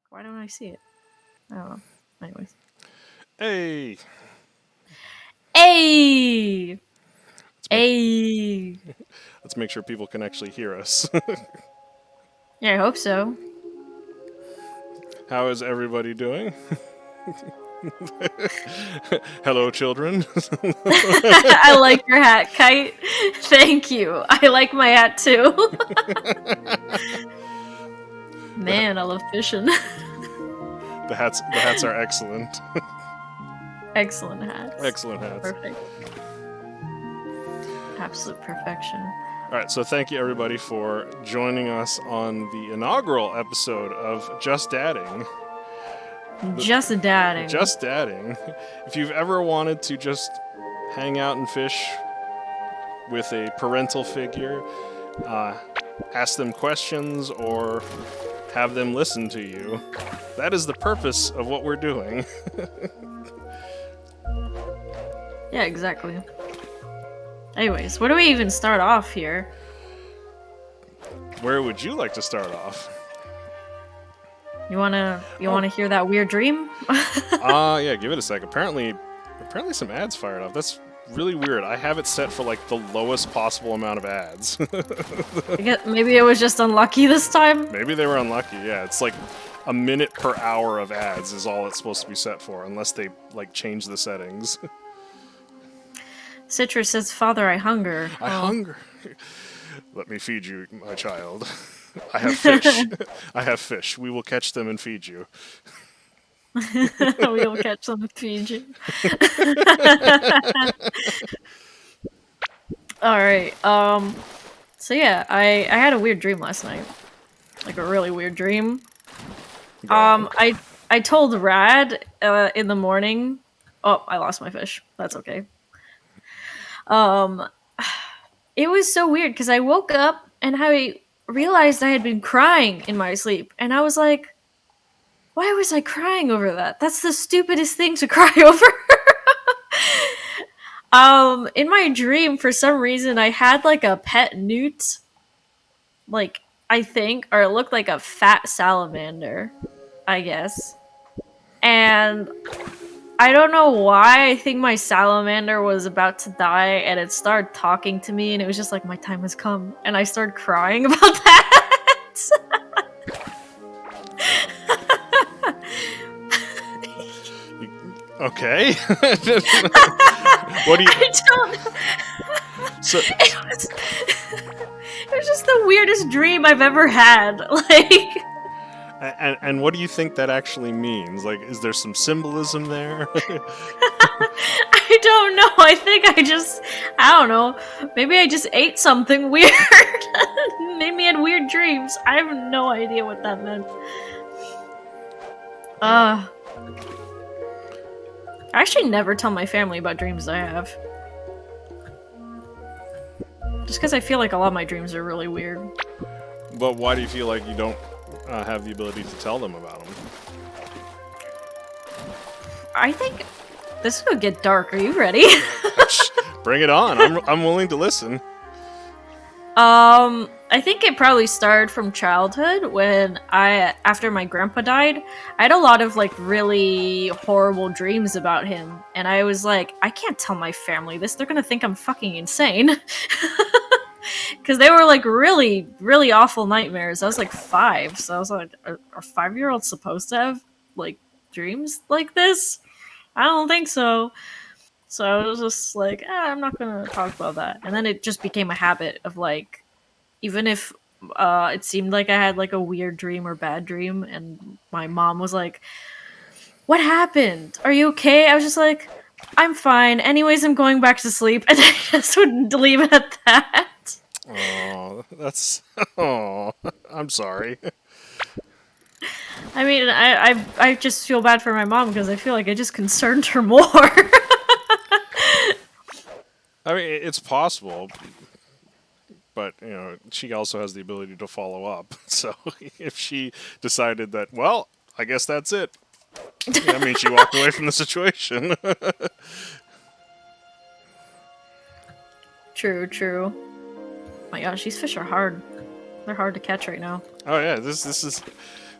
Why don't I see it? I don't know. Anyways. Hey! Hey! Hey! Let's make sure people can actually hear us. Yeah, I hope so. How is everybody doing? Hello, children. I like your hat, Kite. Thank you. I like my hat too. Man, I love fishing. The hats are excellent. Excellent hats. Excellent hats. Perfect. Absolute perfection. All right, so thank you everybody for joining us on the inaugural episode of Just Dadding. Just dadding. Just Dadding. If you've ever wanted to just hang out and fish with a parental figure, ask them questions, or have them listen to you, that is the purpose of what we're doing. Yeah, exactly. Anyways, where do we even start off here? Where would you like to start off? You wanna hear that weird dream? Yeah, give it a sec. Apparently some ads fired off. That's really weird. I have it set for like the lowest possible amount of ads. Maybe it was just unlucky this time. Maybe they were unlucky. Yeah, it's like a minute per hour of ads is all it's supposed to be set for, unless they like change the settings. Citrus says, "Father, I hunger." I hunger. Let me feed you, my child. I have fish. I have fish. We will catch them and feed you. We will catch them and feed you. All right. So yeah, I had a weird dream last night. Like a really weird dream. I told Rad in the morning. Oh, I lost my fish. That's okay. It was so weird because I woke up and I realized I had been crying in my sleep, and I was like, why was I crying over that? That's the stupidest thing to cry over. In my dream, for some reason, I had like a pet newt, like, I think, or it looked like a fat salamander, I guess. And I don't know why, I think my salamander was about to die, and it started talking to me, and it was just like, my time has come, and I started crying about that. Okay. What do you? I don't. So It was just the weirdest dream I've ever had. Like. And what do you think that actually means? Like, is there some symbolism there? I don't know. I think I don't know. Maybe I just ate something weird. Made me had weird dreams. I have no idea what that meant. I actually never tell my family about dreams I have. Just because I feel like a lot of my dreams are really weird. But why do you feel like you don't have the ability to tell them about them? I think this will get dark. Are you ready? Bring it on. I'm willing to listen. I think it probably started from childhood when after my grandpa died, I had a lot of like really horrible dreams about him, and I was like, I can't tell my family this. They're gonna think I'm fucking insane. Because they were like really, really awful nightmares. I was like 5, so I was like, are 5-year-olds supposed to have like dreams like this? I don't think so. So I was just like, I'm not gonna talk about that. And then it just became a habit of like, even if it seemed like I had like a weird dream or bad dream, and my mom was like, what happened? Are you okay? I was just like, I'm fine. Anyways, I'm going back to sleep. And I just would leave it at that. Oh, that's... Oh, I'm sorry. I mean, I just feel bad for my mom because I feel like I just concerned her more. I mean, it's possible, but, you know, she also has the ability to follow up. So if she decided that, well, I guess that's it, I mean, she walked away from the situation. True. My gosh, these fish are hard. They're hard to catch right now. Oh yeah, this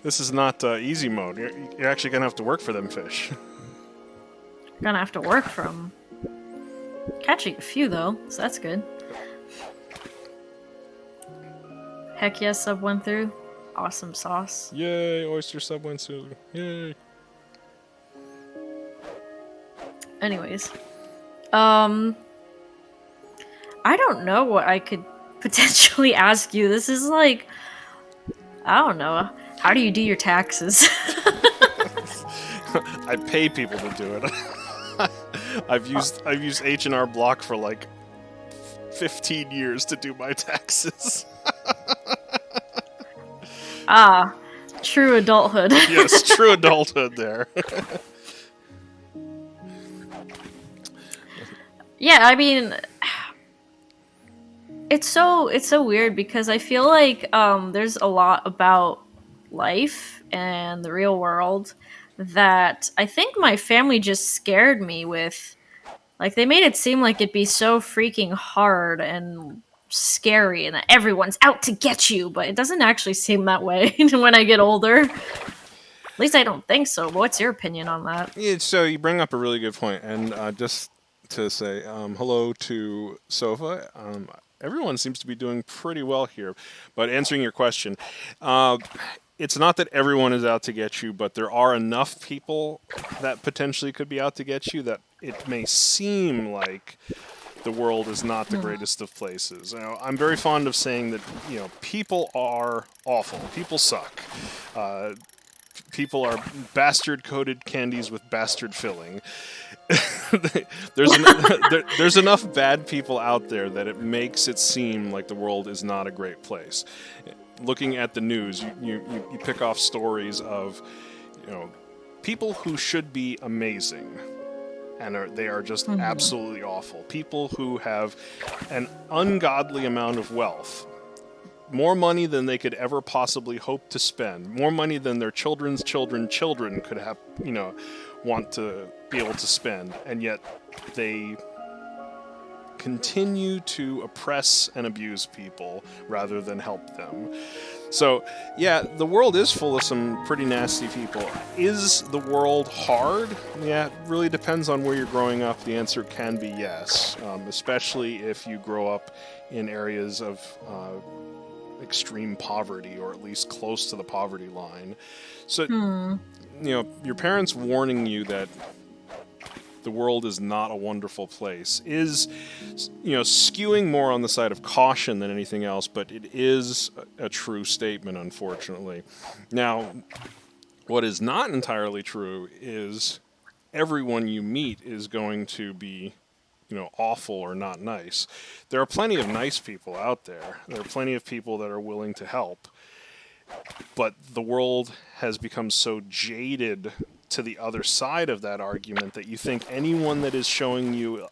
This is not easy mode. You're actually gonna have to work for them fish. Gonna have to work for them. Catching a few though, so that's good. Heck yes, sub went through. Awesome sauce. Yay, oyster sub went through. Yay. Anyways, I don't know what I could potentially ask you. This is like, I don't know. How do you do your taxes? I pay people to do it. I've used H&R Block for like 15 years to do my taxes. Ah, true adulthood. Yes, true adulthood there. Yeah, I mean, it's so weird because I feel like there's a lot about life and the real world that I think my family just scared me with. Like, they made it seem like it'd be so freaking hard and scary and that everyone's out to get you, but it doesn't actually seem that way when I get older. At least I don't think so. But what's your opinion on that? Yeah, so you bring up a really good point, and just to say hello to Sofa. Everyone seems to be doing pretty well here. But answering your question, it's not that everyone is out to get you, but there are enough people that potentially could be out to get you that it may seem like the world is not the greatest of places. You know, I'm very fond of saying that, you know, people are awful. People suck. People are bastard-coated candies with bastard filling. There's enough bad people out there that it makes it seem like the world is not a great place. Looking at the news, you pick off stories of, you know, people who should be amazing, and they are just absolutely awful. People who have an ungodly amount of wealth. More money than they could ever possibly hope to spend. More money than their children's children could have, you know, want to be able to spend. And yet they continue to oppress and abuse people rather than help them. So, yeah, the world is full of some pretty nasty people. Is the world hard? Yeah, it really depends on where you're growing up. The answer can be yes, especially if you grow up in areas of extreme poverty, or at least close to the poverty line. So, you know, your parents warning you that the world is not a wonderful place is, you know, skewing more on the side of caution than anything else, but it is a true statement, unfortunately. Now, what is not entirely true is everyone you meet is going to be, you know, awful or not nice. There are plenty of nice people out there. There are plenty of people that are willing to help. But the world has become so jaded to the other side of that argument that you think anyone that is showing you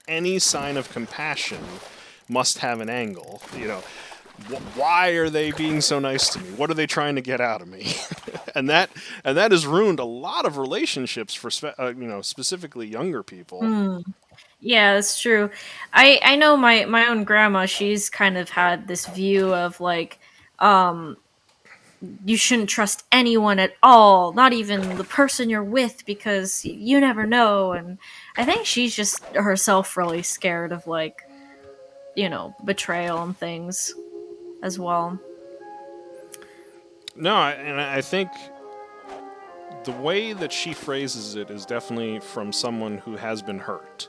any sign of compassion must have an angle. You know, why are they being so nice to me? What are they trying to get out of me? and that has ruined a lot of relationships for you know, specifically younger people. Yeah, that's true. I know my own grandma, she's kind of had this view of like, you shouldn't trust anyone at all, not even the person you're with, because you never know. And I think she's just herself really scared of, like, you know, betrayal and things as well. No, and I think the way that she phrases it is definitely from someone who has been hurt.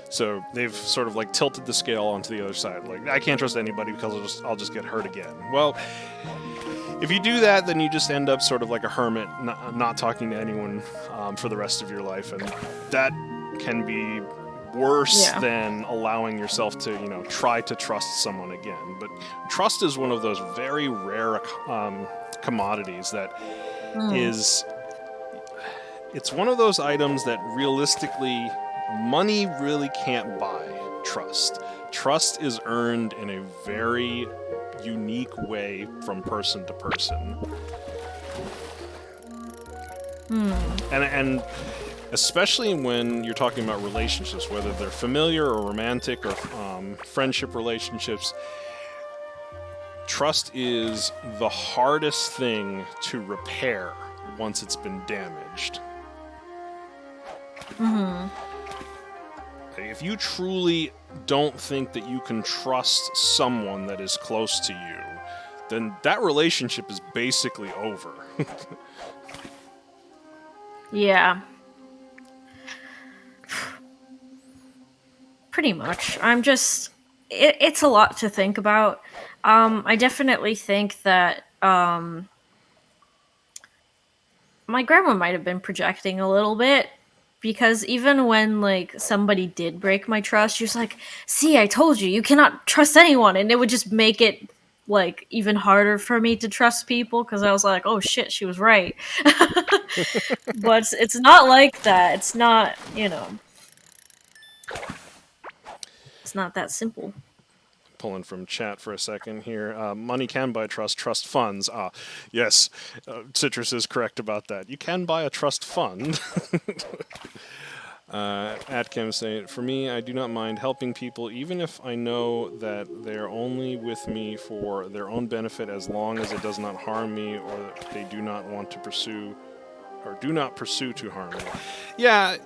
So they've sort of like tilted the scale onto the other side. Like, I can't trust anybody because I'll just get hurt again. Well, if you do that, then you just end up sort of like a hermit, not talking to anyone for the rest of your life. And that can be worse than allowing yourself to, you know, try to trust someone again. But trust is one of those very rare commodities that is... It's one of those items that realistically, money really can't buy trust. Trust is earned in a very unique way from person to person. And especially when you're talking about relationships, whether they're familiar or romantic or friendship relationships, trust is the hardest thing to repair once it's been damaged. Mm-hmm. If you truly don't think that you can trust someone that is close to you, then that relationship is basically over. Yeah. Pretty much. I'm just... It's a lot to think about. I definitely think that my grandma might have been projecting a little bit, because even when like somebody did break my trust, she was like, "See, I told you, you cannot trust anyone," and it would just make it like even harder for me to trust people, because I was like, "Oh shit, she was right." But it's not like that. It's not, it's not that simple. Pulling from chat for a second here. Money can buy trust funds. Yes, Citrus is correct about that. You can buy a trust fund. Atkim saying, for me, I do not mind helping people, even if I know that they're only with me for their own benefit, as long as it does not harm me or that they do not want to pursue or do not pursue to harm me. Yeah,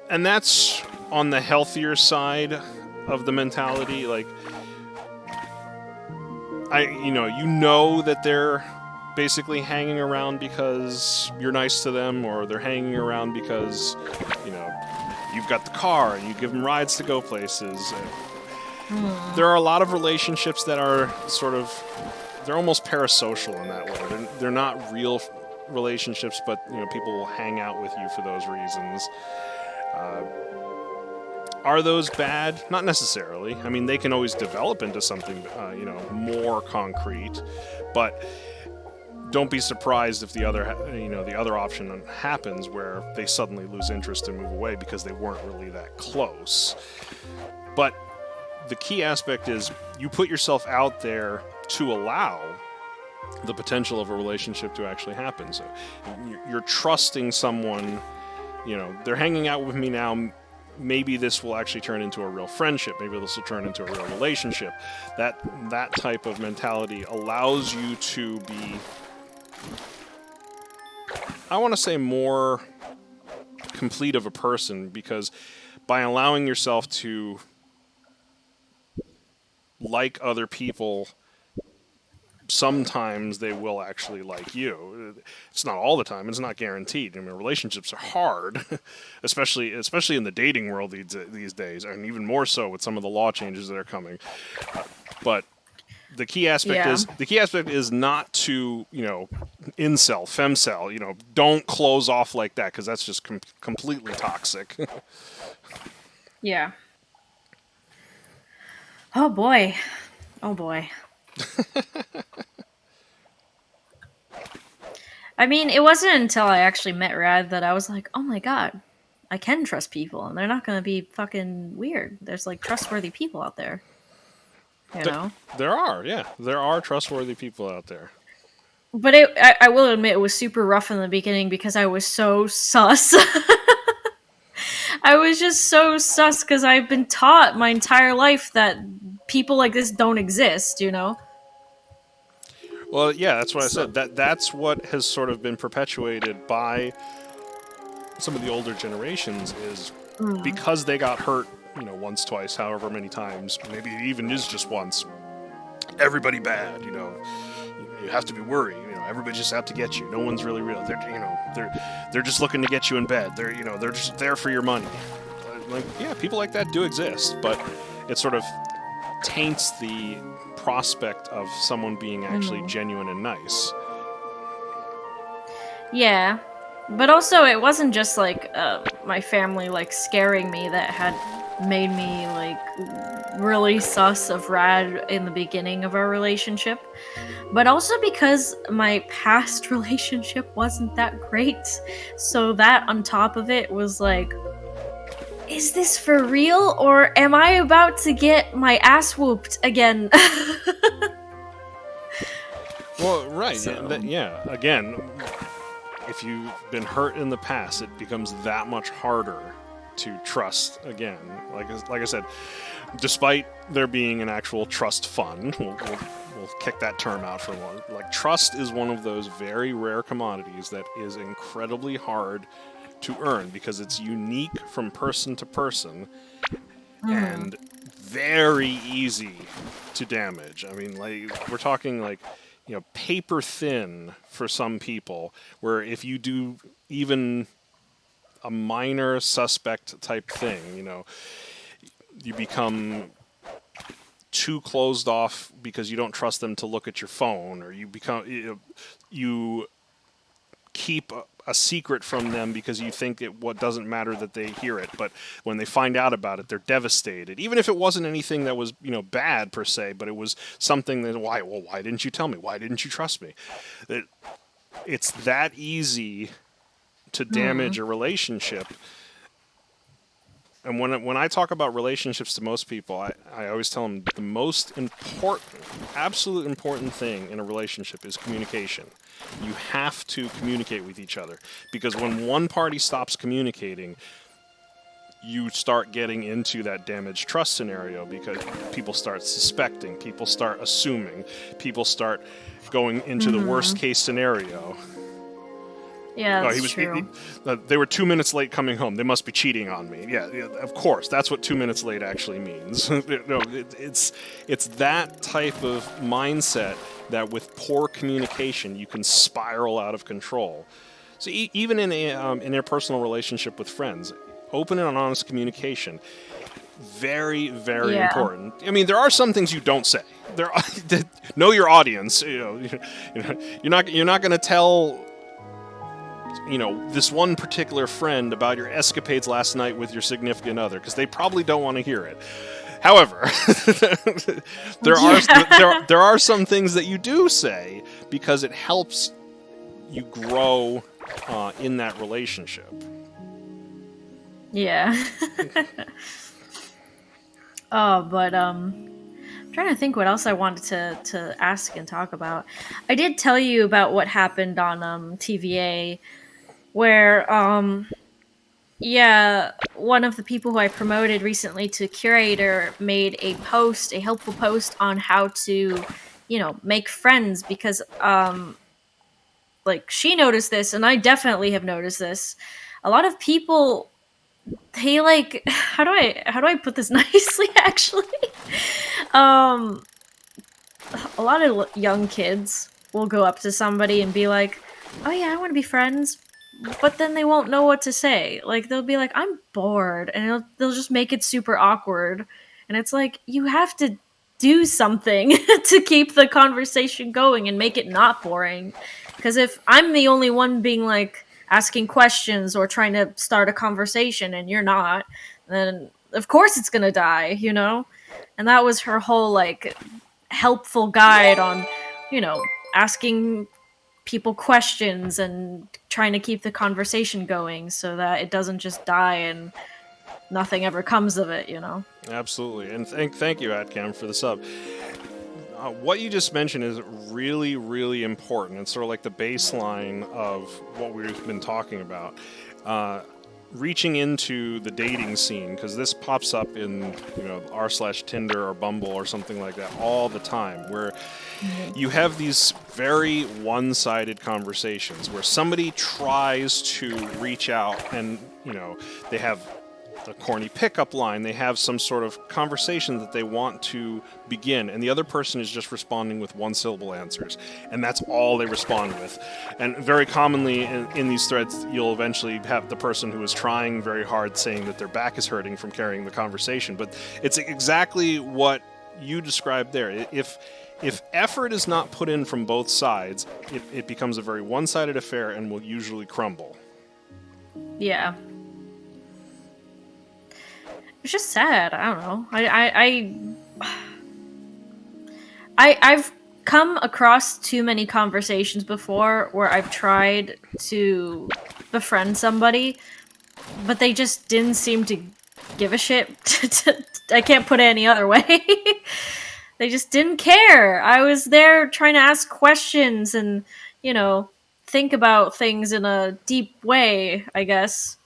and that's on the healthier side of the mentality. Like, you know that they're basically hanging around because you're nice to them, or they're hanging around because, you've got the car and you give them rides to go places. There are a lot of relationships that are they're almost parasocial in that way. They're not real relationships, but people will hang out with you for those reasons. Are those bad? Not necessarily. I mean, they can always develop into something, more concrete. But don't be surprised if the other option happens, where they suddenly lose interest and move away because they weren't really that close. But the key aspect is you put yourself out there to allow the potential of a relationship to actually happen. So you're trusting someone. They're hanging out with me now. Maybe this will actually turn into a real friendship. Maybe this will turn into a real relationship. That type of mentality allows you to be, I want to say, more complete of a person, because by allowing yourself to like other people, sometimes they will actually like you. It's not all the time. It's not guaranteed. I mean, relationships are hard, especially in the dating world these days, and even more so with some of the law changes that are coming. But the key aspect is not to incel, femcel. Don't close off like that, because that's just completely toxic. Yeah. Oh boy. Oh boy. I mean, it wasn't until I actually met Rad that I was like, oh my god, I can trust people, and they're not going to be fucking weird. There's like trustworthy people out there. There are trustworthy people out there. But I will admit, it was super rough in the beginning because I was so sus. I was just so sus because I've been taught my entire life that people like this don't exist, Well, yeah, that's what I said. That's what has sort of been perpetuated by some of the older generations, is because they got hurt, once, twice, however many times. Maybe it even is just once. Everybody bad, You have to be worried. Everybody's just out to get you. No one's really real. They're just looking to get you in bed. They're just there for your money. People like that do exist, but it sort of taints the prospect of someone being actually genuine and nice. Yeah, but also it wasn't just like my family like scaring me that had made me like really sus of Rad in the beginning of our relationship, but also because my past relationship wasn't that great. So that on top of it was like, is this for real, or am I about to get my ass whooped again? Well, right. Yeah. Again, if you've been hurt in the past, it becomes that much harder to trust again. Like I said, despite there being an actual trust fund, we'll we'll kick that term out for a moment. Like, trust is one of those very rare commodities that is incredibly hard to earn because it's unique from person to person and very easy to damage. I mean, like, we're talking like, paper thin for some people, where if you do even a minor suspect type thing, you become too closed off because you don't trust them to look at your phone, or you keep a secret from them because you think what doesn't matter that they hear it, but when they find out about it, they're devastated. Even if it wasn't anything that was bad per se, but it was something that why didn't you tell me? Why didn't you trust me? It's that easy to damage a relationship. And when I talk about relationships to most people, I always tell them the most important, absolute important thing in a relationship is communication. You have to communicate with each other, because when one party stops communicating, you start getting into that damaged trust scenario, because people start suspecting, people start assuming, people start going into the worst case scenario. Yeah, that's true. They were 2 minutes late coming home. They must be cheating on me. Yeah, of course. That's what 2 minutes late actually means. It's that type of mindset that with poor communication, you can spiral out of control. So even in a interpersonal relationship with friends, open and honest communication, very, very important. I mean, there are some things you don't say. Know your audience. You're not going to tell this one particular friend about your escapades last night with your significant other, because they probably don't want to hear it. However, there are some things that you do say because it helps you grow in that relationship. Yeah. But I'm trying to think what else I wanted to ask and talk about. I did tell you about what happened on TVA, where one of the people who I promoted recently to curator made a helpful post on how to, make friends, because like, she noticed this, and I definitely have noticed this. A lot of people, they like, how do I put this nicely, actually? A lot of young kids will go up to somebody and be like, oh yeah, I want to be friends, but then they won't know what to say. Like, they'll be like, I'm bored, and they'll just make it super awkward. And it's like, you have to do something to keep the conversation going and make it not boring. Because if I'm the only one being like asking questions or trying to start a conversation and you're not, then of course it's gonna die, And that was her whole like helpful guide on, asking people questions and trying to keep the conversation going so that it doesn't just die and nothing ever comes of it, Absolutely. And thank you, Atcam, for the sub. What you just mentioned is really, really important. It's sort of like the baseline of what we've been talking about. Reaching into the dating scene, because this pops up in r/Tinder or Bumble or something like that all the time, where you have these very one-sided conversations where somebody tries to reach out and they have a corny pickup line, they have some sort of conversation that they want to begin, and the other person is just responding with one-syllable answers, and that's all they respond with. And very commonly in these threads, you'll eventually have the person who is trying very hard saying that their back is hurting from carrying the conversation. But it's exactly what you described there. If effort is not put in from both sides, it becomes a very one-sided affair and will usually crumble. Yeah. It's just sad. I don't know. I've come across too many conversations before where I've tried to befriend somebody, but they just didn't seem to give a shit. I can't put it any other way. They just didn't care. I was there trying to ask questions and, think about things in a deep way, I guess.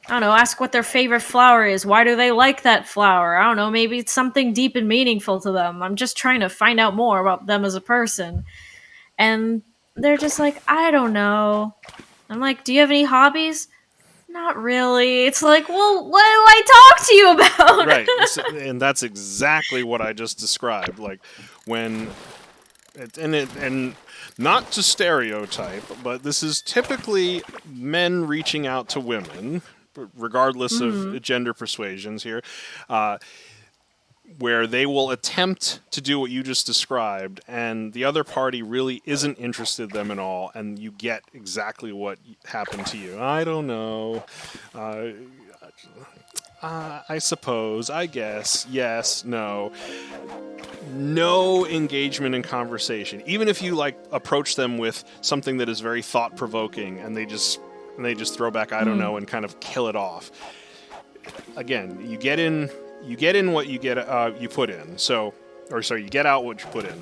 I don't know, ask what their favorite flower is. Why do they like that flower? I don't know, maybe it's something deep and meaningful to them. I'm just trying to find out more about them as a person. And they're just like, I don't know. I'm like, do you have any hobbies? Not really. It's like, well, what do I talk to you about? Right. And that's exactly what I just described. Like when and not to stereotype, but this is typically men reaching out to women, regardless of gender persuasions here, where they will attempt to do what you just described, and the other party really isn't interested in them at all, and you get exactly what happened to you. I don't know. I suppose. I guess. Yes. No. No engagement in conversation. Even if you like approach them with something that is very thought provoking, and they just throw back I don't know and kind of kill it off. Again, you get in what you get you put in. You get out what you put in.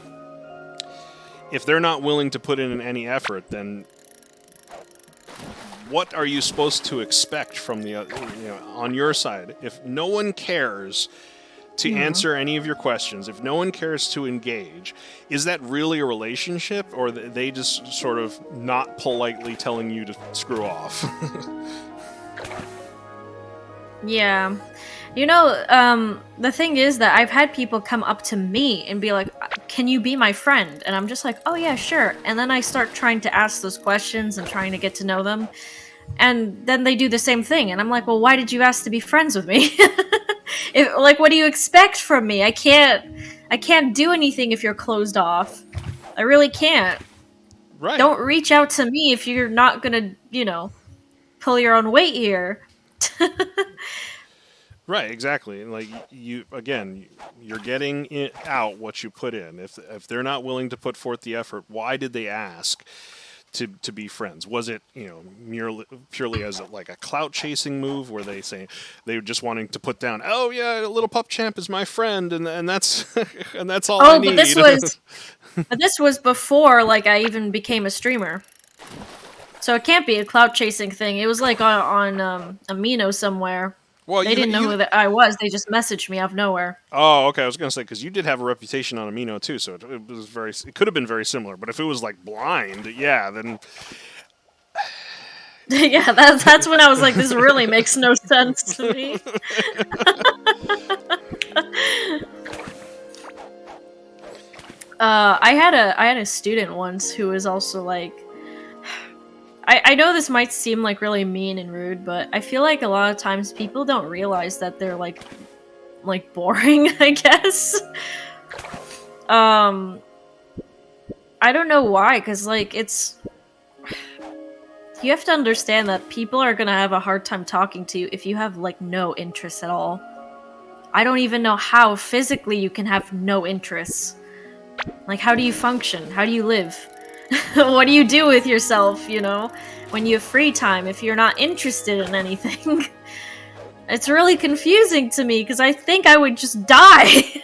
If they're not willing to put in any effort, then what are you supposed to expect from the on your side? If no one cares to answer any of your questions, if no one cares to engage, is that really a relationship, or are they just sort of not politely telling you to screw off? Yeah. You know, the thing is that I've had people come up to me and be like, can you be my friend? And I'm just like, oh yeah, sure. And then I start trying to ask those questions and trying to get to know them. And then they do the same thing. And I'm like, well, why did you ask to be friends with me? Like, what do you expect from me? I can't do anything if you're closed off. I really can't. Right. Don't reach out to me if you're not gonna, pull your own weight here. Right, exactly. Like you're getting out what you put in. If they're not willing to put forth the effort, why did they ask to be friends? Was it purely as like a clout chasing move, where they were just wanting to put down, oh yeah, Littlepupchamp is my friend, and that's and that's all I need. But this was before like I even became a streamer. So it can't be a clout chasing thing. It was like on Amino somewhere. Well, they didn't know who I was. They just messaged me out of nowhere. Oh, okay. I was going to say, because you did have a reputation on Amino too, so it could have been very similar. But if it was like blind, yeah, then yeah, that's when I was like, this really makes no sense to me. I had a student once who was also like, I know this might seem like really mean and rude, but I feel like a lot of times people don't realize that they're like boring, I guess. I don't know why, because like you have to understand that people are gonna have a hard time talking to you if you have like no interest at all. I don't even know how physically you can have no interests. Like, how do you function? How do you live? What do you do with yourself, when you have free time if you're not interested in anything? It's really confusing to me because I think I would just die.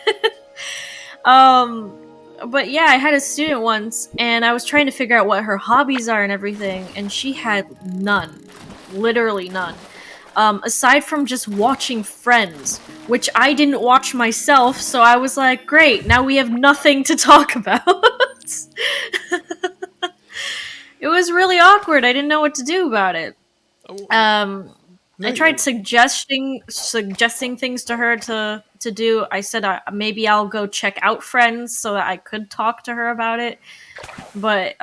But yeah, I had a student once and I was trying to figure out what her hobbies are and everything, and she had none. Literally none. Aside from just watching Friends, which I didn't watch myself, so I was like, great, now we have nothing to talk about. It was really awkward. I didn't know what to do about it. I tried suggesting things to her to do. I said maybe I'll go check out Friends so that I could talk to her about it. But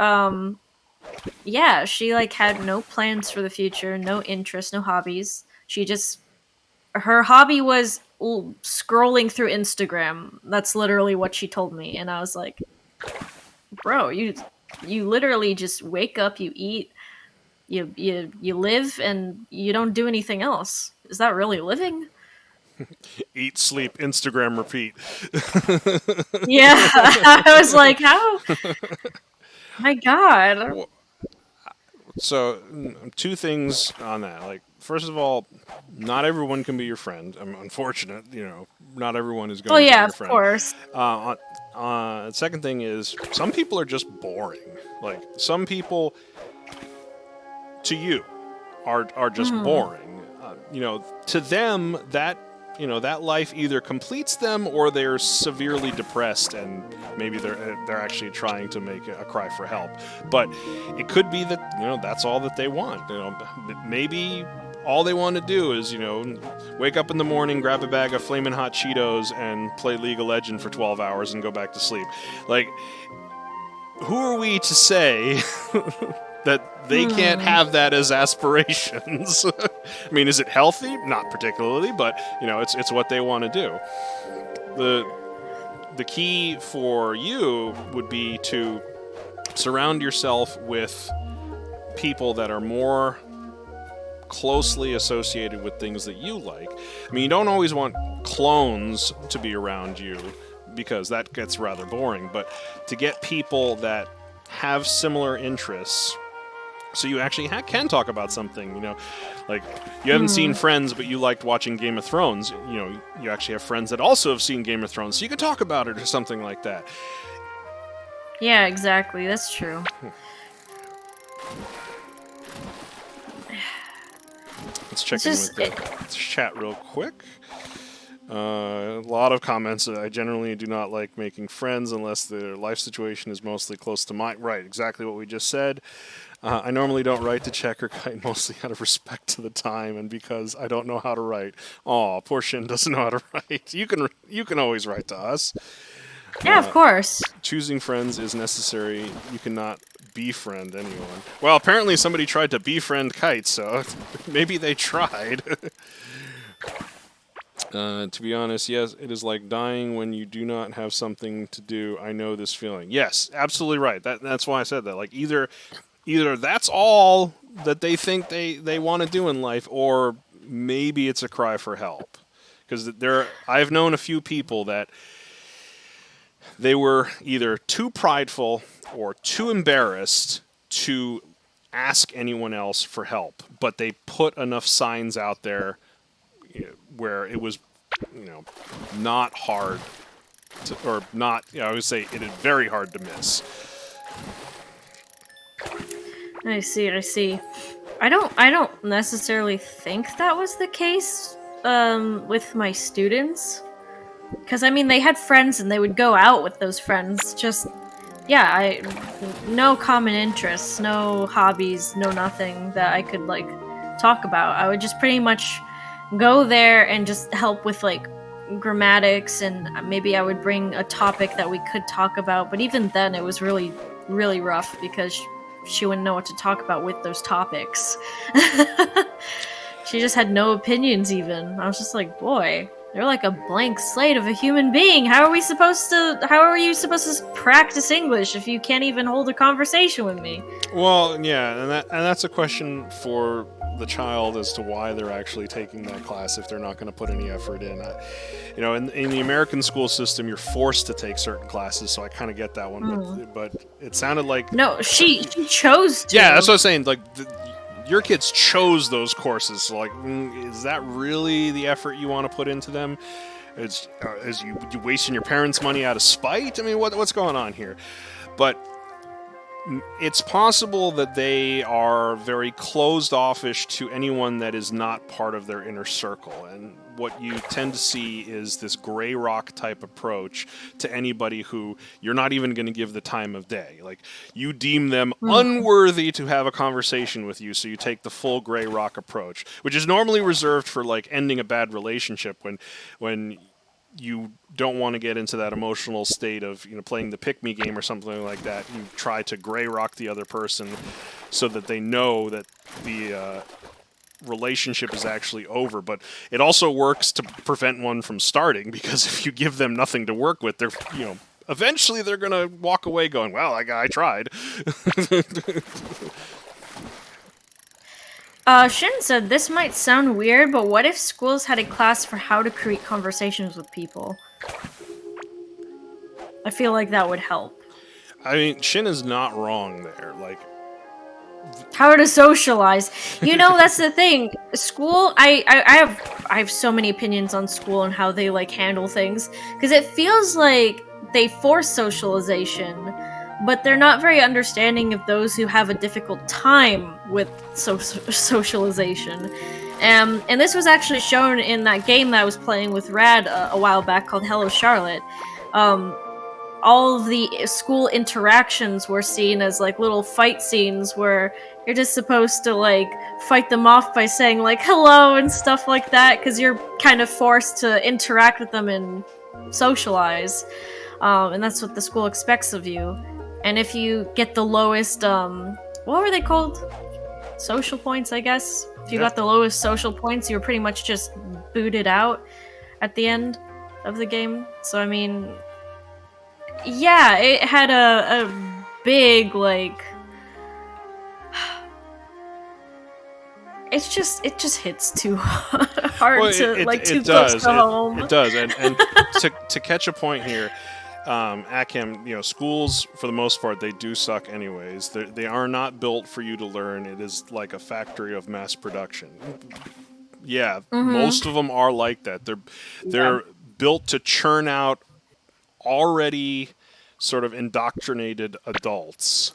yeah, she like had no plans for the future, no interest, no hobbies. Her hobby was scrolling through Instagram. That's literally what she told me, and I was like, bro, you literally just wake up, you eat, you live, and you don't do anything else. Is that really living? Eat, sleep, Instagram, repeat. Yeah, I was like, how? My God. So, two things on that. Like, first of all, not everyone can be your friend. I'm unfortunate, not everyone is going to be your friend. Oh yeah, of course. Second thing is, some people are just boring. Like, some people, to you, are just boring. to them that that life either completes them or they're severely depressed and maybe they're actually trying to make a cry for help. But it could be that that's all that they want. Maybe all they want to do is wake up in the morning, grab a bag of Flamin' Hot Cheetos, and play League of Legends for 12 hours and go back to sleep. Like, who are we to say that they can't have that as aspirations? I mean, is it healthy? Not particularly, but it's what they want to do. The key for you would be to surround yourself with people that are more closely associated with things that you like. I mean, you don't always want clones to be around you because that gets rather boring, but to get people that have similar interests so you actually can talk about something, like you haven't seen Friends, but you liked watching Game of Thrones. You actually have friends that also have seen Game of Thrones, so you can talk about it or something like that. Yeah, exactly. That's true. Let's check in with the chat real quick. A lot of comments. I generally do not like making friends unless their life situation is mostly close to mine. Right, exactly what we just said. I normally don't write to check or kite, mostly out of respect to the time and because I don't know how to write. Aw, poor Shin doesn't know how to write. You can always write to us. Yeah, of course. Choosing friends is necessary. You cannot befriend anyone. Well, apparently somebody tried to befriend Kite, so maybe they tried. To be honest, yes, it is like dying when you do not have something to do. I know this feeling. Yes, absolutely right. That's why I said that. Like either that's all that they think they want to do in life, or maybe it's a cry for help. Because I've known a few people that they were either too prideful or too embarrassed to ask anyone else for help, but they put enough signs out there where it was, not hard to, or not, I would say it is very hard to miss. I see. I don't necessarily think that was the case with my students. Because, I mean, they had friends and they would go out with those friends. Just, yeah, no common interests, no hobbies, no nothing that I could, talk about. I would just pretty much go there and just help with, grammatics, and maybe I would bring a topic that we could talk about. But even then, it was really, really rough because she wouldn't know what to talk about with those topics. She just had no opinions even. I was just like, boy, they're like a blank slate of a human being. How are you supposed to practice English if you can't even hold a conversation with me? Well, yeah, and that's a question for the child as to why they're actually taking that class if they're not going to put any effort in. In the American school system, you're forced to take certain classes, so I kind of get that one. But it sounded like no, she chose to. Yeah, that's what I was saying. Like your kids chose those courses. So is that really the effort you want to put into them? Is you wasting your parents' money out of spite? I mean, what's going on here? But it's possible that they are very closed-offish to anyone that is not part of their inner circle. And what you tend to see is this gray rock type approach to anybody who you're not even going to give the time of day. Like, you deem them unworthy to have a conversation with you, so you take the full gray rock approach, which is normally reserved for, ending a bad relationship when you don't want to get into that emotional state of playing the pick-me game or something like that. You try to gray rock the other person so that they know that the relationship is actually over. But it also works to prevent one from starting, because if you give them nothing to work with, they're eventually they're gonna walk away going, "Well, I tried." Shin said, this might sound weird, but what if schools had a class for how to create conversations with people? I feel like that would help. I mean, Shin is not wrong there. How to socialize. That's the thing. School, I have so many opinions on school and how they handle things, because it feels like they force socialization, but they're not very understanding of those who have a difficult time with socialization. And this was actually shown in that game that I was playing with Rad a while back called Hello Charlotte. All of the school interactions were seen as like little fight scenes where you're just supposed to like fight them off by saying like hello and stuff like that, because you're kind of forced to interact with them and socialize. And that's what the school expects of you. And if you get the lowest, what were they called? Social points, I guess. If you got the lowest social points, you were pretty much just booted out at the end of the game. So, I mean, yeah, it had a big, like... it just hits too hard Well, too close to home. It does, and to catch a point here, Akim, schools for the most part they do suck anyways. They are not built for you to learn. It is like a factory of mass production. Yeah, most of them are like that. They're built to churn out already sort of indoctrinated adults,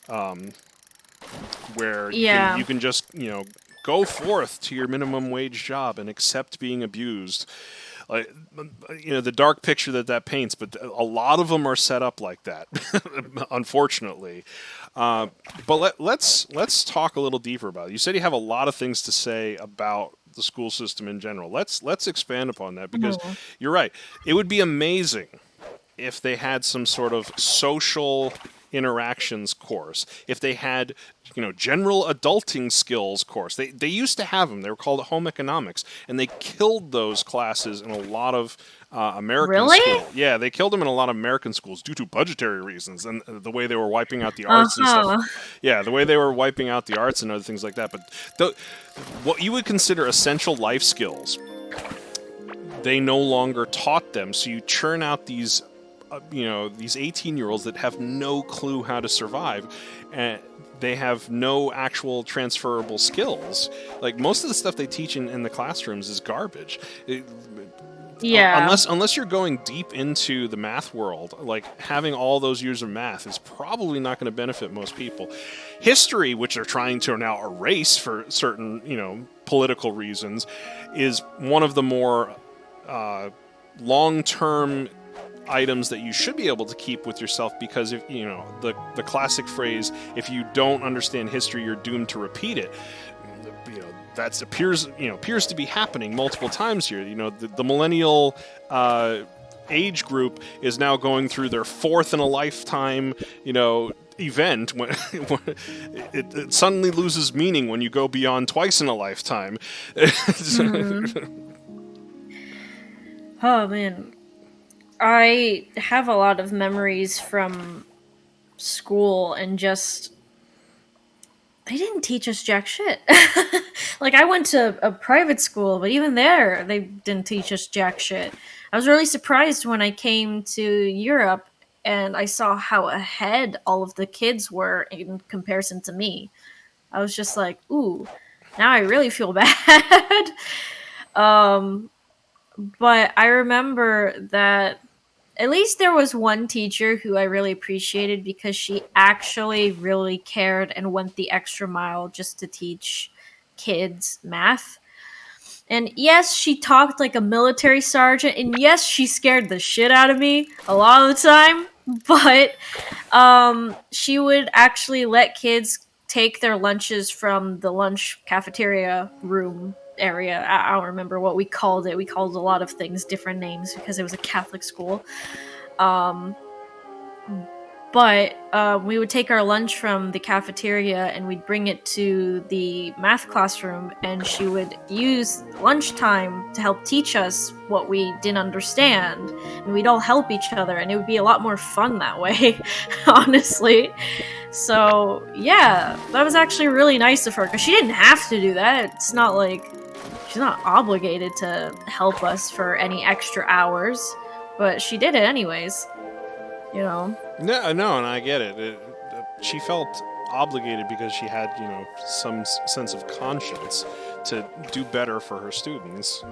where you can just go forth to your minimum wage job and accept being abused. The dark picture that paints, but a lot of them are set up like that, unfortunately. But let's talk a little deeper about it. You said you have a lot of things to say about the school system in general. Let's expand upon that, because you're right. It would be amazing if they had some sort of social interactions course, if they had general adulting skills course. They used to have them. They were called home economics, and they killed those classes in a lot of American schools. Yeah, they killed them in a lot of American schools due to budgetary reasons and the way they were wiping out the arts and stuff. Yeah, the way they were wiping out the arts and other things like that. But what you would consider essential life skills, they no longer taught them. So you churn out these these 18-year-olds that have no clue how to survive, and they have no actual transferable skills. Like, most of the stuff they teach in the classrooms is garbage. Unless you're going deep into the math world, like having all those years of math is probably not going to benefit most people. History, which they're trying to now erase for certain political reasons, is one of the more long-term items that you should be able to keep with yourself, because if the classic phrase, if you don't understand history, you're doomed to repeat it. That appears to be happening multiple times here. The millennial age group is now going through their fourth in a lifetime event when it suddenly loses meaning when you go beyond twice in a lifetime. Oh man, I have a lot of memories from school, and just they didn't teach us jack shit. Like, I went to a private school, but even there, they didn't teach us jack shit. I was really surprised when I came to Europe and I saw how ahead all of the kids were in comparison to me. I was just like, ooh, now I really feel bad. But I remember that at least there was one teacher who I really appreciated, because she actually really cared and went the extra mile just to teach kids math. And yes, she talked like a military sergeant, and yes, she scared the shit out of me a lot of the time, but she would actually let kids take their lunches from the lunch cafeteria room area. I don't remember what we called it. We called a lot of things different names because it was a Catholic school. But we would take our lunch from the cafeteria and we'd bring it to the math classroom, and she would use lunchtime to help teach us what we didn't understand, and we'd all help each other, and it would be a lot more fun that way, honestly. So yeah, that was actually really nice of her, because she didn't have to do that. It's not like she's not obligated to help us for any extra hours, but she did it anyways. No, and I get it. She felt obligated because she had, some sense of conscience to do better for her students.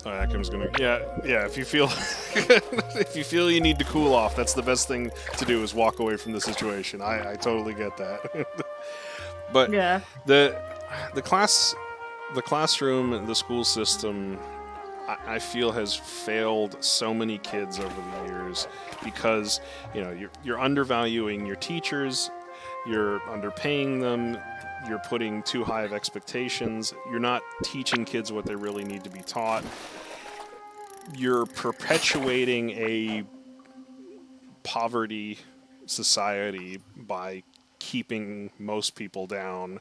Oh, Akim's gonna. Yeah. If you feel, if you feel you need to cool off, that's the best thing to do is walk away from the situation. I totally get that. But Yeah. the classroom, the school system, I feel has failed so many kids over the years because you're undervaluing your teachers, you're underpaying them, you're putting too high of expectations, you're not teaching kids what they really need to be taught, you're perpetuating a poverty society by keeping most people down.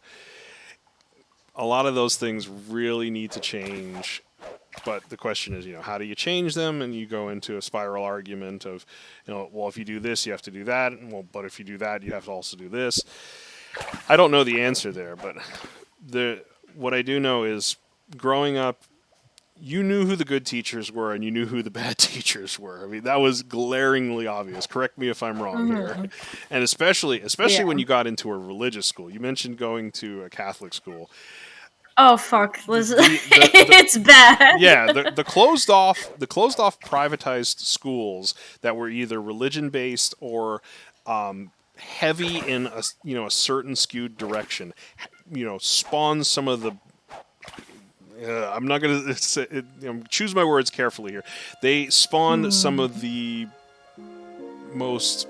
A lot of those things really need to change. But the question is, how do you change them? And you go into a spiral argument of, well, if you do this, you have to do that. Well, but if you do that, you have to also do this. I don't know the answer there, but what I do know is growing up, you knew who the good teachers were and you knew who the bad teachers were. I mean, that was glaringly obvious. Correct me if I'm wrong here. And especially when you got into a religious school. You mentioned going to a Catholic school. Oh fuck! It's bad. Yeah, the closed off privatized schools that were either religion based or heavy in a certain skewed direction, spawned some of the. I'm not going to choose my words carefully here. They spawned some of the most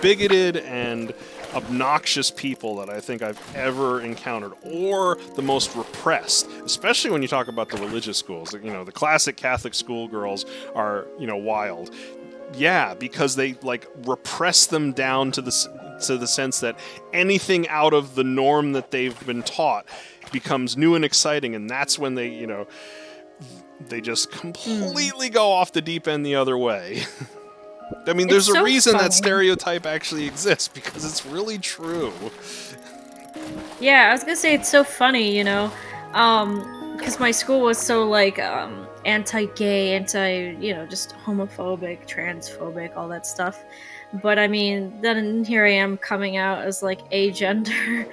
bigoted and obnoxious people that I think I've ever encountered, or the most repressed, especially when you talk about the religious schools. The classic Catholic schoolgirls are, wild. Yeah, because they repress them down to the sense that anything out of the norm that they've been taught becomes new and exciting, and that's when they just completely go off the deep end the other way. I mean, there's a reason that stereotype actually exists, because it's really true. Yeah, I was gonna say it's so funny, because my school was so anti-gay, just homophobic, transphobic, all that stuff. But I mean, then here I am coming out as agender,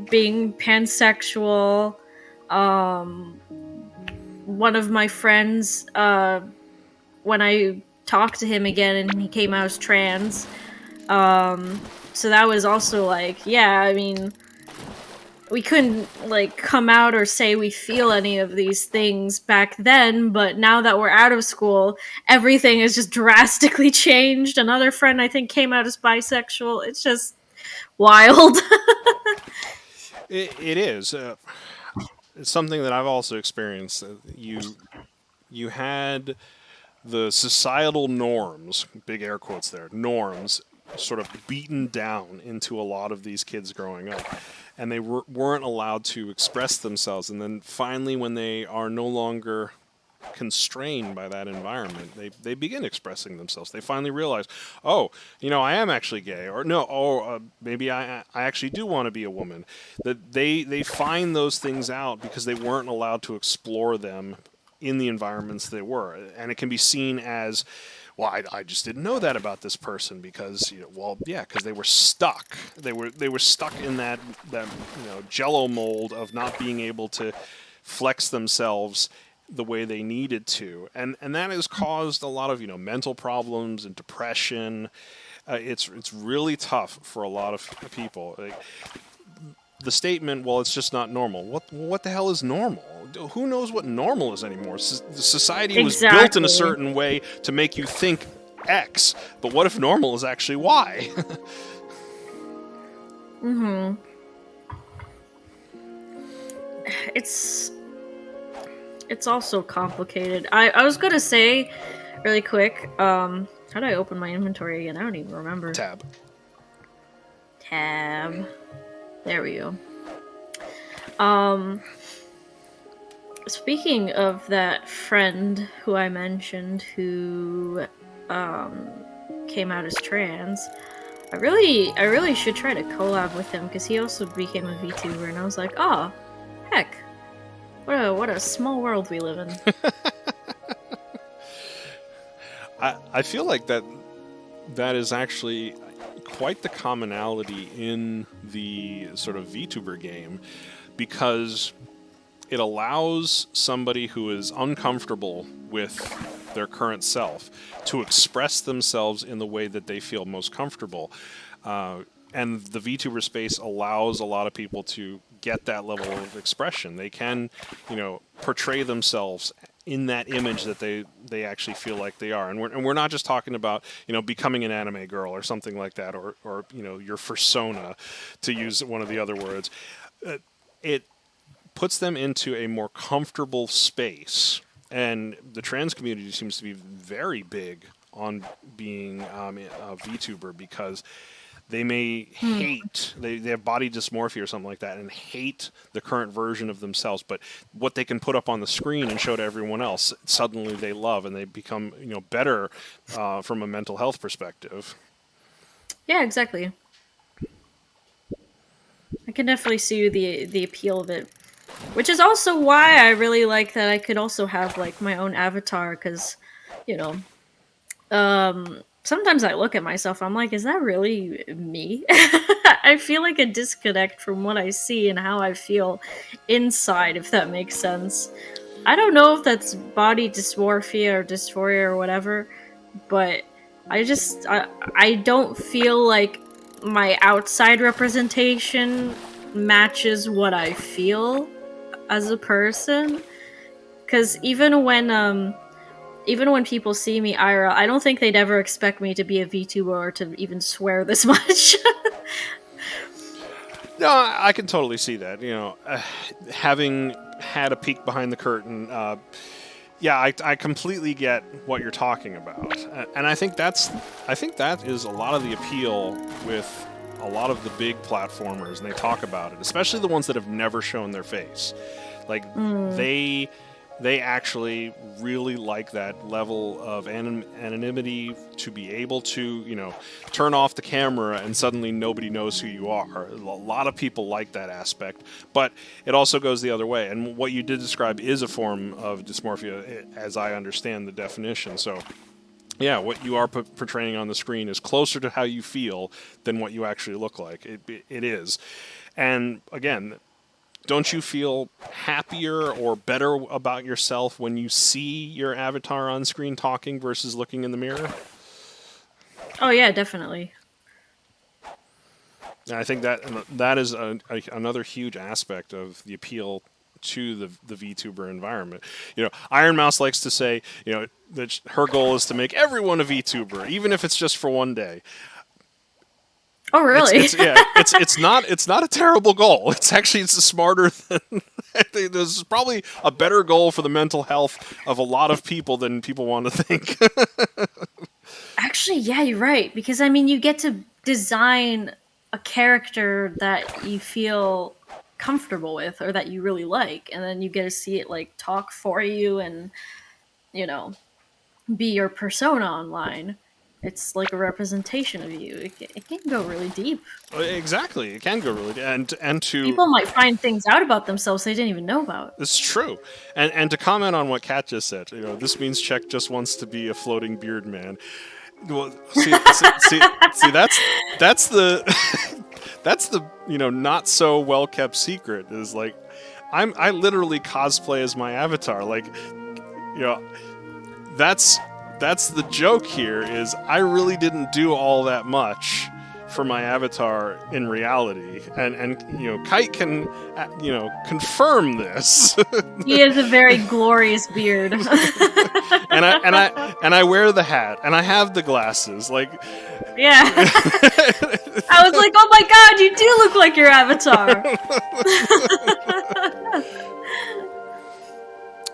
being pansexual. One of my friends, when I talked to him again, and he came out as trans. So that was also I mean, we couldn't come out or say we feel any of these things back then, but now that we're out of school, everything has just drastically changed. Another friend, I think, came out as bisexual. It's just wild. It is. It's something that I've also experienced. You had the societal norms, big air quotes there, norms, sort of beaten down into a lot of these kids growing up. And they weren't allowed to express themselves. And then finally, when they are no longer constrained by that environment, they begin expressing themselves. They finally realize, oh, I am actually gay, or no, maybe I actually do want to be a woman. That they find those things out because they weren't allowed to explore them in the environments they were. And it can be seen as, well, I just didn't know that about this person because, because they were stuck. They were stuck in that jello mold of not being able to flex themselves the way they needed to. And that has caused a lot of, mental problems and depression. It's really tough for a lot of people. The statement, well, it's just not normal. What the hell is normal? Who knows what normal is anymore? Society was built in a certain way to make you think X, but what if normal is actually Y? It's also complicated. I was gonna say, really quick, how do I open my inventory again? I don't even remember. Tab. There we go. Speaking of that friend who I mentioned who came out as trans, I really should try to collab with him because he also became a VTuber, and I was like, oh, heck, what a small world we live in. I feel like that is actually quite the commonality in the sort of VTuber game, because it allows somebody who is uncomfortable with their current self to express themselves in the way that they feel most comfortable. And the VTuber space allows a lot of people to get that level of expression. They can, portray themselves in that image that they actually feel like they are. And we're not just talking about, becoming an anime girl or something like that, or your persona, to use one of the other words. It puts them into a more comfortable space. And the trans community seems to be very big on being a VTuber, because they may hate, they have body dysmorphia or something like that, and hate the current version of themselves, but what they can put up on the screen and show to everyone else, suddenly they love, and they become, better from a mental health perspective. Yeah, exactly. I can definitely see the appeal of it, which is also why I really like that I could also have like my own avatar, because, sometimes I look at myself, I'm like, is that really me? I feel like a disconnect from what I see and how I feel inside, if that makes sense. I don't know if that's body dysmorphia or dysphoria or whatever, but I don't feel like my outside representation matches what I feel as a person. Because even when people see me IRL, I don't think they'd ever expect me to be a VTuber or to even swear this much. No, I can totally see that. Having had a peek behind the curtain, I completely get what you're talking about, and I think that is a lot of the appeal with a lot of the big platformers, and they talk about it, especially the ones that have never shown their face. Like they actually really like that level of anonymity, to be able to, turn off the camera and suddenly nobody knows who you are. A lot of people like that aspect, but it also goes the other way. And what you did describe is a form of dysmorphia, as I understand the definition. So, yeah, what you are portraying on the screen is closer to how you feel than what you actually look like. It is. And again, don't you feel happier or better about yourself when you see your avatar on screen talking versus looking in the mirror? Oh yeah, definitely. And I think that is another huge aspect of the appeal to the VTuber environment. Iron Mouse likes to say, that her goal is to make everyone a VTuber, even if it's just for one day. Oh really? It's not a terrible goal. It's smarter than I think. There's probably a better goal for the mental health of a lot of people than people want to think. Actually, yeah, you're right, because you get to design a character that you feel comfortable with or that you really like, and then you get to see it like talk for you and be your persona online. It's like a representation of you. It can go really deep. Exactly, it can go really deep. And to people might find things out about themselves they didn't even know about. It's true. And to comment on what Kat just said, this means Czech just wants to be a floating beard man. Well, see, that's the that's the not so well kept secret, is like I literally cosplay as my avatar. Like, that's the joke here, is I really didn't do all that much for my avatar in reality, and Kite can confirm this. He has a very glorious beard. and I wear the hat, and I have the glasses, like, yeah. I was like, oh my god, you do look like your avatar.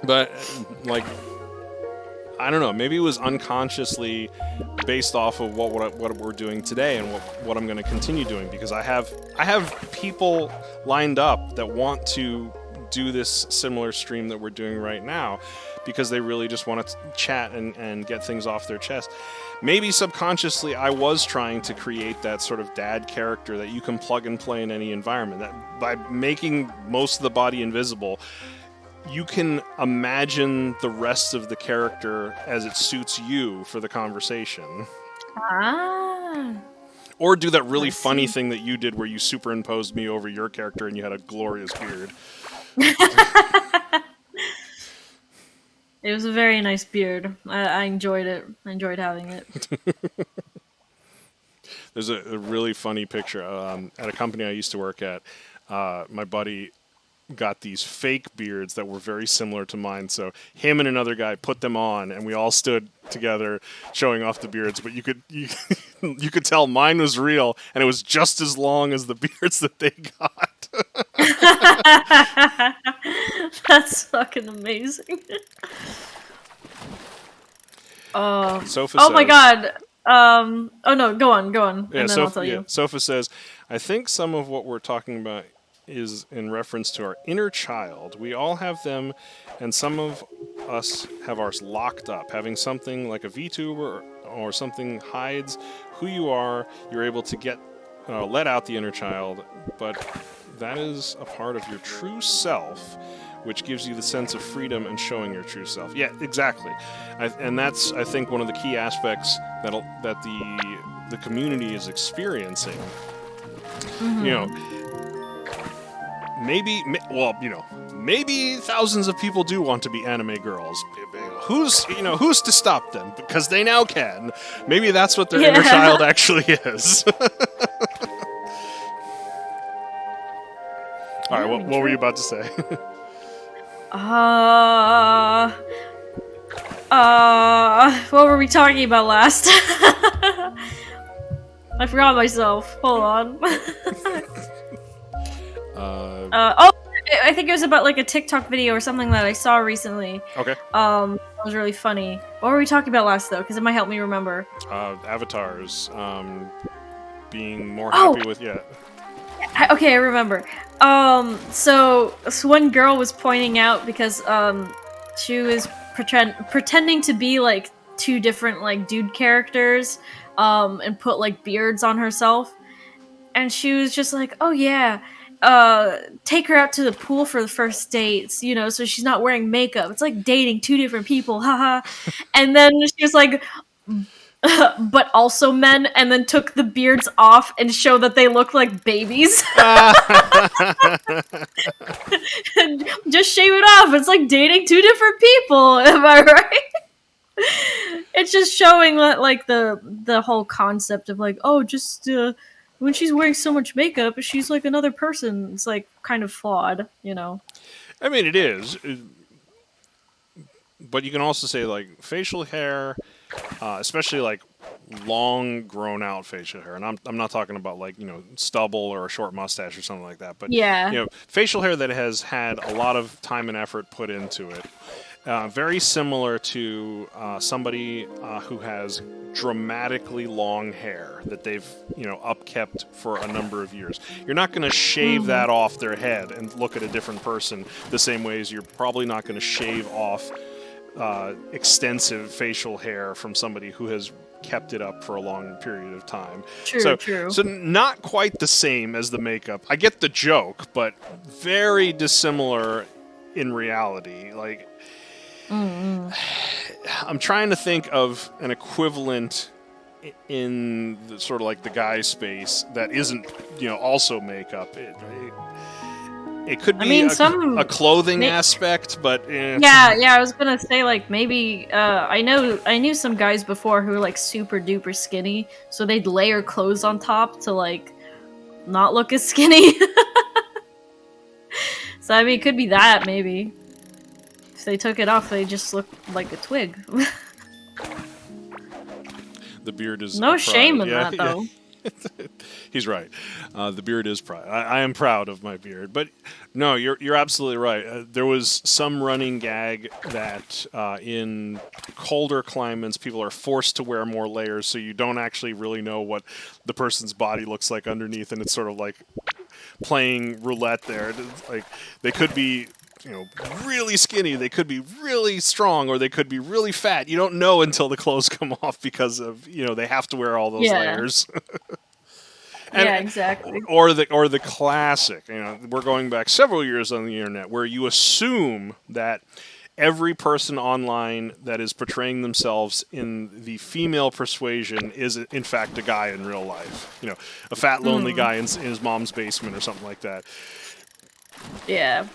But like, I don't know, maybe it was unconsciously based off of what we're doing today and what I'm going to continue doing, because I have people lined up that want to do this similar stream that we're doing right now, because they really just want to chat and get things off their chest. Maybe subconsciously I was trying to create that sort of dad character that you can plug and play in any environment, that by making most of the body invisible, you can imagine the rest of the character as it suits you for the conversation. Ah. Or do that really funny thing that you did where you superimposed me over your character and you had a glorious beard. It was a very nice beard. I enjoyed it. I enjoyed having it. There's a really funny picture at a company I used to work at. My buddy got these fake beards that were very similar to mine. So him and another guy put them on, and we all stood together showing off the beards. But you could tell mine was real, and it was just as long as the beards that they got. That's fucking amazing. Sofa Oh says, my god. Oh no, go on, Yeah, and then I'll tell you. Sofa says, I think some of what we're talking about is in reference to our inner child. We all have them, and some of us have ours locked up. Having something like a VTuber or something hides who you are, you're able to get let out the inner child, but that is a part of your true self, which gives you the sense of freedom and showing your true self. Yeah, exactly. And that's, I think, one of the key aspects that the community is experiencing. Mm-hmm. You know, maybe thousands of people do want to be anime girls. Who's to stop them? Because they now can. Maybe that's what their inner child actually is. All right, what were you about to say? What were we talking about last? I forgot myself. Hold on. I think it was about like a TikTok video or something that I saw recently. Okay. It was really funny. What were we talking about last though? Because it might help me remember. Avatars. Being more happy with Okay, I remember. So one girl was pointing out because she was pretending to be like two different like dude characters, and put like beards on herself, and she was just like, "Oh yeah, take her out to the pool for the first dates, so she's not wearing makeup. It's like dating two different people, haha." And then she was like, but also men, and then took the beards off and showed that they look like babies. And just shave it off. It's like dating two different people. Am I right? It's just showing that, like, the whole concept of like, oh, just when she's wearing so much makeup, she's like another person. It's like kind of flawed, I mean, it is, but you can also say like facial hair. Especially like long grown out facial hair, and I'm not talking about like stubble or a short mustache or something like that, but facial hair that has had a lot of time and effort put into it, very similar to somebody who has dramatically long hair that they've upkept for a number of years. You're not going to shave that off their head and look at a different person the same way as you're probably not going to shave off extensive facial hair from somebody who has kept it up for a long period of time. True. So not quite the same as the makeup. I get the joke, but very dissimilar in reality. Like, I'm trying to think of an equivalent in the sort of like the guy space that isn't, also makeup. It could be a clothing aspect, but yeah. I was gonna say like maybe I knew some guys before who were like super duper skinny, so they'd layer clothes on top to like not look as skinny. So I mean, it could be that maybe. If they took it off, they just look like a twig. The beard is no shame in that though. He's right. The beard is pride. I am proud of my beard. But no, you're absolutely right. There was some running gag that in colder climates, people are forced to wear more layers, so you don't actually really know what the person's body looks like underneath, and it's sort of like playing roulette there. It's like they could be really skinny, they could be really strong, or they could be really fat. You don't know until the clothes come off because of they have to wear all those layers. Exactly. Or the classic, we're going back several years on the internet where you assume that every person online that is portraying themselves in the female persuasion is in fact a guy in real life. A fat lonely guy in his mom's basement or something like that. Yeah.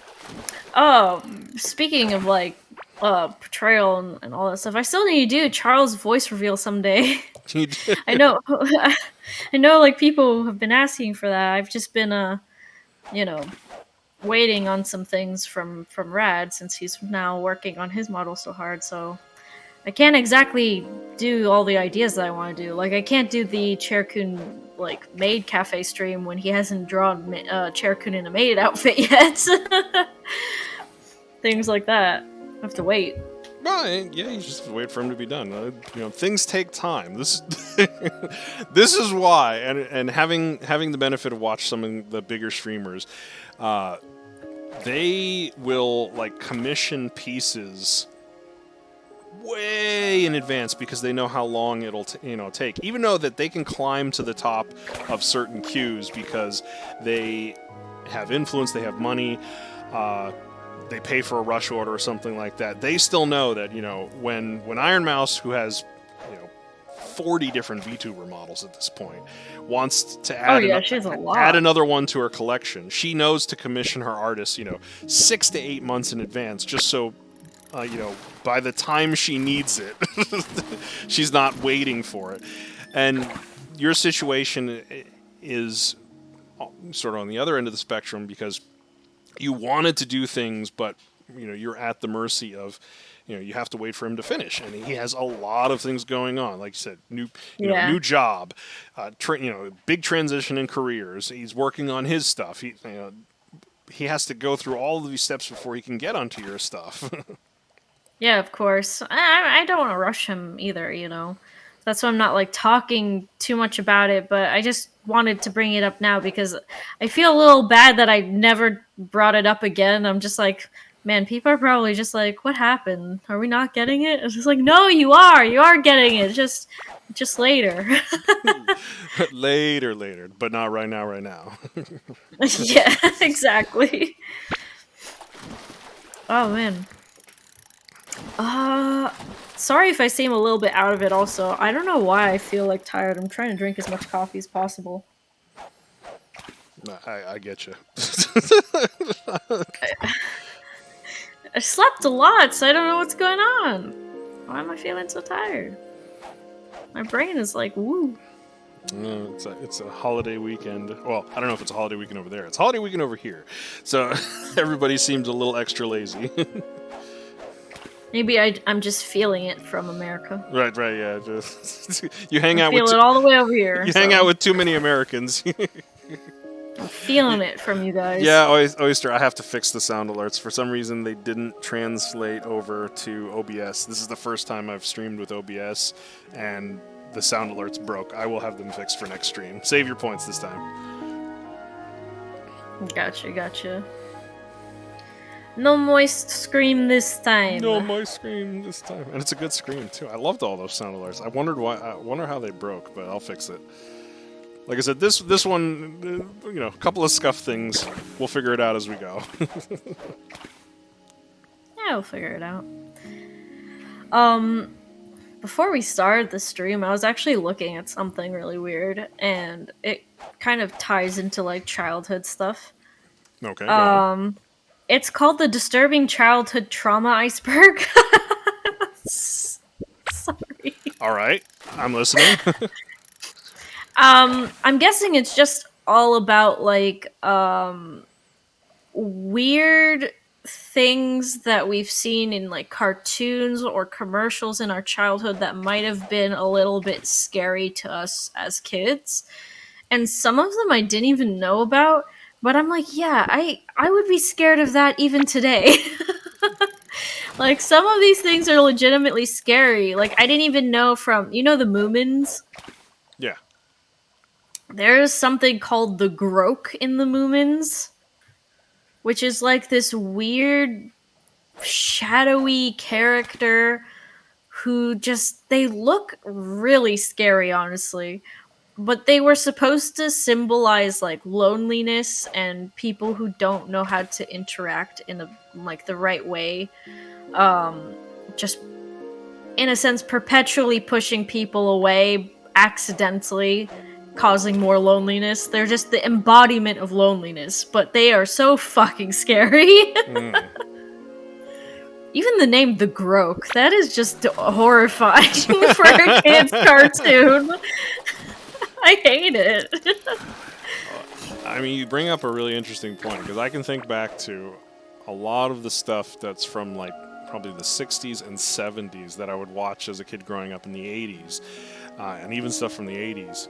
Oh, speaking of like portrayal and all that stuff, I still need to do Charles' voice reveal someday. I know, I know, like people have been asking for that. I've just been you know, waiting on some things from Rad since he's now working on his model so hard. So I can't exactly do all the ideas that I want to do. Like I can't do the Chair-kun like maid cafe stream when he hasn't drawn Chair-kun in a maid outfit yet. Things like that. I have to wait. Well, yeah, you just wait for him to be done. You know, things take time. This this is why, and having the benefit of watch some of the bigger streamers, they will like commission pieces way in advance because they know how long it'll take. Even though that they can climb to the top of certain queues because they have influence, they have money. They pay for a rush order or something like that. They still know that, you know, when Iron Mouse, who has, you know, 40 different VTuber models at this point, wants to add, add another one to her collection, she knows to commission her artists, you know, 6 to 8 months in advance, just so, you know, by the time she needs it, she's not waiting for it. And your situation is sort of on the other end of the spectrum because you wanted to do things, but you know you're at the mercy of, you know, you have to wait for him to finish, and he has a lot of things going on. Like you said, new job, you know, big transition in careers. He's working on his stuff. He has to go through all of these steps before he can get onto your stuff. Yeah, of course. I don't want to rush him either. You know, that's why I'm not like talking too much about it. But I just wanted to bring it up now because I feel a little bad that I never brought it up again. I'm just like, man, people are probably just like, what happened? Are we not getting it? It's just like, no, you are getting it. Just later. later, but not right now. Yeah, exactly. Oh man. Sorry if I seem a little bit out of it also. I don't know why I feel like tired. I'm trying to drink as much coffee as possible. I get you. I slept a lot, so I don't know what's going on. Why am I feeling so tired? My brain is like, woo. It's a holiday weekend. Well, I don't know if it's a holiday weekend over there. It's a holiday weekend over here. So everybody seems a little extra lazy. Maybe I'm just feeling it from America. Right, yeah. Just you hang out feel with it all the way over here. You hang out with too many Americans. I'm feeling it from you guys. Yeah, Oyster, I have to fix the sound alerts. For some reason, they didn't translate over to OBS. This is the first time I've streamed with OBS, and the sound alerts broke. I will have them fixed for next stream. Save your points this time. Gotcha. No moist scream this time. No moist scream this time. And it's a good scream, too. I loved all those sound alerts. I wonder how they broke, but I'll fix it. Like I said, this one, you know, a couple of scuff things. We'll figure it out as we go. Yeah, we'll figure it out. Before we started the stream, I was actually looking at something really weird, and it kind of ties into, like, childhood stuff. Okay, go ahead. It's called the Disturbing Childhood Trauma Iceberg. Sorry. All right, I'm listening. I'm guessing it's just all about, like, weird things that we've seen in, like, cartoons or commercials in our childhood that might have been a little bit scary to us as kids. And some of them I didn't even know about. But I'm like, yeah, I would be scared of that even today. Like, some of these things are legitimately scary. Like, I didn't even know from, you know, the Moomins? Yeah. There's something called the Groke in the Moomins, which is like this weird, shadowy character who just, they look really scary, honestly. But they were supposed to symbolize, like, loneliness and people who don't know how to interact in the right way. Just, in a sense, perpetually pushing people away accidentally causing more loneliness. They're just the embodiment of loneliness, but they are so fucking scary. Even the name The Groke, that is just horrifying for a kid's cartoon. I hate it. I mean, you bring up a really interesting point, because I can think back to a lot of the stuff that's from, like, probably the 60s and 70s that I would watch as a kid growing up in the 80s, and even stuff from the 80s.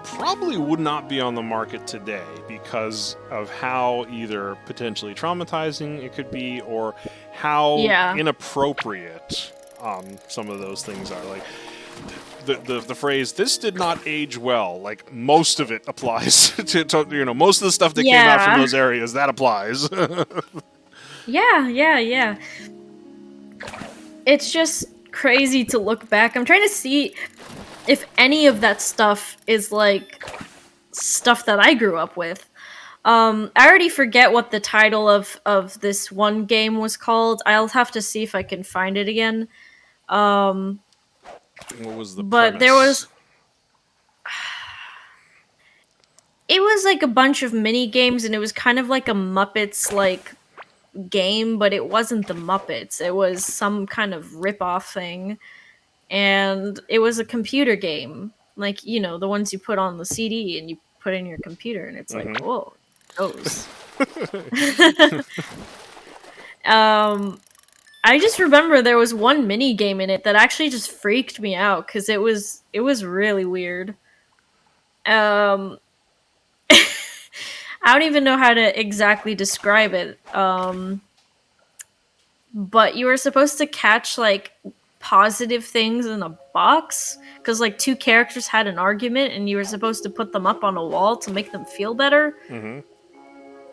Probably would not be on the market today because of how either potentially traumatizing it could be or how inappropriate some of those things are. Like the phrase "this did not age well," like most of it applies to most of the stuff that came out from those areas. That applies. Yeah. It's just crazy to look back. I'm trying to see if any of that stuff is like stuff that I grew up with. I already forget what the title of this one game was called. I'll have to see if I can find it again. What was the but premise? There was it was like a bunch of mini games, and it was kind of like a Muppets like game, but it wasn't the Muppets. It was some kind of rip-off thing. And it was a computer game, like the ones you put on the CD and you put in your computer, and it's like, whoa, those. I just remember there was one mini game in it that actually just freaked me out because it was really weird. I don't even know how to exactly describe it. But you were supposed to catch like positive things in a box because like two characters had an argument and you were supposed to put them up on a wall to make them feel better.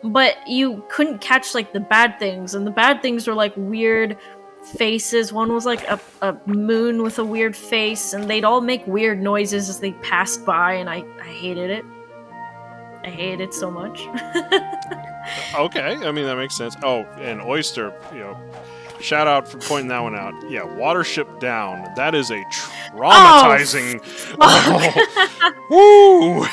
But you couldn't catch like the bad things, and the bad things were like weird faces. One was like a moon with a weird face, and they'd all make weird noises as they passed by, and I hated it. I hated it so much. Okay, I mean that makes sense. Oh, and Oyster, shout out for pointing that one out. Yeah, Watership Down. That is a traumatizing. Woo!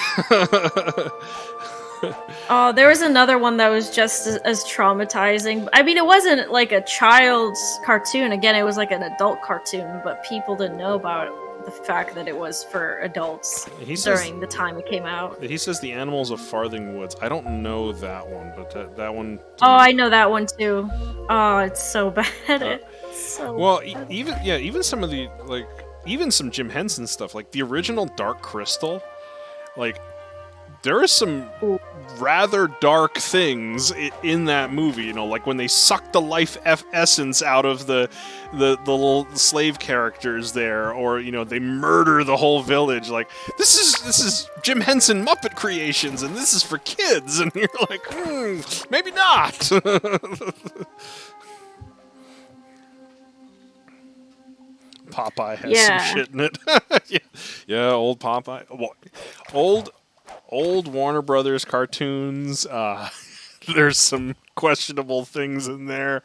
Oh, there was another one that was just as traumatizing. I mean, it wasn't like a child's cartoon. Again, it was like an adult cartoon, but people didn't know about the fact that it was for adults during the time it came out. He says The Animals of Farthing Woods. I don't know that one, but that one... Oh, I know that one too. Oh, it's so bad. It's so bad. Even some of the, like, even some Jim Henson stuff, like the original Dark Crystal, like, there are some rather dark things in that movie, like when they suck the life essence out of the little slave characters there, or they murder the whole village. Like, this is Jim Henson Muppet Creations, and this is for kids, and you're like, maybe not. Popeye has some shit in it. yeah, old Popeye, old Warner Brothers cartoons. There's some questionable things in there.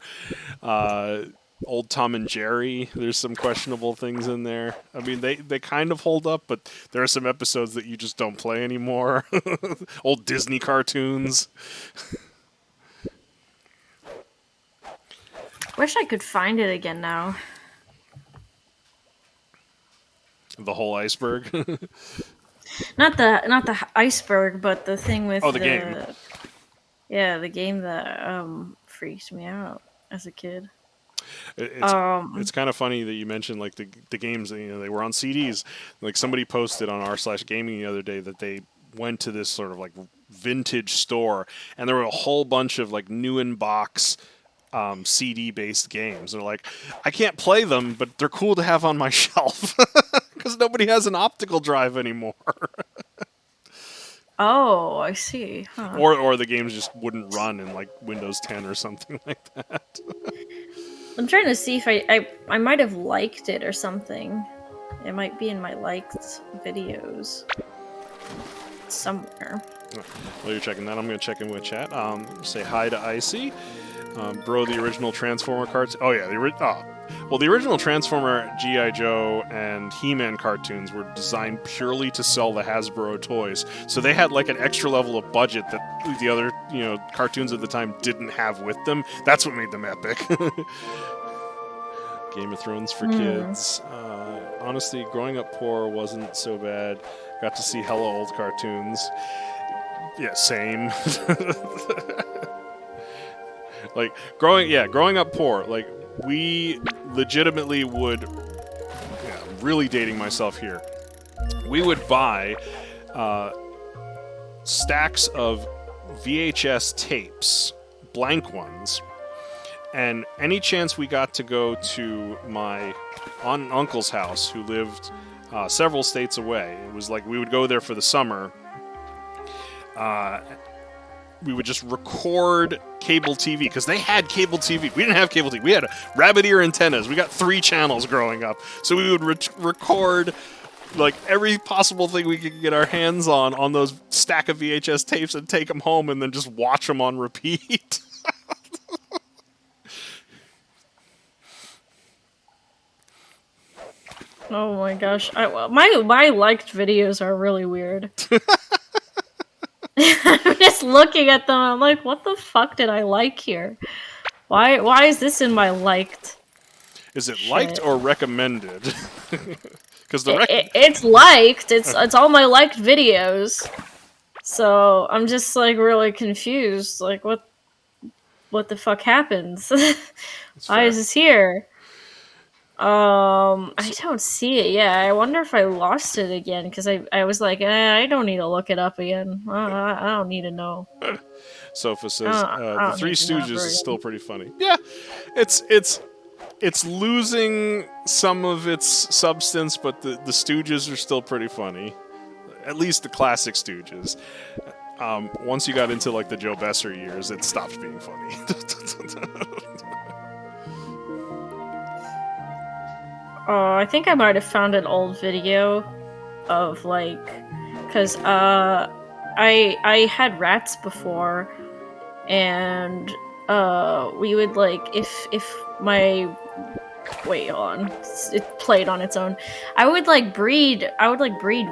Old Tom and Jerry, there's some questionable things in there. I mean, they kind of hold up, but there are some episodes that you just don't play anymore. Old Disney cartoons. Wish I could find it again now. The whole iceberg. Not the iceberg, but the thing with the game. Yeah, the game that freaked me out as a kid. It's kind of funny that you mentioned like the games. They were on CDs. Like somebody posted on r/gaming the other day that they went to this sort of like vintage store, and there were a whole bunch of like new in box CD-based games. They're like, I can't play them, but they're cool to have on my shelf because nobody has an optical drive anymore. Oh, I see. Huh. Or the games just wouldn't run in like Windows 10 or something like that. I'm trying to see if I might have liked it or something. It might be in my liked videos somewhere. While you're checking that, I'm going to check in with chat. Say hi to Icy. Bro, the original Transformer cards. Oh yeah, Well, the original Transformer, G.I. Joe, and He-Man cartoons were designed purely to sell the Hasbro toys. So they had like an extra level of budget that the other, cartoons at the time didn't have with them. That's what made them epic. Game of Thrones for kids. Honestly, growing up poor wasn't so bad. Got to see hella old cartoons. Yeah, same. Like growing up poor, like we legitimately would, I'm really dating myself here. We would buy stacks of VHS tapes, blank ones, and any chance we got to go to my aunt and uncle's house, who lived several states away. It was like we would go there for the summer. We would just record cable TV, because they had cable TV. We didn't have cable TV. We had rabbit ear antennas. We got 3 channels growing up. So we would record like every possible thing we could get our hands on those stack of VHS tapes and take them home and then just watch them on repeat. Oh my gosh. My liked videos are really weird. I'm just looking at them, I'm like, what the fuck did I like here? Why is this in my liked? Is it liked or recommended? Because it's liked. It's all my liked videos. So I'm just like really confused. Like what the fuck happens? Why is this here? I don't see it. Yeah, I wonder if I lost it again, because I was like, I don't need to look it up again. I don't need to know. Sofa says the Three Stooges is still pretty funny. Yeah, it's losing some of its substance, but the Stooges are still pretty funny. At least the classic Stooges. Once you got into like the Joe Besser years, it stopped being funny. I think I might have found an old video of like, because I had rats before, and we would like if my wait hold on, it played on its own. I would breed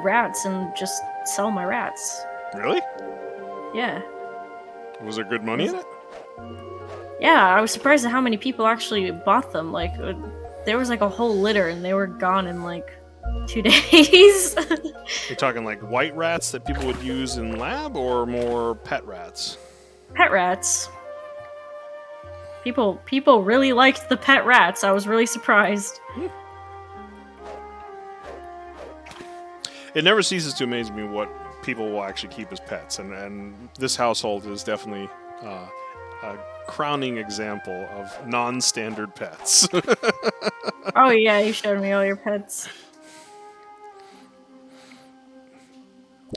rats and just sell my rats. Really? Yeah. Was there good money in it? Yeah, I was surprised at how many people actually bought them. Like, there was like a whole litter, and they were gone in like 2 days. You're talking like white rats that people would use in lab, or more pet rats? Pet rats. People really liked the pet rats. I was really surprised. It never ceases to amaze me what people will actually keep as pets, and this household is definitely a crowning example of non-standard pets. Oh yeah, you showed me all your pets.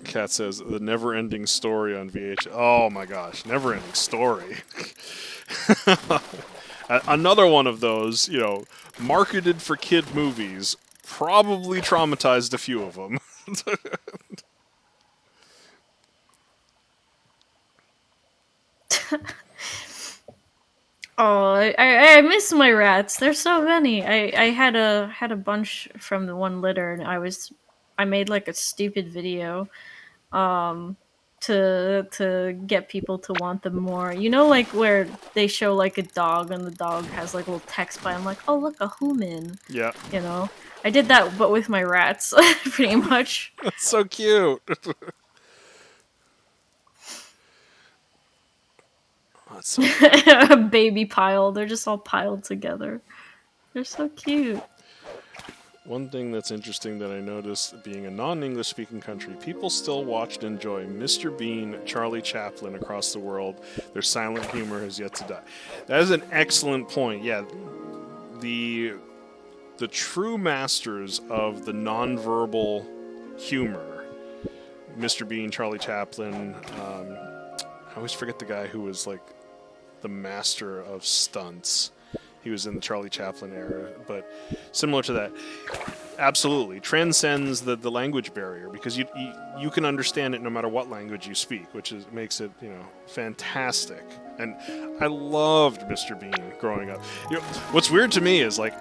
Kat says, the never-ending story on VH. Oh my gosh, never-ending story. Another one of those, marketed for kid movies, probably traumatized a few of them. Oh, I miss my rats. There's so many. I had a bunch from the one litter, and I made like a stupid video, to get people to want them more. Like where they show like a dog, and the dog has like a little text by. I'm like, oh look, a human. Yeah. I did that, but with my rats, pretty much. That's so cute. That's so A baby pile. They're just all piled together. They're so cute. One thing that's interesting that I noticed, being a non-English speaking country, people still watch and enjoy Mr. Bean, Charlie Chaplin across the world. Their silent humor has yet to die. That is an excellent point. Yeah, the true masters of the non-verbal humor, Mr. Bean, Charlie Chaplin. I always forget the guy who was like the master of stunts. He was in the Charlie Chaplin era, but similar to that. absolutely transcends the language barrier, because you can understand it no matter what language you speak, which makes it, you know, fantastic. And I loved Mr. Bean growing up. You know, what's weird to me is, like,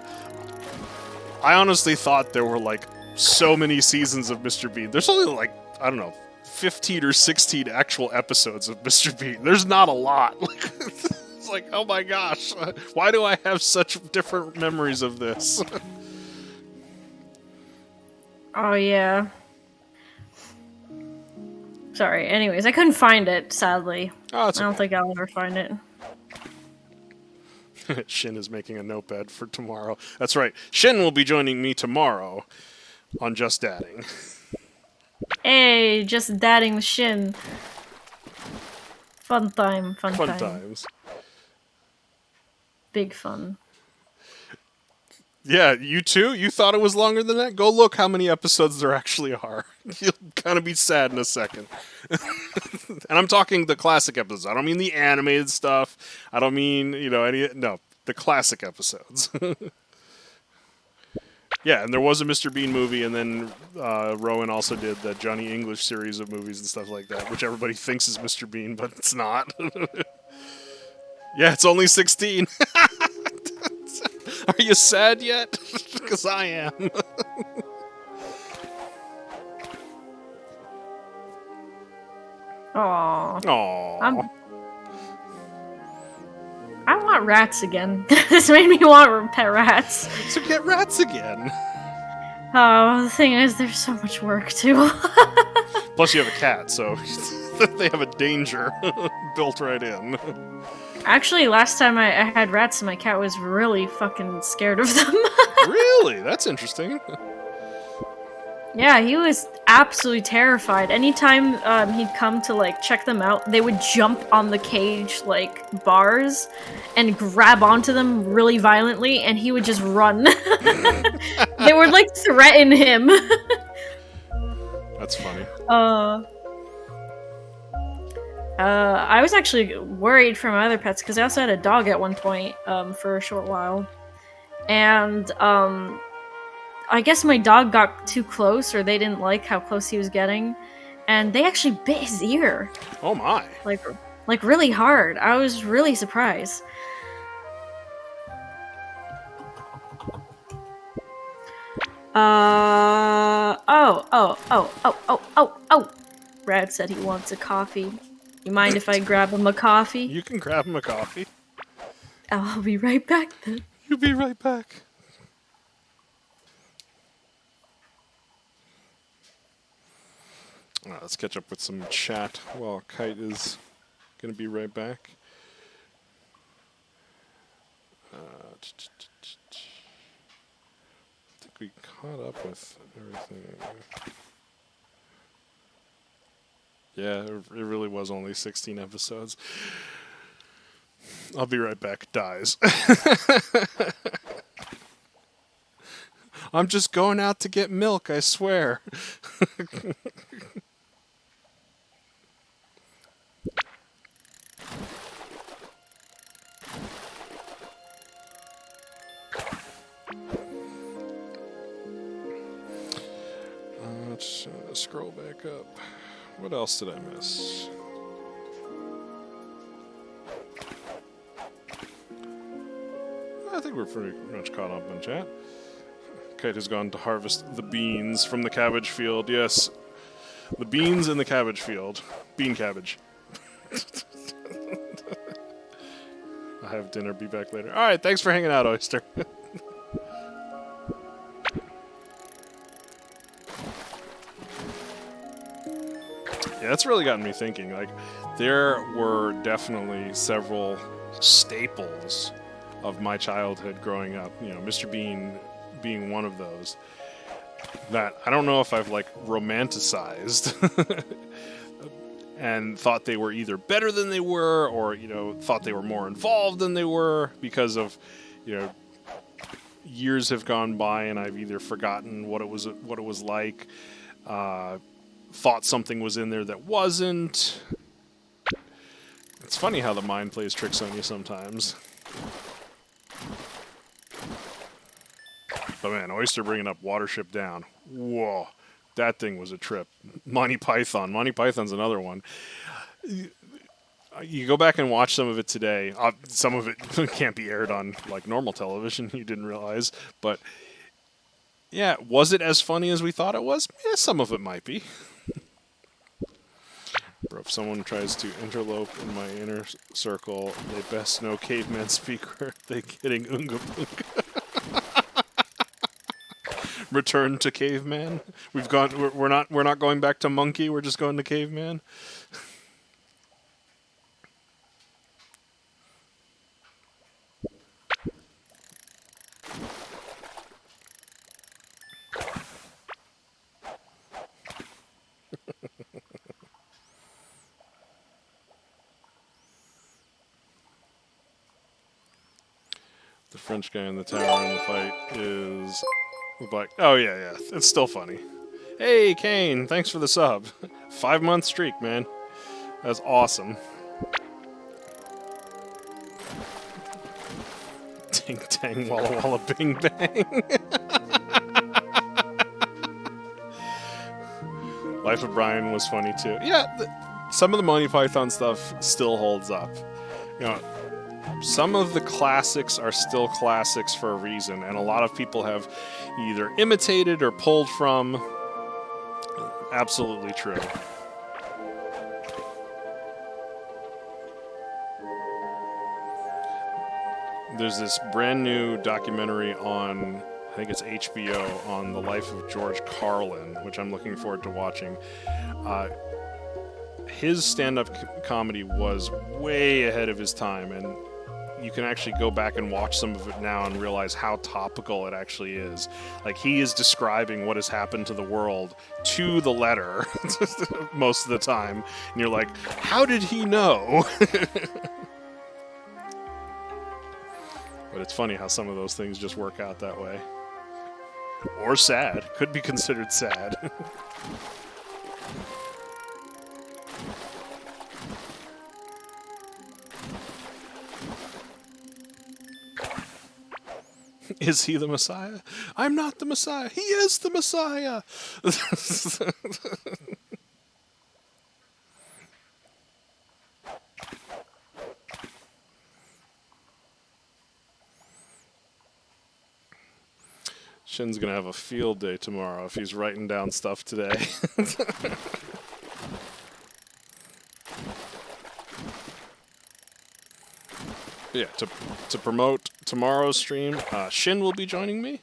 I honestly thought there were like so many seasons of Mr. Bean. There's only like, I don't know, 15 or 16 actual episodes of Mr. Bean. There's not a lot. It's like, oh my gosh, why do I have such different memories of this? Oh, yeah. Sorry. Anyways, I couldn't find it, sadly. Oh, I don't think I'll ever find it. Shin is making a notepad for tomorrow. That's right. Shin will be joining me tomorrow on Just Dadding. Hey, just dadding the Shin. Fun time, fun time. Fun times. Big fun. Yeah, you too? You thought it was longer than that? Go look how many episodes there actually are. You'll kind of be sad in a second. And I'm talking the classic episodes. I don't mean the animated stuff. I don't mean, you know, the classic episodes. Yeah, and there was a Mr. Bean movie, and then Rowan also did the Johnny English series of movies and stuff like that, which everybody thinks is Mr. Bean, but it's not. Yeah, it's only 16. Are you sad yet? Because I am. Aww. Aww. I want rats again. This made me want pet rats. So get rats again. Oh, the thing is, there's so much work, too. Plus you have a cat, so they have a danger built right in. Actually, last time I had rats, my cat was really fucking scared of them. Really? That's interesting. Yeah, he was absolutely terrified. Anytime he'd come to, like, check them out, they would jump on the cage, like, bars and grab onto them really violently, and he would just run. They would, like, threaten him. That's funny. I was actually worried for my other pets, because I also had a dog at one point, for a short while. And, I guess my dog got too close, or they didn't like how close he was getting, and they actually bit his ear. Oh my. Like really hard. I was really surprised. Oh. Brad said he wants a coffee. You mind if I grab him a coffee? You can grab him a coffee. I'll be right back then. You'll be right back. Let's catch up with some chat while Kite is going to be right back. I think we caught up with everything. Yeah, it really was only 16 episodes. I'll be right back. Dies. I'm just going out to get milk, I swear. Let's scroll back up. What else did I miss? I think we're pretty much caught up in chat. Kite has gone to harvest the beans from the cabbage field. Yes, the beans in the cabbage field. Bean cabbage. I'll have dinner, be back later. Alright, thanks for hanging out, Oyster. Yeah, that's really gotten me thinking. Like, there were definitely several staples of my childhood growing up. You know, Mr. Bean being one of those that I don't know if I've, like, romanticized and thought they were either better than they were, or, you know, thought they were more involved than they were because of, you know, years have gone by and I've either forgotten what it was like, thought something was in there that wasn't. It's funny how the mind plays tricks on you sometimes. But man, Oyster bringing up Watership Down. Whoa, that thing was a trip. Monty Python. Monty Python's another one. You go back and watch some of it today. Some of it can't be aired on like normal television. You didn't realize, but yeah, was it as funny as we thought it was? Yeah, some of it might be. Bro, if someone tries to interlope in my inner circle, they best know caveman speaker. They kidding, Oonga Boonga. Return to caveman. We're not going back to monkey. We're just going to caveman. The French guy in the tower in the fight is like, oh yeah, it's still funny. Hey Kane, thanks for the sub. 5-month streak, man. That's awesome. Ding dang walla walla bing bang. Life of Brian was funny too. Yeah, some of the Monty Python stuff still holds up. You know, some of the classics are still classics for a reason, and a lot of people have either imitated or pulled from. Absolutely true. There's this brand new documentary on, I think it's HBO, on the life of George Carlin, which I'm looking forward to watching. His stand-up comedy was way ahead of his time, and you can actually go back and watch some of it now and realize how topical it actually is. Like, he is describing what has happened to the world to the letter most of the time, and you're like, how did he know? But it's funny how some of those things just work out that way. Or sad. Could be considered sad. Is he the Messiah? I'm not the Messiah. He is the Messiah. Shin's gonna have a field day tomorrow if he's writing down stuff today. Yeah, to promote tomorrow's stream, Shin will be joining me.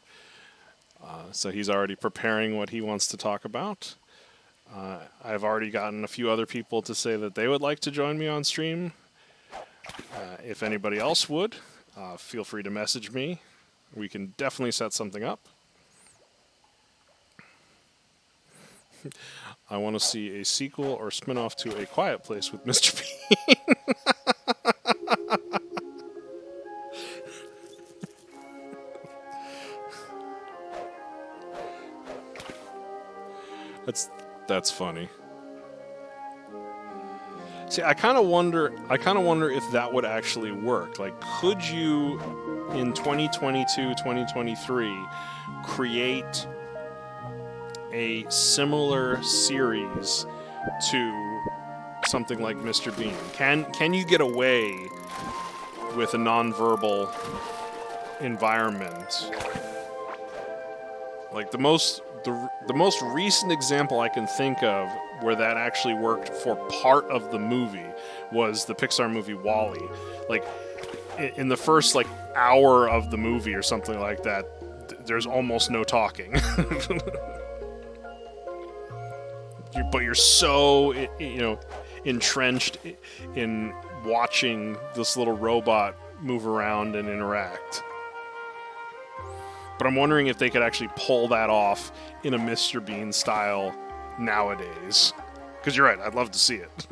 So he's already preparing what he wants to talk about. I've already gotten a few other people to say that they would like to join me on stream. If anybody else would, feel free to message me. We can definitely set something up. I want to see a sequel or spin-off to A Quiet Place with Mr. Bean. That's funny. See, I kind of wonder if that would actually work. Like, could you in 2022, 2023 create a similar series to something like Mr. Bean? Can you get away with a nonverbal environment? Like the most recent example I can think of where that actually worked for part of the movie was the Pixar movie WALL-E. Like in the first like hour of the movie or something like that, there's almost no talking. But you're so, entrenched in watching this little robot move around and interact. But I'm wondering if they could actually pull that off in a Mr. Bean style nowadays. Because you're right, I'd love to see it.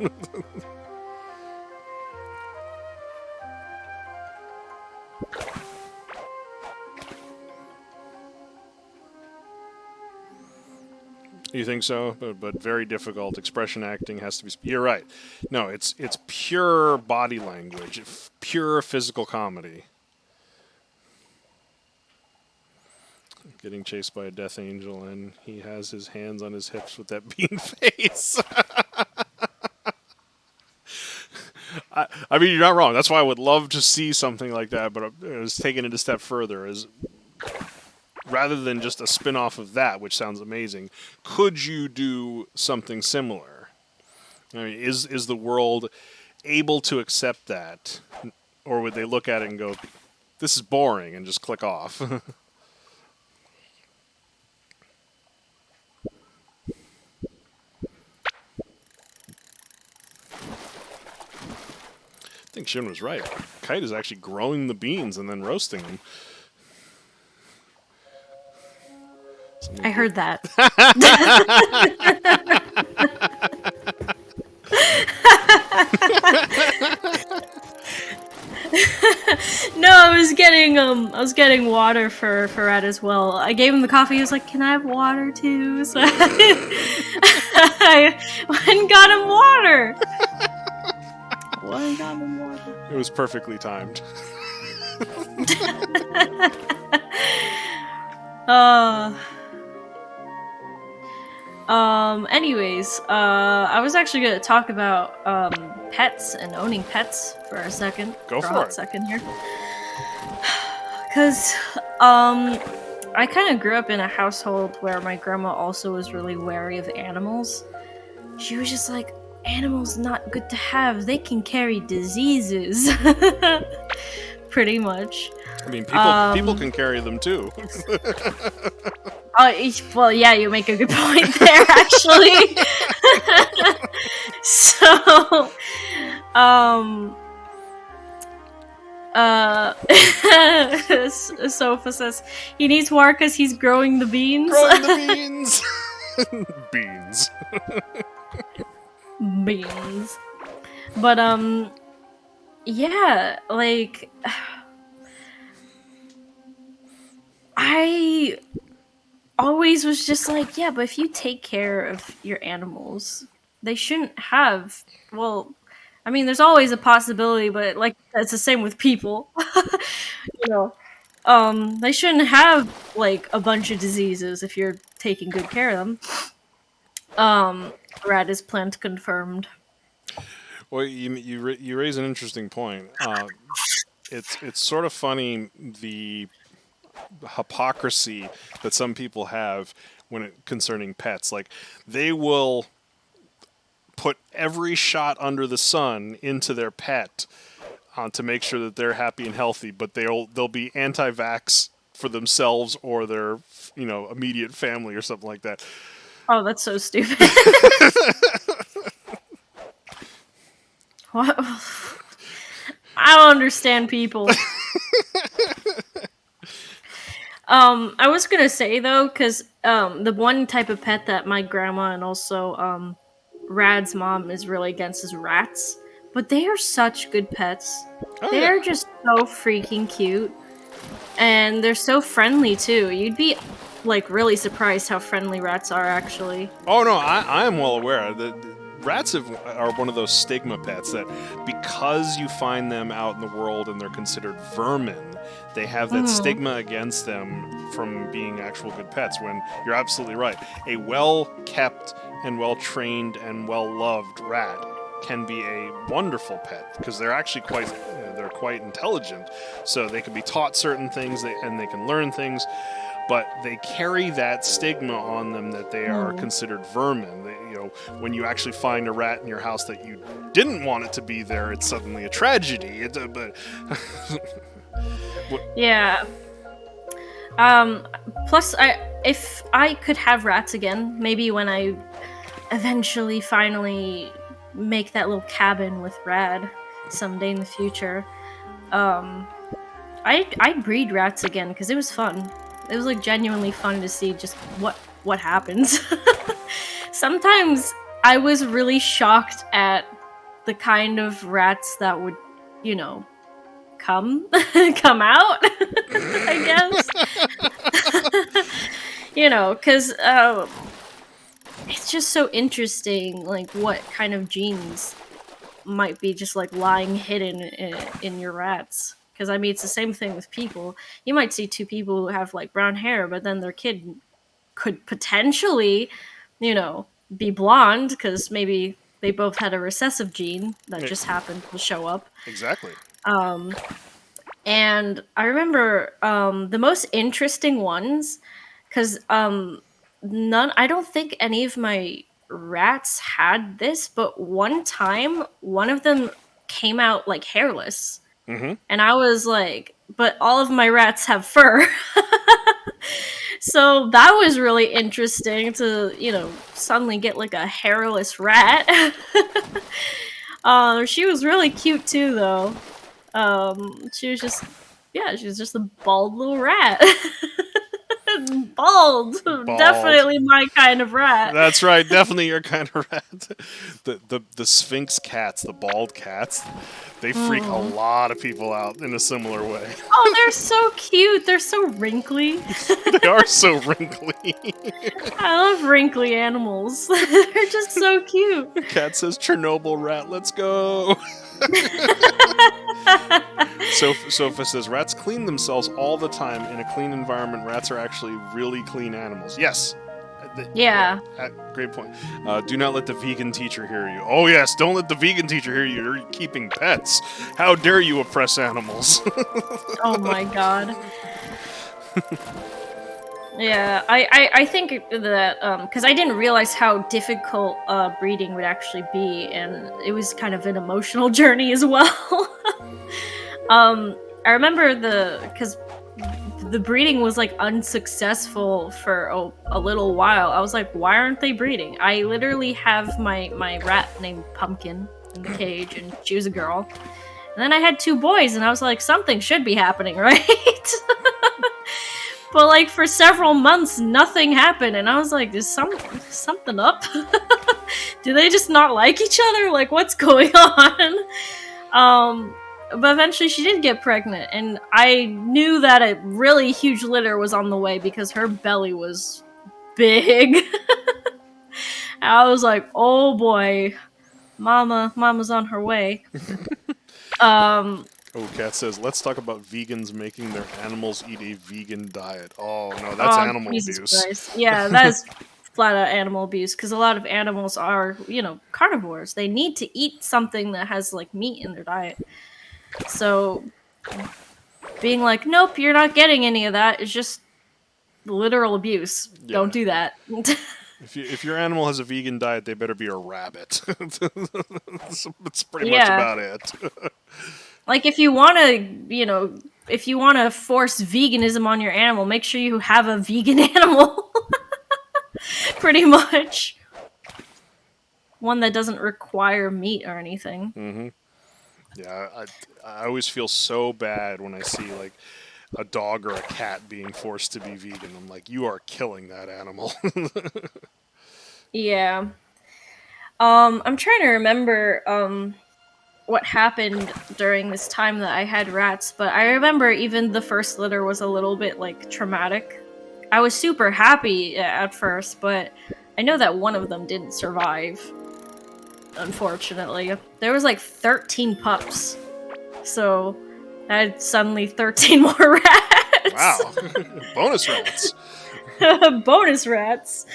You think so? But very difficult. Expression acting has to be... You're right. No, it's pure body language. Pure physical comedy. getting chased by a death angel, and he has his hands on his hips with that bean face. I mean, you're not wrong. That's why I would love to see something like that, but I was taking it a step further. Is rather than just a spin-off of that, which sounds amazing, could you do something similar? I mean, is the world able to accept that? Or would they look at it and go, this is boring, and just click off? I think Shin was right. Kite is actually growing the beans and then roasting them. I heard that. No, I was getting water for Red as well. I gave him the coffee. He was like, "Can I have water too?" So I went and got him water. It was perfectly timed. Anyways, I was actually gonna talk about pets and owning pets for a second. Go for a hot it. second here. Cause I kind of grew up in a household where my grandma also was really wary of animals. She was just like, animals not good to have. They can carry diseases. Pretty much. I mean, people can carry them too. Well, yeah, you make a good point there, actually. So, Sofa says he needs water because he's growing the beans. Growing the beans! Beans. Beans. But, yeah, like, I always was just like, yeah, but if you take care of your animals, they shouldn't have, well, I mean, there's always a possibility, but like, it's the same with people. You know, they shouldn't have, like, a bunch of diseases if you're taking good care of them. Rad is plant confirmed. Well, you raise an interesting point. It's sort of funny the hypocrisy that some people have concerning pets. Like, they will put every shot under the sun into their pet to make sure that they're happy and healthy, but they'll be anti-vax for themselves or their immediate family or something like that. Oh, that's so stupid. What? I don't understand people. I was gonna say though, because the one type of pet that my grandma and also Rad's mom is really against is rats. But they are such good pets. Oh, They're yeah. just so freaking cute. And they're so friendly too. You'd be like really surprised how friendly rats are actually. Oh no, I am well aware. The rats are one of those stigma pets that because you find them out in the world and they're considered vermin, they have that stigma against them from being actual good pets, when you're absolutely right. A well-kept and well-trained and well-loved rat can be a wonderful pet because they're actually they're quite intelligent, so they can be taught certain things and they can learn things, but they carry that stigma on them that they are considered vermin. When you actually find a rat in your house that you didn't want it to be there, it's suddenly a tragedy. Yeah. Plus, if I could have rats again, maybe when I eventually finally make that little cabin with Rad someday in the future, I'd breed rats again because it was fun. It was like genuinely fun to see just what happens. Sometimes I was really shocked at the kind of rats that would, come out, I guess. Because it's just so interesting, like, what kind of genes might be just, like, lying hidden in your rats. Because I mean, it's the same thing with people. You might see two people who have like brown hair, but then their kid could potentially, be blonde because maybe they both had a recessive gene that just happened to show up. Exactly. And I remember the most interesting ones, because I don't think any of my rats had this, but one time one of them came out like hairless. Mm-hmm. And I was like, but all of my rats have fur. So that was really interesting to, suddenly get like a hairless rat. She was really cute too, though. She was just a bald little rat. Bald. Definitely my kind of rat. That's right, definitely your kind of rat. The Sphinx cats, the bald cats, they freak a lot of people out in a similar way. Oh, they're so cute. They're so wrinkly. They are so wrinkly. I love wrinkly animals. They're just so cute. Cat says, Chernobyl rat, let's go. Sofa says, rats clean themselves all the time. In a clean environment, rats are actually really clean animals. Yes. Yeah. Great point. Do not let the vegan teacher hear you. Oh yes, don't let the vegan teacher hear you. You're keeping pets. How dare you oppress animals? Oh my god. Yeah, I think that, because I didn't realize how difficult breeding would actually be, and it was kind of an emotional journey as well. I remember because the breeding was like unsuccessful for a little while. I was like, why aren't they breeding? I literally have my rat named Pumpkin in the cage, and she was a girl. And then I had 2 boys, and I was like, something should be happening, right? But like for several months, nothing happened, and I was like, "Is something up? Do they just not like each other? Like, what's going on?" But eventually, she did get pregnant, and I knew that a really huge litter was on the way because her belly was big. I was like, "Oh boy, Mama's on her way." Oh, Kat says, let's talk about vegans making their animals eat a vegan diet. Oh, no, that's animal Jesus abuse. Christ. Yeah, that is flat out animal abuse, because a lot of animals are, carnivores. They need to eat something that has, like, meat in their diet. So, being like, nope, you're not getting any of that is just literal abuse. Yeah. Don't do that. If your animal has a vegan diet, they better be a rabbit. That's pretty much about it. Like, if you want to, force veganism on your animal, make sure you have a vegan animal. Pretty much. One that doesn't require meat or anything. Mm-hmm. Yeah, I always feel so bad when I see, like, a dog or a cat being forced to be vegan. I'm like, you are killing that animal. Yeah. I'm trying to remember, what happened during this time that I had rats, but I remember even the first litter was a little bit, like, traumatic. I was super happy at first, but I know that one of them didn't survive, unfortunately. There was, like, 13 pups, so I had suddenly 13 more rats! Wow! Bonus rats! Bonus rats!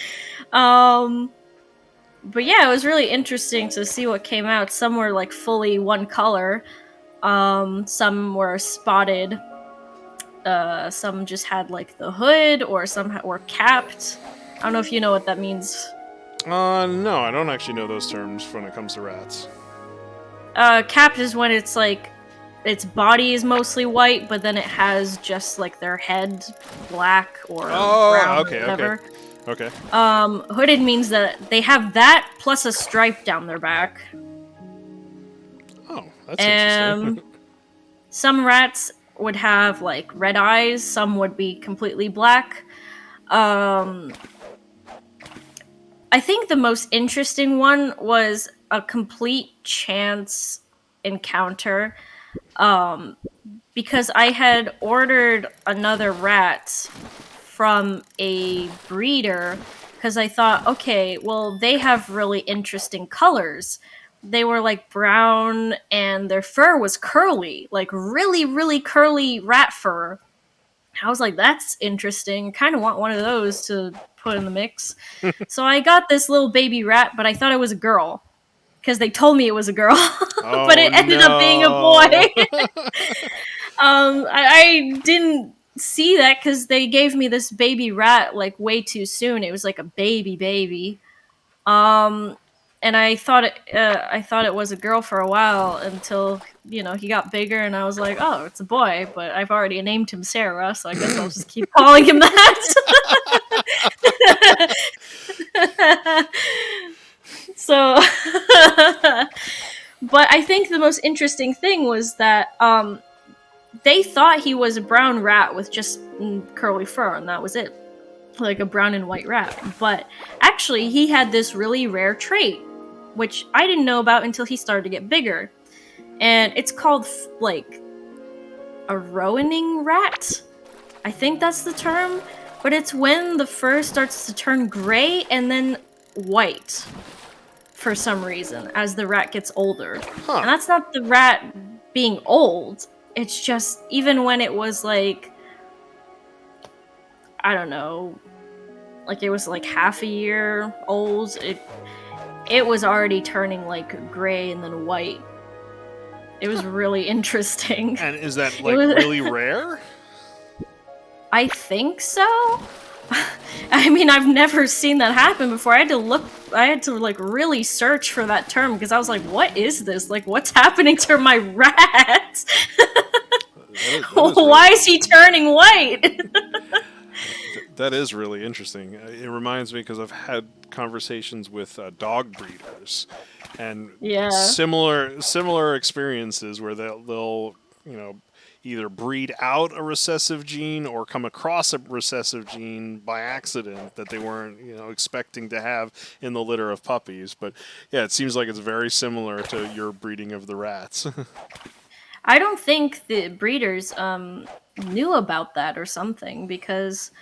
But yeah, it was really interesting to see what came out. Some were like fully one color. Some were spotted. Some just had like the hood, or some were capped. I don't know if you know what that means. No, I don't actually know those terms when it comes to rats. Capped is when it's like its body is mostly white, but then it has just like their head black or brown or whatever. Okay. Hooded means that they have that plus a stripe down their back. Oh, that's interesting. Some rats would have like red eyes, some would be completely black. I think the most interesting one was a complete chance encounter. Because I had ordered another rat from a breeder, because I thought, okay, well, they have really interesting colors. they were like brown and their fur was curly, like really, really curly rat fur. I was like, that's interesting. Kind of want one of those to put in the mix. So I got this little baby rat, but I thought it was a girl because they told me it was a girl, but Oh it ended up being a boy. no! I didn't see that because they gave me this baby rat like way too soon. It was like a baby. Um, and I thought it was a girl for a while until he got bigger, and I was like, oh, it's a boy. But I've already named him Sarah, so I guess I'll just keep calling him that. So, but I think the most interesting thing was that they thought he was a brown rat with just curly fur, and that was it. Like a brown and white rat. But actually, he had this really rare trait, which I didn't know about until he started to get bigger. And it's called, like, a rowaning rat. I think that's the term. But it's when the fur starts to turn gray and then white. For some reason, as the rat gets older. Huh. And that's not the rat being old. It's just, even when it was like, I don't know, like it was like half a year old, it was already turning like gray and then white. It was really interesting. And is that like really rare? I think so. I mean, I've never seen that happen before. I had to like really search for that term because I was like, what is this? Like, what's happening to my rat? Why is he turning white? That is really interesting. It reminds me because I've had conversations with dog breeders, and similar experiences where they'll either breed out a recessive gene or come across a recessive gene by accident that they weren't expecting to have in the litter of puppies. But yeah, it seems like it's very similar to your breeding of the rats. I don't think the breeders knew about that or something because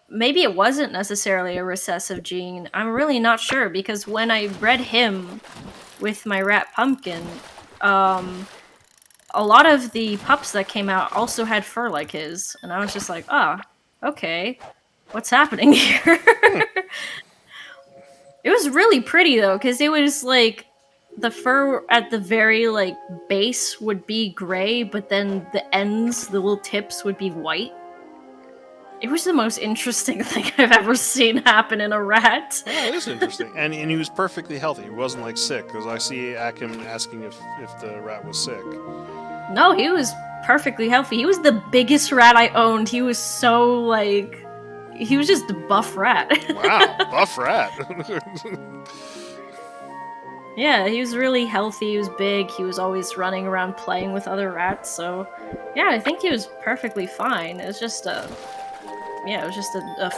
maybe it wasn't necessarily a recessive gene. I'm really not sure because when I bred him with my rat Pumpkin, a lot of the pups that came out also had fur like his, and I was just like, okay, what's happening here? It was really pretty though, because it was like the fur at the very like base would be gray, but then the ends, the little tips, would be white. It was the most interesting thing I've ever seen happen in a rat. Yeah, it is interesting. And he was perfectly healthy. He wasn't like sick, because I see Akim asking if the rat was sick. No, he was perfectly healthy. He was the biggest rat I owned. He was so like, he was just a buff rat. Wow, buff rat. Yeah, he was really healthy, he was big, he was always running around playing with other rats, so yeah, I think he was perfectly fine. It was just a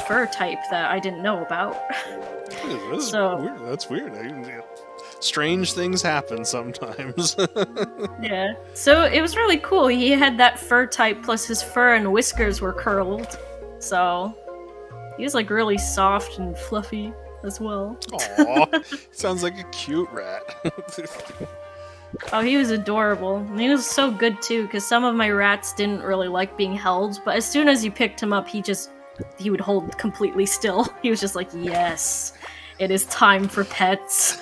fur type that I didn't know about. That's weird. Strange things happen sometimes. Yeah, so it was really cool. He had that fur type, plus his fur and whiskers were curled, so he was like really soft and fluffy as well. Aw, sounds like a cute rat. Oh, he was adorable. And he was so good too, because some of my rats didn't really like being held, but as soon as you picked him up, he would hold completely still. He was just like, yes, it is time for pets.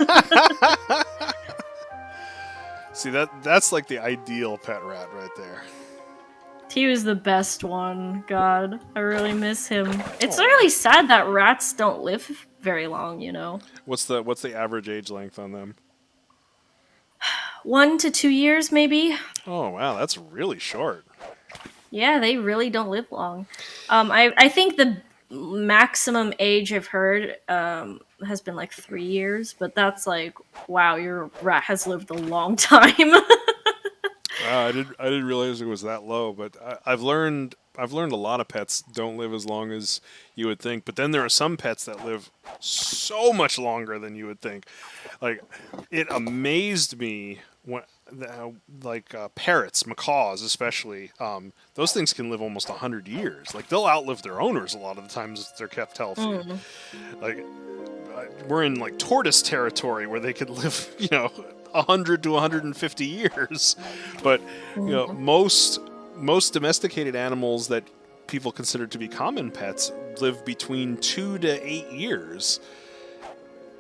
See, that's like the ideal pet rat right there. He was the best one. God, I really miss him. It's really sad that rats don't live very long, What's the average age length on them? 1 to 2 years, maybe. Oh wow, that's really short. Yeah, they really don't live long. I think the maximum age I've heard has been like 3 years, but that's like, wow, your rat has lived a long time. I didn't realize it was that low, but I've learned a lot of pets don't live as long as you would think. But then there are some pets that live so much longer than you would think. Like, it amazed me when, parrots, macaws especially. Those things can live almost 100 years. Like, they'll outlive their owners a lot of the times if they're kept healthy. Like, we're in like tortoise territory where they could live, 100 to 150 years. But most domesticated animals that people consider to be common pets live between 2 to 8 years.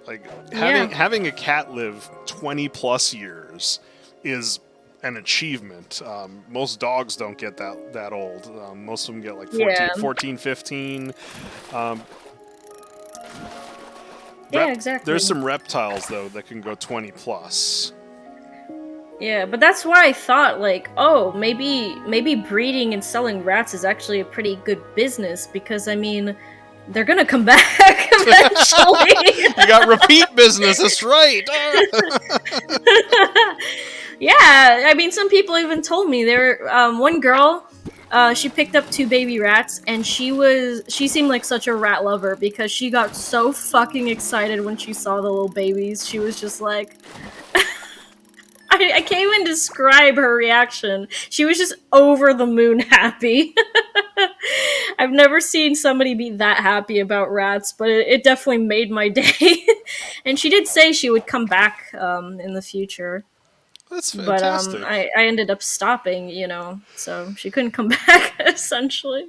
Like having a cat live 20 plus years is an achievement. Most dogs don't get that old. Most of them get like 14, 15. Exactly. There's some reptiles though that can go 20 plus. Yeah, but that's why I thought, like, oh, maybe breeding and selling rats is actually a pretty good business, because, I mean, they're gonna come back eventually. You got repeat business, that's right. Yeah, I mean, some people even told me one girl, she picked up 2 baby rats, and she seemed like such a rat lover, because she got so fucking excited when she saw the little babies. She was just like, I can't even describe her reaction. She was just over the moon happy. I've never seen somebody be that happy about rats, but it definitely made my day. And she did say she would come back in the future. That's fantastic. But I ended up stopping, so she couldn't come back, essentially.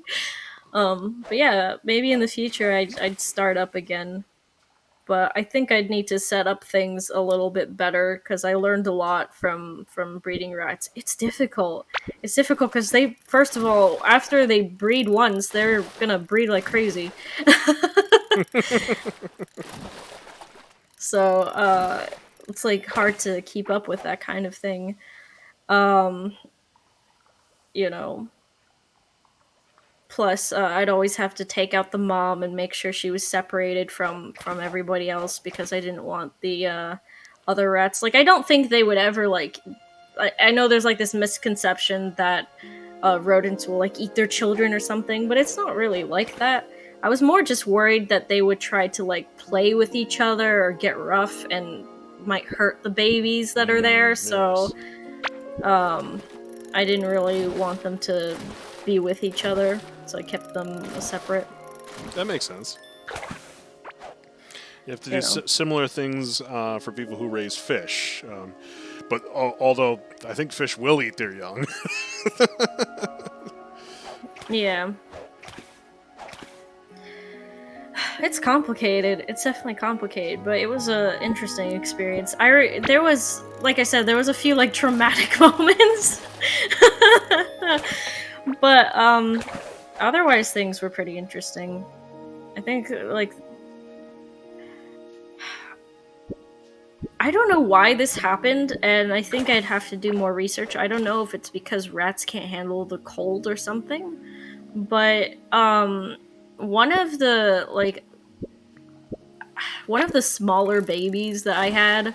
But yeah, maybe in the future I'd start up again. But I think I'd need to set up things a little bit better, because I learned a lot from breeding rats. It's difficult. It's difficult because they, first of all, after they breed once, they're gonna breed like crazy. So, it's like hard to keep up with that kind of thing. You know. Plus, I'd always have to take out the mom and make sure she was separated from everybody else, because I didn't want the other rats. Like, I don't think they would ever, like... I know there's, like, this misconception that rodents will, like, eat their children or something, but it's not really like that. I was more just worried that they would try to, like, play with each other or get rough and might hurt the babies that are there, so... I didn't really want them to be with each other, so I kept them separate. That makes sense. You have to do similar things for people who raise fish. But although I think fish will eat their young. Yeah. It's complicated. It's definitely complicated, but it was an interesting experience. There was, like I said, there was a few, like, traumatic moments. But, otherwise things were pretty interesting. I think, like... I don't know why this happened, and I think I'd have to do more research. I don't know if it's because rats can't handle the cold or something, but, one of the smaller babies that I had,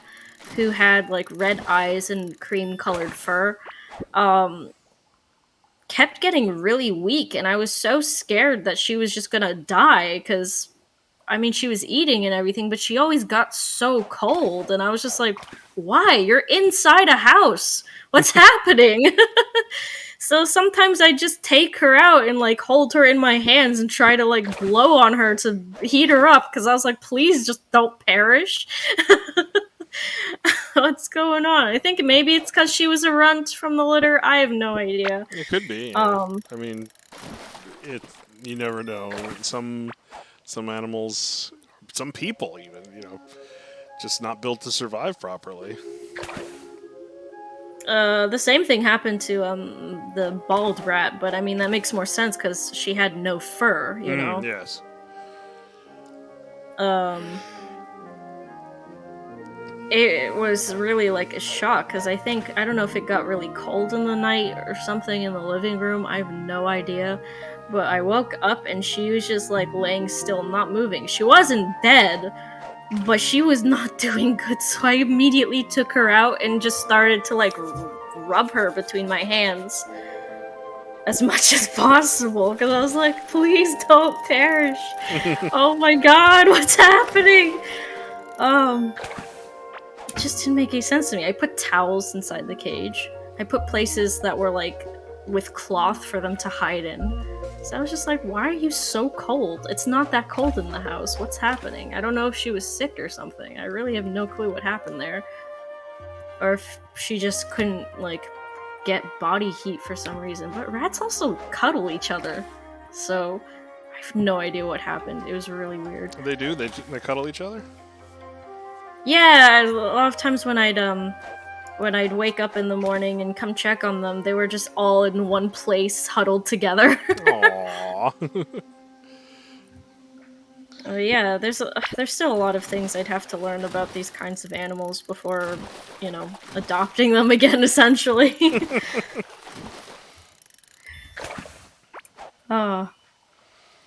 who had, like, red eyes and cream-colored fur, kept getting really weak, and I was so scared that she was just gonna die, because, I mean, she was eating and everything, but she always got so cold, and I was just like, why? You're inside a house! What's happening? So sometimes I just take her out and, like, hold her in my hands and try to, like, blow on her to heat her up, because I was like, please just don't perish. What's going on? I think maybe it's because she was a runt from the litter. I have no idea. It could be. Yeah. I mean, you never know. Some animals, some people even, just not built to survive properly. The same thing happened to the bald rat, but I mean that makes more sense because she had no fur, you know. Yes. It was really like a shock because I don't know if it got really cold in the night or something in the living room. I have no idea, but I woke up and she was just like laying still, not moving. She wasn't dead, but she was not doing good, so I immediately took her out and just started to like rub her between my hands as much as possible because I was like, please don't perish. Oh my god, what's happening? It just didn't make any sense to me. I put towels inside the cage. I put places that were like with cloth for them to hide in. So I was just like, why are you so cold? It's not that cold in the house. What's happening? I don't know if she was sick or something. I really have no clue what happened there. Or if she just couldn't, like, get body heat for some reason. But rats also cuddle each other. So I have no idea what happened. It was really weird. They do? They cuddle each other? Yeah, a lot of times when I'd wake up in the morning and come check on them, they were just all in one place, huddled together. Aww. Yeah, there's still a lot of things I'd have to learn about these kinds of animals before, adopting them again, essentially. Oh,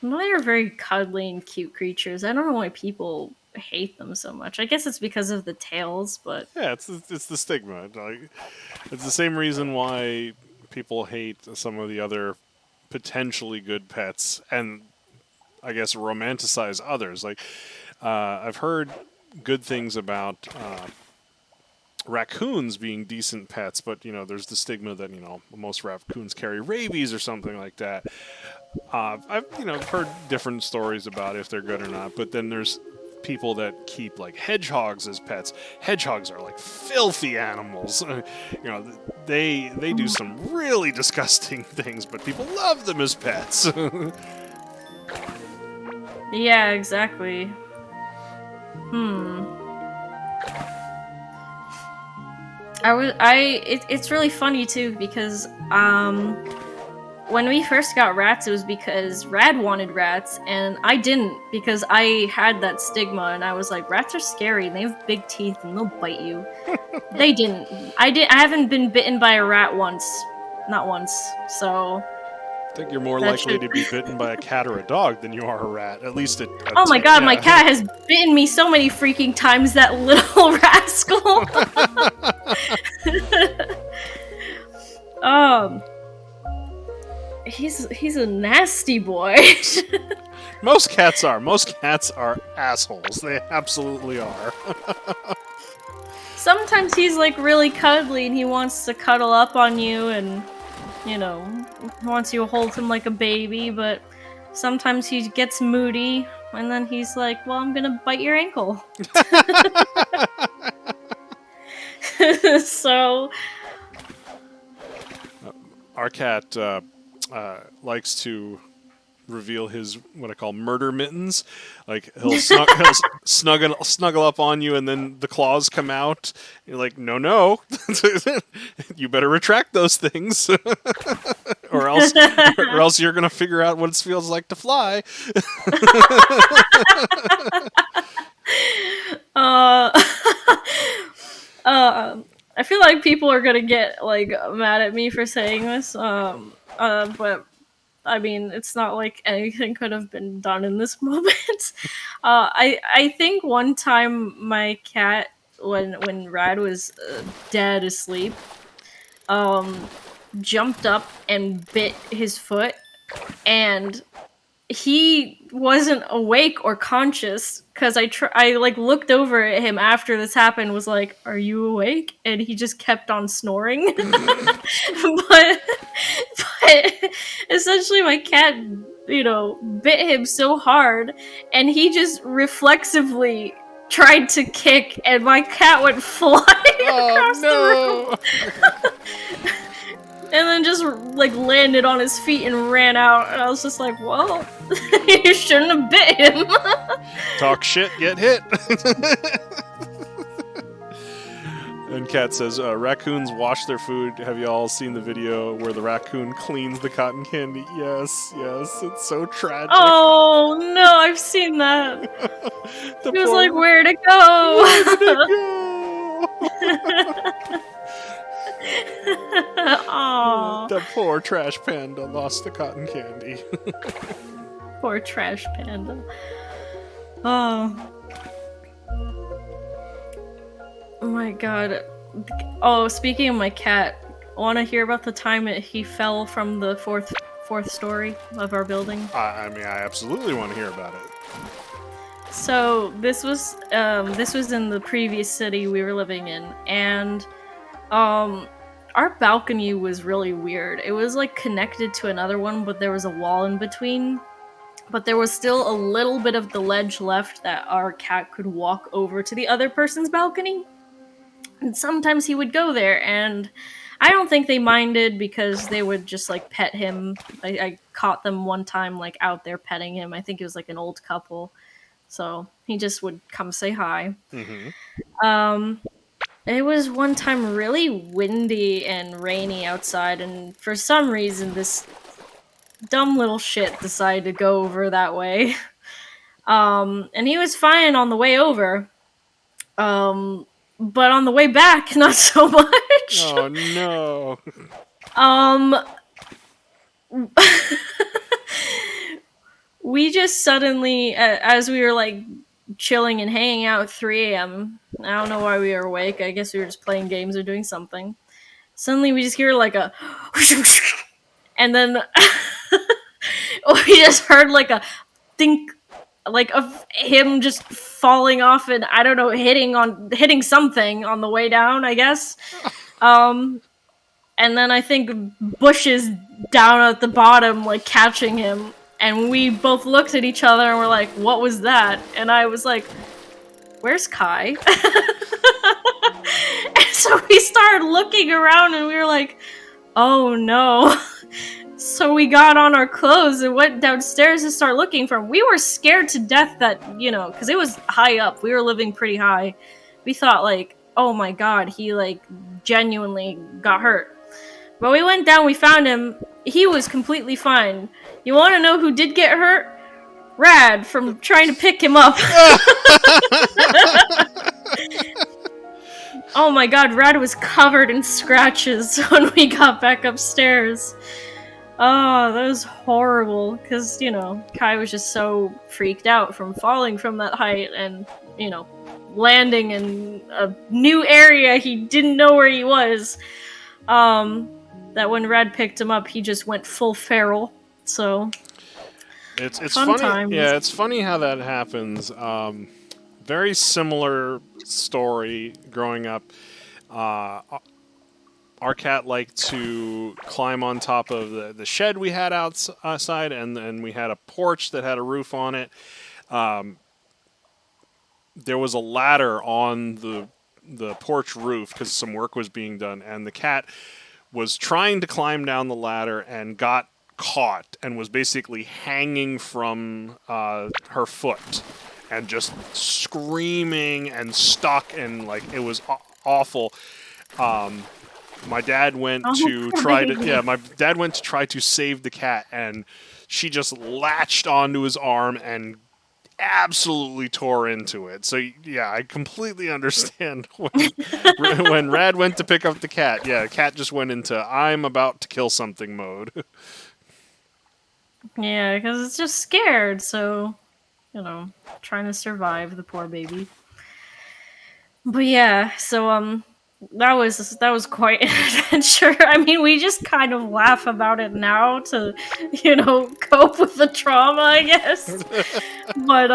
they're very cuddly and cute creatures. I don't know why people hate them so much. I guess it's because of the tails, but Yeah, it's the stigma. Like, it's the same reason why people hate some of the other potentially good pets, and I guess romanticize others. Like, I've heard good things about raccoons being decent pets, but there's the stigma that most raccoons carry rabies or something like that. I've heard different stories about if they're good or not, but then there's people that keep like hedgehogs as pets. Hedgehogs are like filthy animals. They do some really disgusting things, but people love them as pets. yeah, exactly. It's really funny too because when we first got rats, it was because Rad wanted rats, and I didn't because I had that stigma, and I was like, rats are scary, and they have big teeth, and they'll bite you. They didn't. I haven't been bitten by a rat once. Not once, so... I think you're more likely to be bitten by a cat or a dog than you are a rat, at least oh my god, my cat has bitten me so many freaking times, that little rascal! He's a nasty boy. Most cats are. Most cats are assholes. They absolutely are. Sometimes he's like really cuddly and he wants to cuddle up on you and, wants you to hold him like a baby, but sometimes he gets moody and then he's like, well, I'm gonna bite your ankle. So... Our cat likes to reveal his what I call murder mittens. Like he'll snuggle up on you, and then the claws come out. You're like, no, you better retract those things, or else you're gonna figure out what it feels like to fly. I feel like people are gonna get like mad at me for saying this, but I mean, it's not like anything could have been done in this moment. I think one time my cat, when Rad was dead asleep, jumped up and bit his foot, and he wasn't awake or conscious because I like looked over at him after this happened, was like, are you awake? And he just kept on snoring. but essentially my cat bit him so hard, and he just reflexively tried to kick, and my cat went flying across the room. And then just, like, landed on his feet and ran out. And I was just like, well, you shouldn't have bit him. Talk shit, get hit. And Kat says, raccoons wash their food. Have you all seen the video where the raccoon cleans the cotton candy? Yes, it's so tragic. Oh, no, I've seen that. He was like, where'd it go? Aww. The poor trash panda lost the cotton candy. Poor trash panda. Oh my god. Oh, speaking of my cat, want to hear about the time he fell from the fourth story of our building? I mean, I absolutely want to hear about it. So this was in the previous city we were living in, and our balcony was really weird. It was like connected to another one, but there was a wall in between. But there was still a little bit of the ledge left that our cat could walk over to the other person's balcony. And sometimes he would go there, and I don't think they minded because they would just like pet him. I caught them one time like out there petting him. I think it was like an old couple. So he just would come say hi. Um, it was one time really windy and rainy outside, and for some reason, this dumb little shit decided to go over that way. And he was fine on the way over. But on the way back, not so much. Oh no. Um, we just suddenly, as we were like chilling and hanging out at 3 a.m., I don't know why we were awake. I guess we were just playing games or doing something. Suddenly we just hear like a and then we just heard like a think like of him just falling off and I don't know hitting something on the way down, I guess. And then I think bushes down at the bottom like catching him, and we both looked at each other and were like, what was that? And I was like, where's Kai? And so we started looking around and we were like, oh no. So we got on our clothes and went downstairs to start looking for him. We were scared to death that, because it was high up. We were living pretty high. We thought like, oh my god, he like genuinely got hurt. But we went down, we found him. He was completely fine. You want to know who did get hurt? Rad, from trying to pick him up. Oh my god, Rad was covered in scratches when we got back upstairs. Oh, that was horrible, because, Kai was just so freaked out from falling from that height and, landing in a new area he didn't know where he was. That when Rad picked him up, he just went full feral, so... It's fun funny. times. Yeah, it's funny how that happens. Very similar story growing up. Our cat liked to climb on top of the shed we had outside, and then we had a porch that had a roof on it. There was a ladder on the porch roof because some work was being done, and the cat was trying to climb down the ladder and got caught and was basically hanging from her foot and just screaming and stuck, and like it was awful. My dad went to try to save the cat, and she just latched onto his arm and absolutely tore into it. So yeah, I completely understand when Rad went to pick up the cat. Yeah, the cat just went into I'm about to kill something mode. Yeah, because it's just scared, so, trying to survive, the poor baby. But yeah, so, that was quite an adventure. I mean, we just kind of laugh about it now to, cope with the trauma, I guess. But,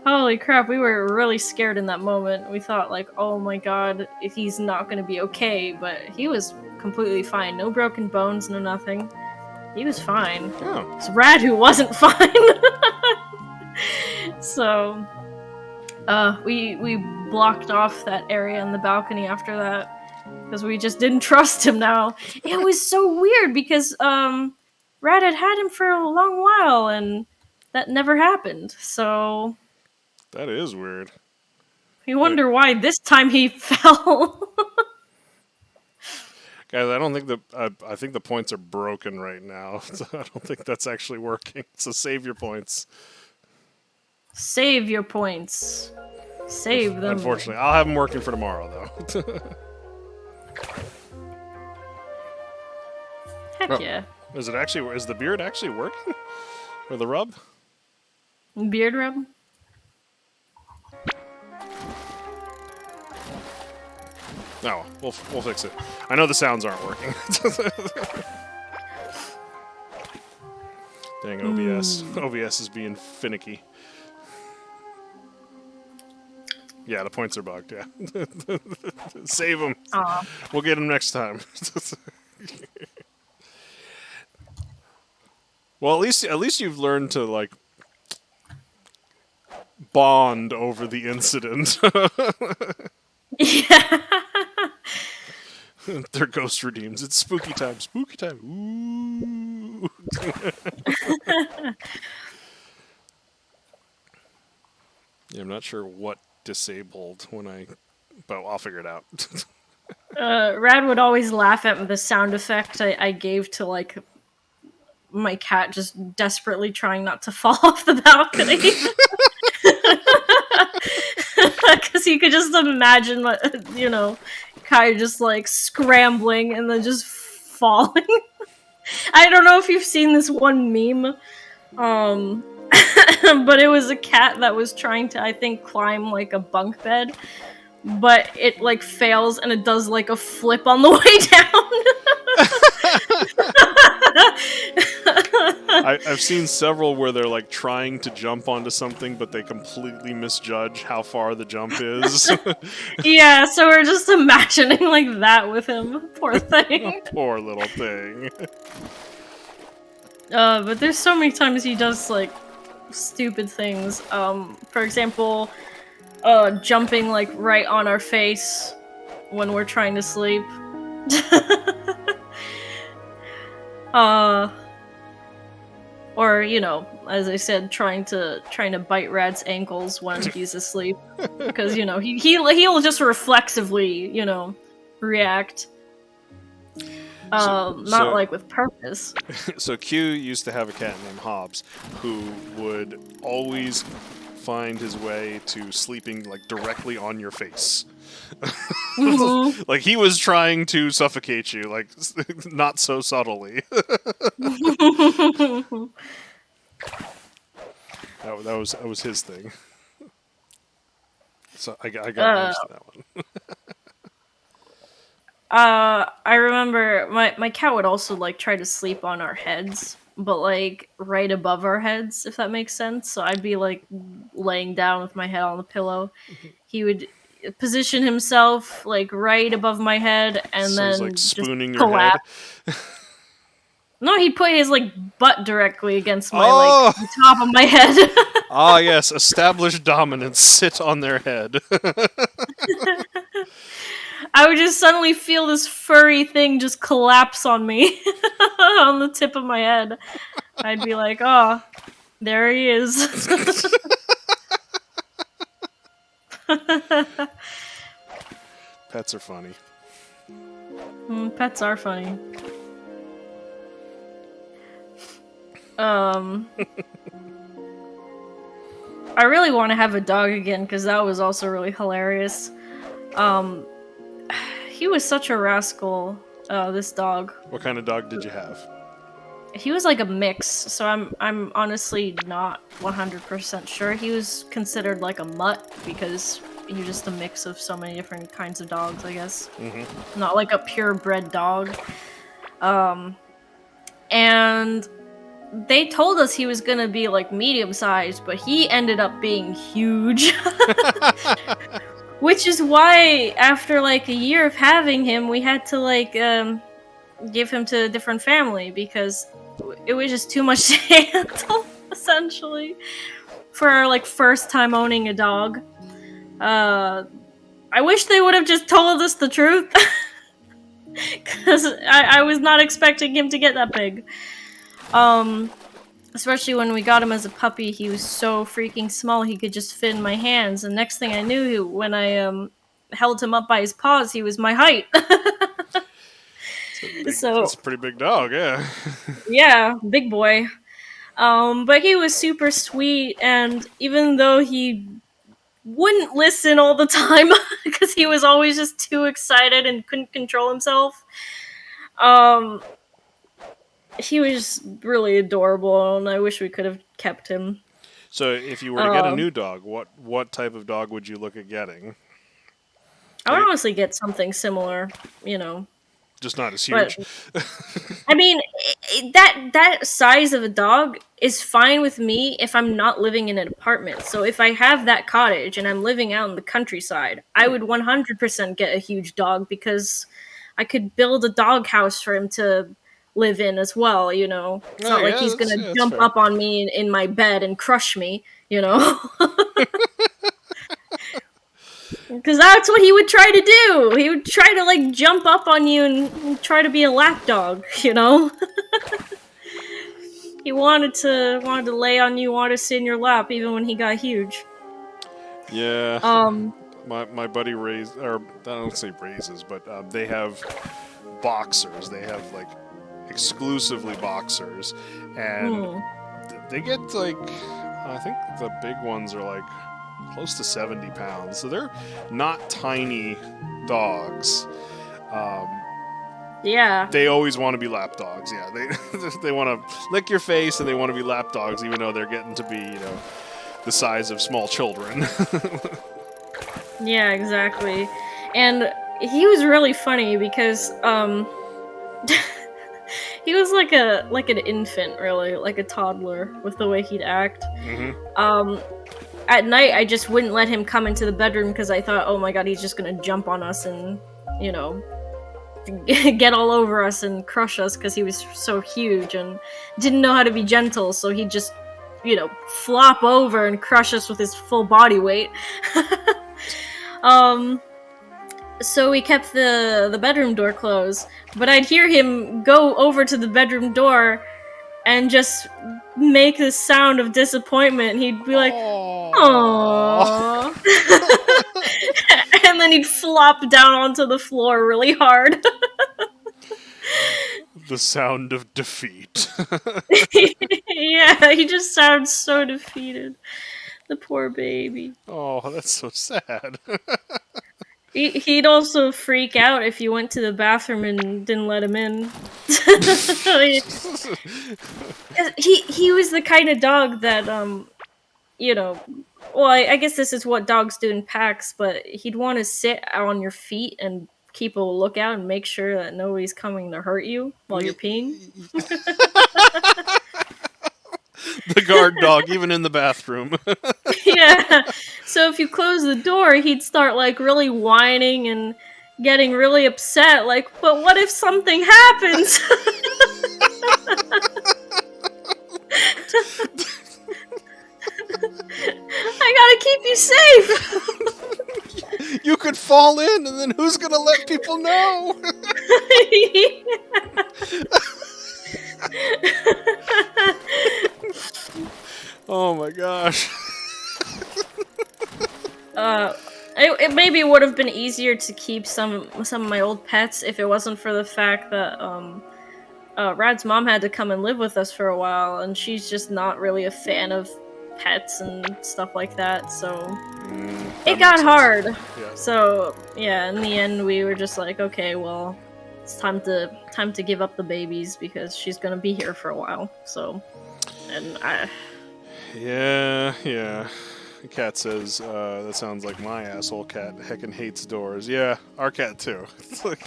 holy crap, we were really scared in that moment. We thought, like, oh my god, he's not gonna be okay, but he was completely fine. No broken bones, no nothing. He was fine. Oh. It's Rad who wasn't fine. So, we blocked off that area in the balcony after that because we just didn't trust him now. It was so weird because Rad had him for a long while and that never happened. So That is weird. you wonder why this time he fell. Guys, I don't think I think the points are broken right now. So I don't think that's actually working. So save your points. Save your points. Save them. Unfortunately, I'll have them working for tomorrow, though. Heck yeah. Is the beard actually working? Or the rub? Beard rub? No, we'll fix it. I know the sounds aren't working. Dang, OBS. OBS is being finicky. Yeah, the points are bugged, yeah. Save them. Aw. We'll get them next time. Well, at least you've learned to, like, bond over the incident. Yeah. Their ghost redeems. It's spooky time. Spooky time. Ooh. Yeah, I'm not sure what disabled but I'll figure it out. Rad would always laugh at the sound effect I gave to, like, my cat just desperately trying not to fall off the balcony. Because you could just imagine, Kai just, like, scrambling and then just falling. I don't know if you've seen this one meme, but it was a cat that was trying to, I think, climb, like, a bunk bed, but it, like, fails and it does, like, a flip on the way down. I've seen several where they're, like, trying to jump onto something, but they completely misjudge how far the jump is. Yeah, so we're just imagining, like, that with him. Poor thing. Poor little thing. But there's so many times he does, like, stupid things. For example, jumping, like, right on our face when we're trying to sleep. Or, as I said, trying to bite Rad's ankles when he's asleep. Because, he'll just reflexively, react. Not like with purpose. So Q used to have a cat named Hobbs who would always find his way to sleeping, like, directly on your face. Mm-hmm. Like, he was trying to suffocate you, like, not so subtly. that was his thing. So I got used to that one. I remember my cat would also, like, try to sleep on our heads, but, like, right above our heads, if that makes sense. So I'd be, like, laying down with my head on the pillow. He would position himself, like, right above my head, and So then he's, like, spooning just your collapse. head. No, he put his, like, butt directly against my like the top of my head. Ah, yes, established dominance. Sit on their head. I would just suddenly feel this furry thing just collapse on me on the tip of my head. I'd be like, oh, there he is. Pets are funny. Pets are funny. I really want to have a dog again because that was also really hilarious. He was such a rascal, this dog. What kind of dog did you have? He was like a mix, so I'm honestly not 100% sure. He was considered like a mutt because he was just a mix of so many different kinds of dogs, I guess. Mm-hmm. Not like a purebred dog. And they told us he was gonna be like medium-sized, but he ended up being huge. Which is why, after like a year of having him, we had to like give him to a different family because it was just too much to handle, essentially, for our like first time owning a dog. I wish they would have just told us the truth, because I was not expecting him to get that big. Especially when we got him as a puppy, he was so freaking small he could just fit in my hands. And next thing I knew, when I held him up by his paws, he was my height. That's a pretty big dog, yeah. Yeah, big boy. But he was super sweet, and even though he wouldn't listen all the time, because he was always just too excited and couldn't control himself, he was really adorable, and I wish we could have kept him. So if you were to get a new dog, what type of dog would you look at getting? I would honestly get something similar, Just not as huge. But, I mean, that size of a dog is fine with me if I'm not living in an apartment. So if I have that cottage and I'm living out in the countryside, I would 100% get a huge dog because I could build a dog house for him to live in as well, you know. It's Oh not like yeah, he's gonna that's jump fair. up on me in my bed and crush me, you know. Because that's what he would try to do. He would try to like jump up on you and try to be a lap dog, you know. He wanted to lay on you, wanted to sit in your lap, even when he got huge. Yeah, Um, my buddy raised, or I don't say raises, but they have boxers. They have like exclusively boxers, and mm, they get like, I think the big ones are like close to 70 pounds. So they're not tiny dogs. Um, yeah, they always want to be lap dogs. Yeah, they want to lick your face and they want to be lap dogs, even though they're getting to be, you know, the size of small children. yeah, exactly. And he was really funny because he was like an infant, really, like a toddler with the way he'd act. hmm Um, at night, I just wouldn't let him come into the bedroom because I thought, oh my god, he's just gonna jump on us and, you know, get all over us and crush us because he was so huge and didn't know how to be gentle, so he'd just, you know, flop over and crush us with his full body weight. um, so we kept the bedroom door closed, but I'd hear him go over to the bedroom door and just make this sound of disappointment. He'd be like, Oh. "Aww," and then he'd flop down onto the floor really hard. The sound of defeat. Yeah, he just sounds so defeated. The poor baby. Oh, that's so sad. He'd also freak out if you went to the bathroom and didn't let him in. He was the kind of dog that you know, well, I guess this is what dogs do in packs, but he'd want to sit on your feet and keep a lookout and make sure that nobody's coming to hurt you while you're peeing. The guard dog, even in the bathroom. Yeah. So if you close the door, he'd start like really whining and getting really upset. Like, but what if something happens? I gotta keep you safe. You could fall in, and then who's gonna let people know? Oh my gosh. It maybe would have been easier to keep some of my old pets if it wasn't for the fact that Rad's mom had to come and live with us for a while, and she's just not really a fan of pets and stuff like that. So it got hard. Yeah. So yeah, in the end, we were just like, okay, well, it's time to give up the babies because she's gonna be here for a while. So, and Yeah. The cat says, that sounds like my asshole cat heckin' hates doors. Yeah, our cat too. It's like,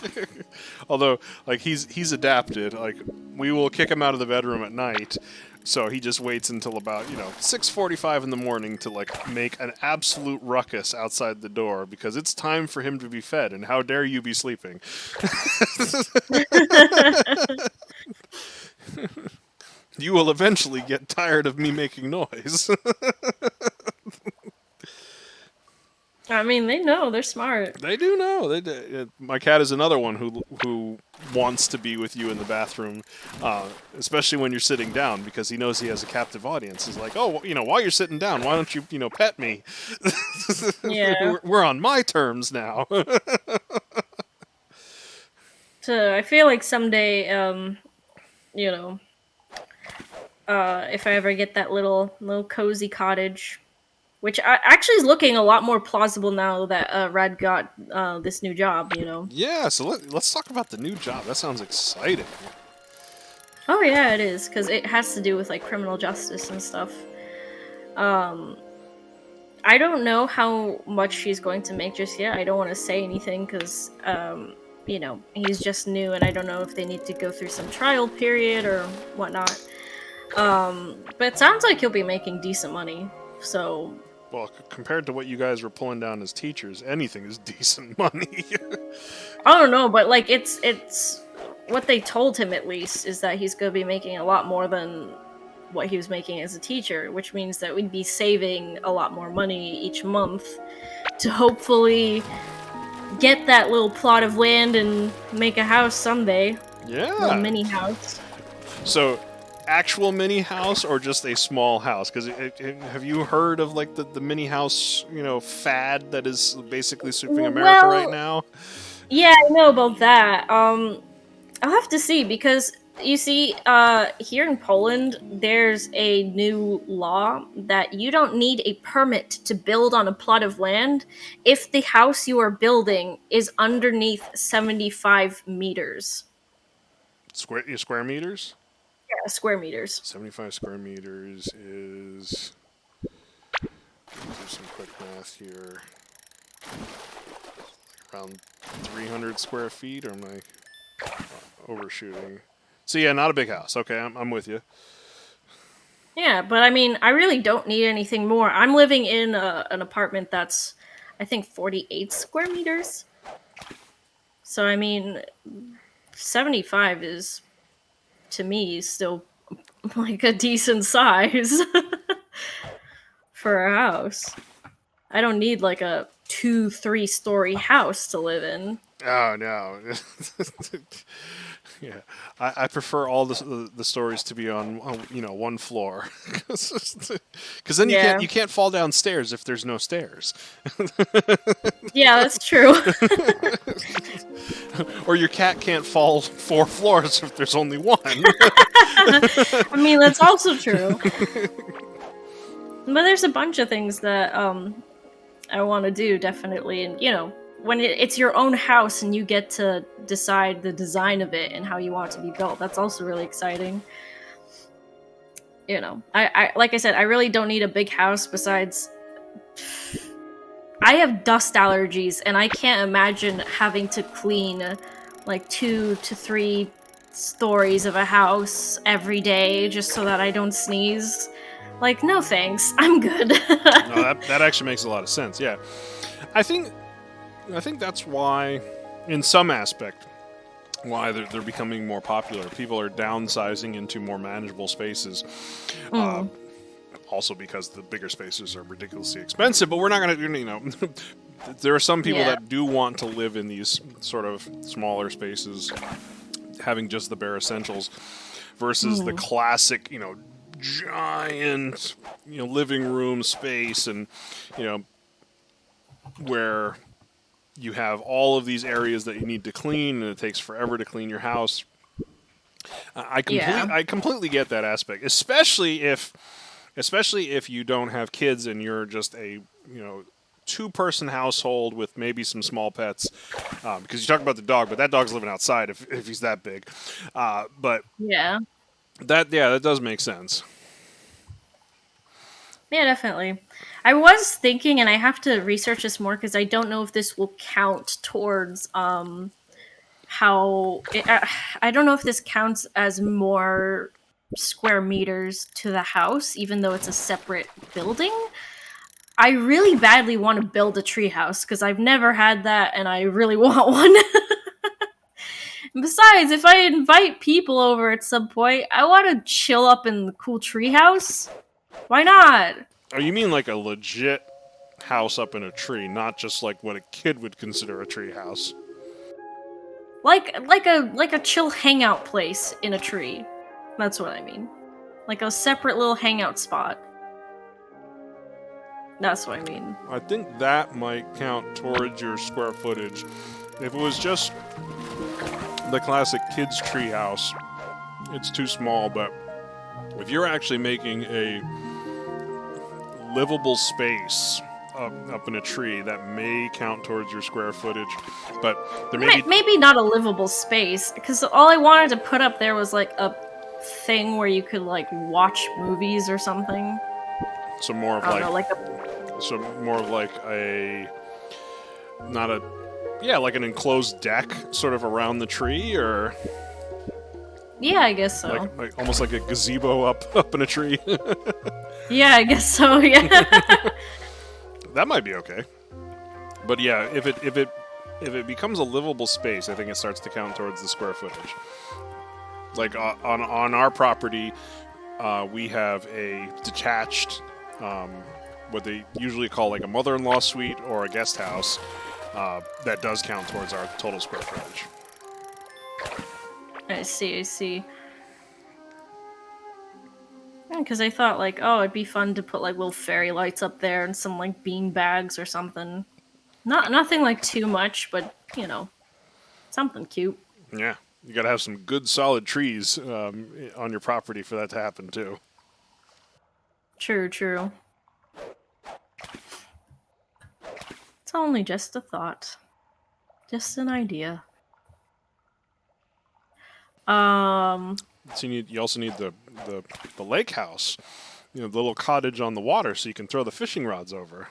although, like, he's adapted. Like, we will kick him out of the bedroom at night, so he just waits until about, 6:45 in the morning to, like, make an absolute ruckus outside the door, because it's time for him to be fed, and how dare you be sleeping? You will eventually get tired of me making noise. I mean, they know, they're smart. They do know. My cat is another one who wants to be with you in the bathroom, especially when you're sitting down, because he knows he has a captive audience. He's like, oh, while you're sitting down, why don't you, pet me? Yeah. We're on my terms now. So I feel like someday, you know, if I ever get that little cozy cottage, which actually is looking a lot more plausible now that Rad got this new job, you know. Yeah, so let's talk about the new job. That sounds exciting. Oh yeah, it is, because it has to do with like criminal justice and stuff. I don't know how much she's going to make just yet. I don't want to say anything because he's just new, and I don't know if they need to go through some trial period or whatnot. But it sounds like he'll be making decent money. So, Well, compared to what you guys were pulling down as teachers, anything is decent money. I don't know, but like it's what they told him at least is that he's going to be making a lot more than what he was making as a teacher, which means that we'd be saving a lot more money each month to hopefully get that little plot of land and make a house someday. Yeah. A little mini house. So, actual mini house or just a small house? Because have you heard of like the mini house, fad that is basically sweeping America right now? Yeah, I know about that. I'll have to see, because you see, here in Poland, there's a new law that you don't need a permit to build on a plot of land if the house you are building is underneath 75 meters. Square meters? Yeah, square meters. 75 square meters is... Let's do some quick math here. Around 300 square feet, or am I overshooting? So yeah, not a big house. Okay, I'm with you. Yeah, but I mean, I really don't need anything more. I'm living in an apartment that's, I think, 48 square meters. So, I mean, 75 is, to me, still like a decent size for a house. I don't need like a 2-3 story house to live in. Oh, no. Yeah, I prefer all the stories to be on one floor, because then you can't fall downstairs if there's no stairs. Yeah, that's true. Or your cat can't fall 4 floors if there's only one. I mean, that's also true. But there's a bunch of things that I want to do, definitely, and when it's your own house and you get to decide the design of it and how you want it to be built, that's also really exciting. I like I said, I really don't need a big house. Besides, I have dust allergies, and I can't imagine having to clean like 2 to 3 stories of a house every day just so that I don't sneeze. Like, no thanks, I'm good. No, that actually makes a lot of sense. Yeah, I think that's why, in some aspect, why they're becoming more popular. People are downsizing into more manageable spaces. Also because the bigger spaces are ridiculously expensive, but we're not going to, there are some people that do want to live in these sort of smaller spaces, having just the bare essentials, versus the classic, giant, living room space, and, where you have all of these areas that you need to clean, and it takes forever to clean your house. I completely get that aspect, especially if you don't have kids and you're just a 2-person household with maybe some small pets. Because you talk about the dog, but that dog's living outside if he's that big. But that does make sense. Yeah, definitely. I was thinking, and I have to research this more because I don't know if this will count towards I don't know if this counts as more square meters to the house, even though it's a separate building. I really badly want to build a treehouse because I've never had that, and I really want one. Besides, if I invite people over at some point, I want to chill up in the cool treehouse. Why not? Oh, you mean like a legit house up in a tree, not just like what a kid would consider a tree house? Like a chill hangout place in a tree. That's what I mean. Like a separate little hangout spot. That's what I mean. I think that might count towards your square footage. If it was just the classic kids' tree house, it's too small, but if you're actually making a livable space up in a tree, that may count towards your square footage. But there maybe not a livable space, because all I wanted to put up there was like a thing where you could like watch movies or something. So more of like a not a Yeah, like an enclosed deck sort of around the tree, or Yeah, I guess so. like almost like a gazebo up in a tree. Yeah, I guess so. Yeah. That might be okay. But yeah, if it becomes a livable space, I think it starts to count towards the square footage. Like on our property, we have a detached, what they usually call like a mother-in-law suite or a guest house. That does count towards our total square footage. I see. Because I thought, like, oh, it'd be fun to put, like, little fairy lights up there and some, like, bean bags or something. Nothing, like, too much, but, you know, something cute. Yeah, you gotta have some good solid trees on your property for that to happen too. True. It's only just a thought. Just an idea. So you also need the lake house, the little cottage on the water, so you can throw the fishing rods over.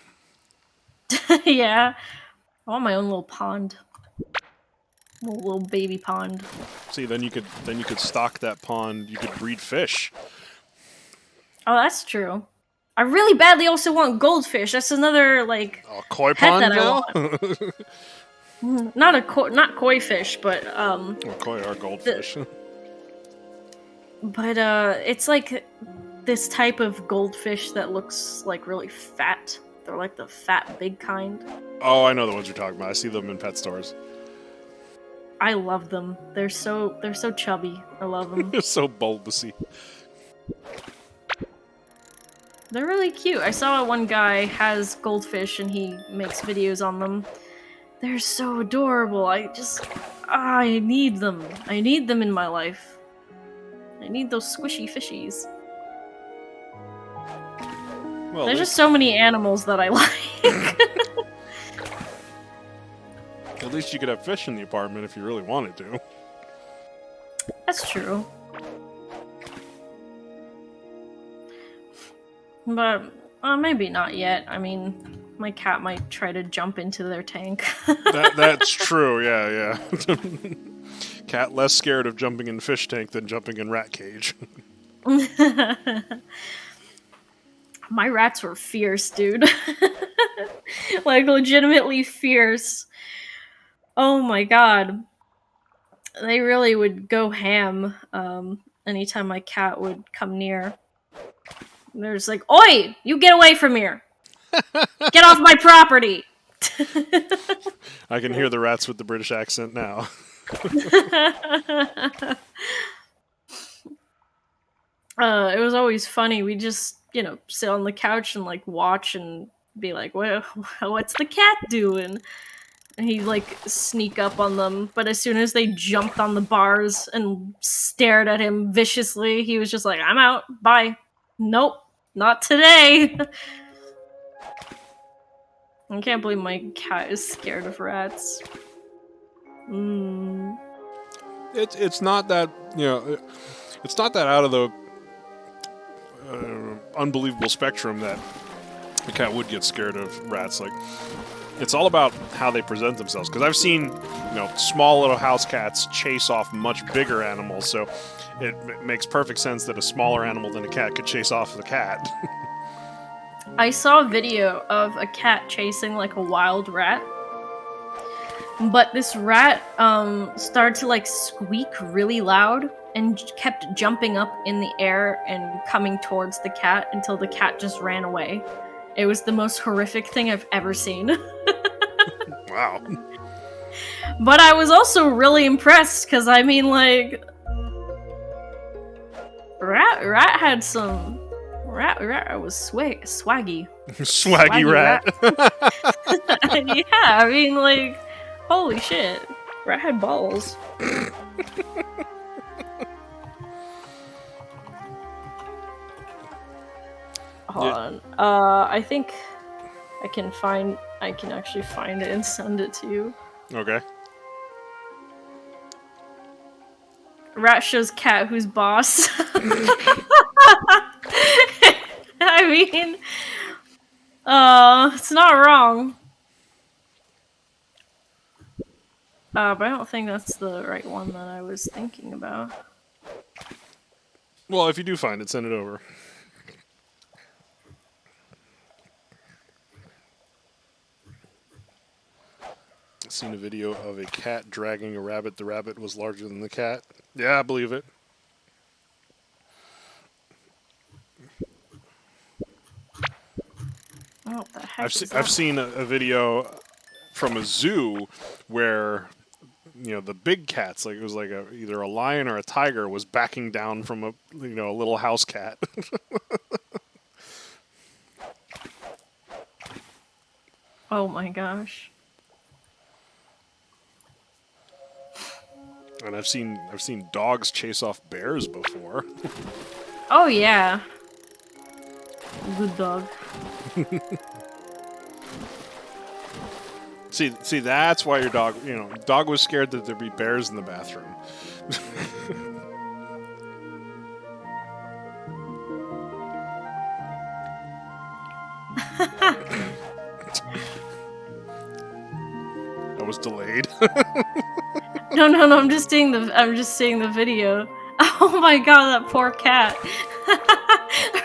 Yeah. I want my own little pond. Little baby pond. See, then you could stock that pond. You could breed fish. Oh, that's true. I really badly also want goldfish. That's another, like, Koi pet pond that now? I want. Not koi fish, but Well, koi are goldfish. But it's like this type of goldfish that looks like really fat. They're like the fat big kind. Oh, I know the ones you're talking about. I see them in pet stores. I love them. They're so chubby. I love them. They're so bulbousy. They're really cute. I saw one guy has goldfish and he makes videos on them. They're so adorable. I need them. I need them in my life. I need those squishy fishies. Well, there's just so many animals that I like. At least you could have fish in the apartment if you really wanted to. That's true. But maybe not yet. I mean, my cat might try to jump into their tank. That's true, yeah. Cat less scared of jumping in fish tank than jumping in rat cage. My rats were fierce, dude. Like, legitimately fierce. Oh my god. They really would go ham anytime my cat would come near. They're just like, "Oi! You get away from here! Get off my property!" I can hear the rats with the British accent now. It was always funny. We just, sit on the couch and, like, watch and be like, well, what's the cat doing? And he'd, like, sneak up on them. But as soon as they jumped on the bars and stared at him viciously, he was just like, I'm out. Bye. Nope. Not today. I can't believe my cat is scared of rats. It's not that, it's not that out of the unbelievable spectrum that the cat would get scared of rats. Like, it's all about how they present themselves. Because I've seen, small little house cats chase off much bigger animals, so it makes perfect sense that a smaller animal than a cat could chase off the cat. I saw a video of a cat chasing, like, a wild rat. But this rat started to, like, squeak really loud and kept jumping up in the air and coming towards the cat until the cat just ran away. It was the most horrific thing I've ever seen. Wow. But I was also really impressed, because, I mean, like... Rat had some... Rat was swaggy. Swaggy rat. Yeah, I mean, like... Holy shit. Rat had balls. Hold on. I think I can actually find it and send it to you. Okay. Rat shows cat who's boss. I mean, it's not wrong. But I don't think that's the right one that I was thinking about. Well, if you do find it, send it over. I've seen a video of a cat dragging a rabbit. The rabbit was larger than the cat. Yeah, I believe it. What the heck is that? I've seen a video from a zoo where the big cats, like it was like either a lion or a tiger, was backing down from a little house cat. Oh my gosh. And I've seen dogs chase off bears before. Oh yeah. Good dog. See, that's why your dog, dog was scared that there'd be bears in the bathroom. I was delayed. No, I'm just seeing the video. Oh my god, that poor cat.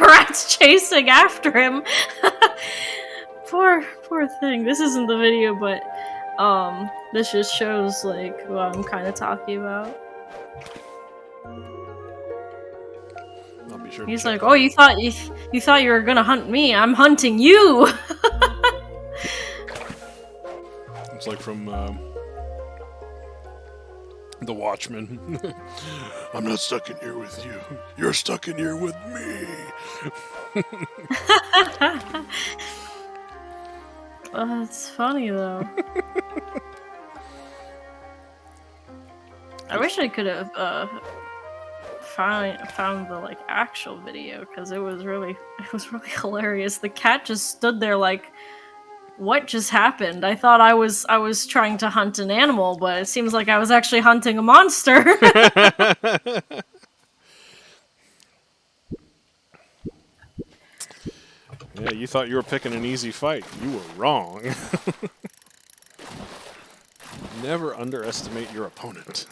Rat's chasing after him. Poor thing. This isn't the video, but this just shows like what I'm kind of talking about. I'll be sure. He's like, "Oh, you thought you were gonna hunt me? I'm hunting you." It's like from The Watchmen. I'm not stuck in here with you. You're stuck in here with me. It's funny though. I wish I could have found the like actual video because it was really hilarious. The cat just stood there like, what just happened? I thought I was trying to hunt an animal, but it seems like I was actually hunting a monster. Yeah, you thought you were picking an easy fight. You were wrong. Never underestimate your opponent.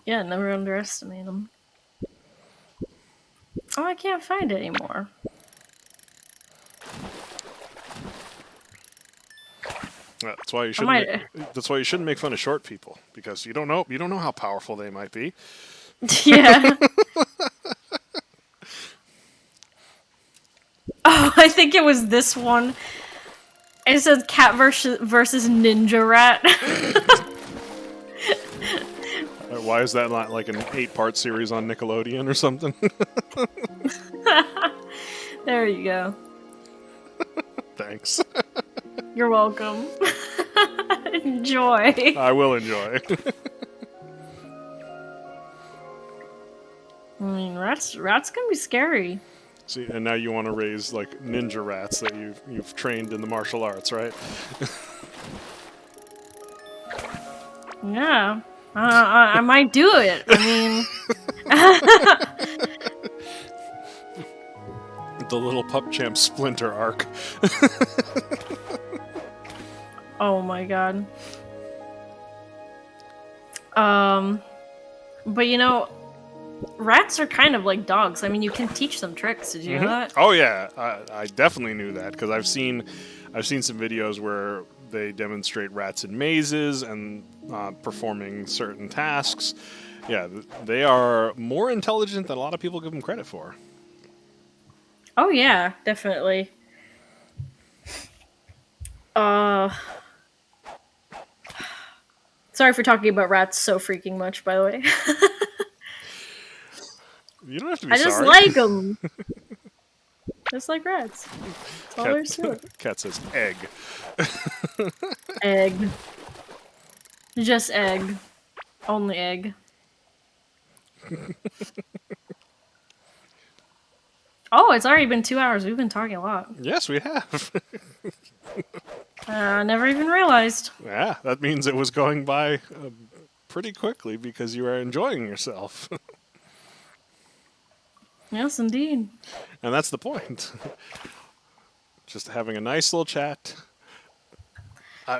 Yeah, never underestimate them. Oh, I can't find it anymore. That's why you shouldn't. That's why you shouldn't make fun of short people, because you don't know how powerful they might be. Yeah. Oh, I think it was this one. It said cat versus ninja rat. Why is that not like an 8-part series on Nickelodeon or something? There you go. Thanks. You're welcome. Enjoy. I will enjoy. I mean, rats can be scary. See, and now you want to raise like ninja rats that you've trained in the martial arts, right? Yeah. I might do it. I mean... The Littlepupchamp splinter arc. Oh my god. But rats are kind of like dogs. I mean, you can teach them tricks. Did you know that? Oh yeah, I definitely knew that because I've seen some videos where they demonstrate rats in mazes and performing certain tasks. Yeah, they are more intelligent than a lot of people give them credit for. Oh yeah, definitely. Sorry for talking about rats so freaking much, by the way. You don't have to be I just sorry. like them. Just like rats. That's all there's to it. Cat says egg. Egg. Just egg. Only egg. Oh, it's already been 2 hours. We've been talking a lot. Yes, we have. I never even realized. Yeah, that means it was going by pretty quickly because you are enjoying yourself. Yes, indeed. And that's the point. Just having a nice little chat.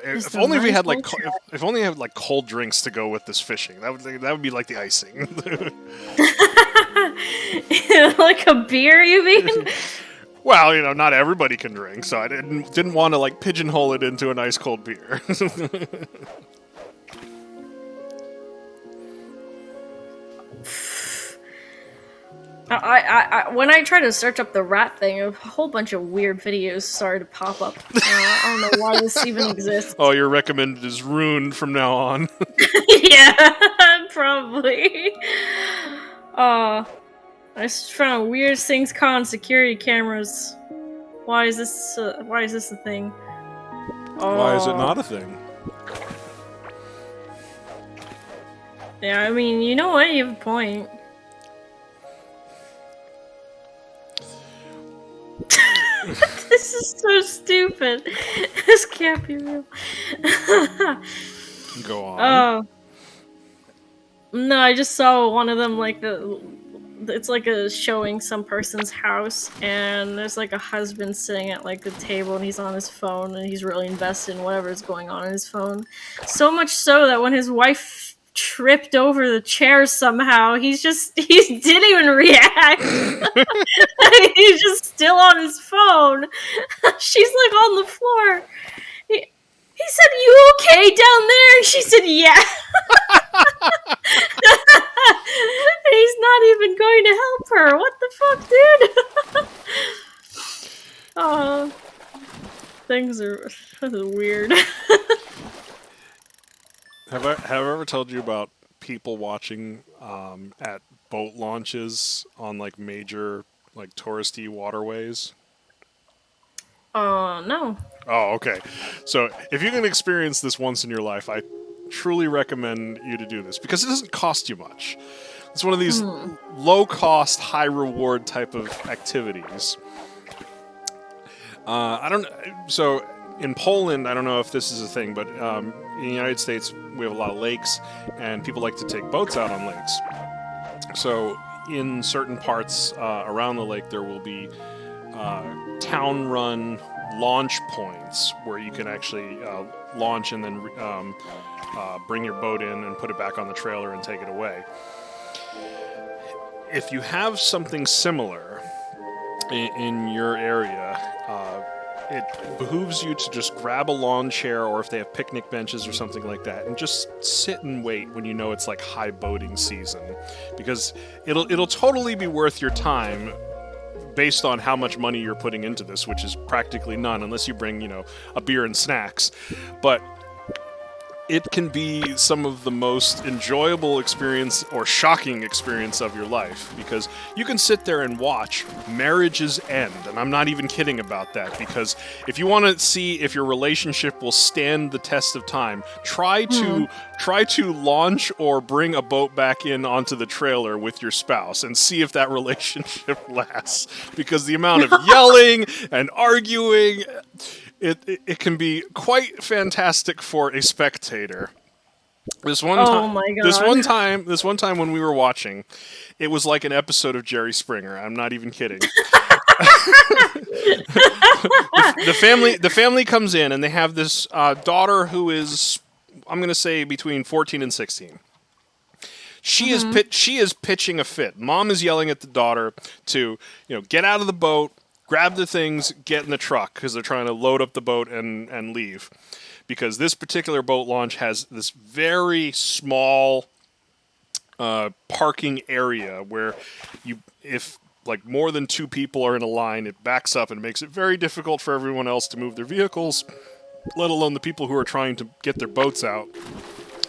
Just If a only we nice had little like chat. if only I had like cold drinks to go with this fishing. That would be like the icing. Like a beer, you mean? Well, not everybody can drink, so I didn't want to like pigeonhole it into a nice cold beer. When I tried to search up the rat thing, a whole bunch of weird videos started to pop up. I don't know why this even exists. Oh, your recommended is ruined from now on. Yeah, probably. I just found weirdest things caught on security cameras. Why is this a thing? Why is it not a thing? Yeah, I mean, you know what? You have a point. This is so stupid. This can't be real. Go on. Oh. No, I just saw one of them it's like a showing some person's house, and there's like a husband sitting at like the table, and he's on his phone, and he's really invested in whatever's going on his phone. So much so that when his wife tripped over the chair somehow, he didn't even react. He's just still on his phone. She's like on the floor. He said, "You okay down there?" And she said, "Yeah." He's not even going to help her. What the fuck, dude? Oh, things are weird. Have I ever told you about people watching at boat launches on like major like touristy waterways? No. Oh, okay. So if you can experience this once in your life, I truly recommend you to do this because it doesn't cost you much. It's one of these low-cost, high-reward type of activities. So in Poland, I don't know if this is a thing, but in the United States, we have a lot of lakes, and people like to take boats out on lakes. So in certain parts around the lake, there will be town-run launch points where you can actually launch and then bring your boat in and put it back on the trailer and take it away. If you have something similar in your area, it behooves you to just grab a lawn chair, or if they have picnic benches or something like that, and just sit and wait when you know it's like high boating season, because it'll totally be worth your time based on how much money you're putting into this, which is practically none unless you bring, a beer and snacks. But it can be some of the most enjoyable experience or shocking experience of your life, because you can sit there and watch marriages end. And I'm not even kidding about that, because if you want to see if your relationship will stand the test of time, try to launch or bring a boat back in onto the trailer with your spouse and see if that relationship lasts, because the amount of yelling and arguing, it can be quite fantastic for a spectator. This one time when we were watching, it was like an episode of Jerry Springer. I'm not even kidding. The family comes in, and they have this daughter who is, I'm going to say, between 14 and 16. She is pitching a fit. Mom is yelling at the daughter to, get out of the boat, grab the things, get in the truck, because they're trying to load up the boat and leave. Because this particular boat launch has this very small parking area where if like more than two people are in a line, it backs up and makes it very difficult for everyone else to move their vehicles, let alone the people who are trying to get their boats out.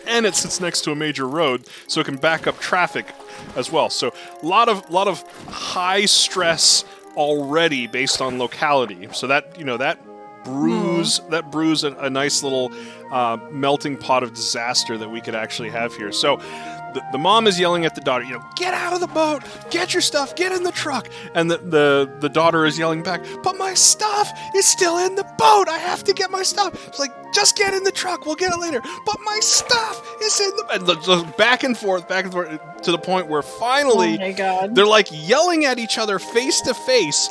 And it sits next to a major road, so it can back up traffic as well. So a lot of high stress already based on locality. So that brews a nice little melting pot of disaster that we could actually have here. So the mom is yelling at the daughter, get out of the boat, get your stuff, get in the truck. And the daughter is yelling back, but my stuff is still in the boat. I have to get my stuff. It's like, just get in the truck. We'll get it later. But my stuff is in the... And back and forth, to the point where finally they're like yelling at each other face to face.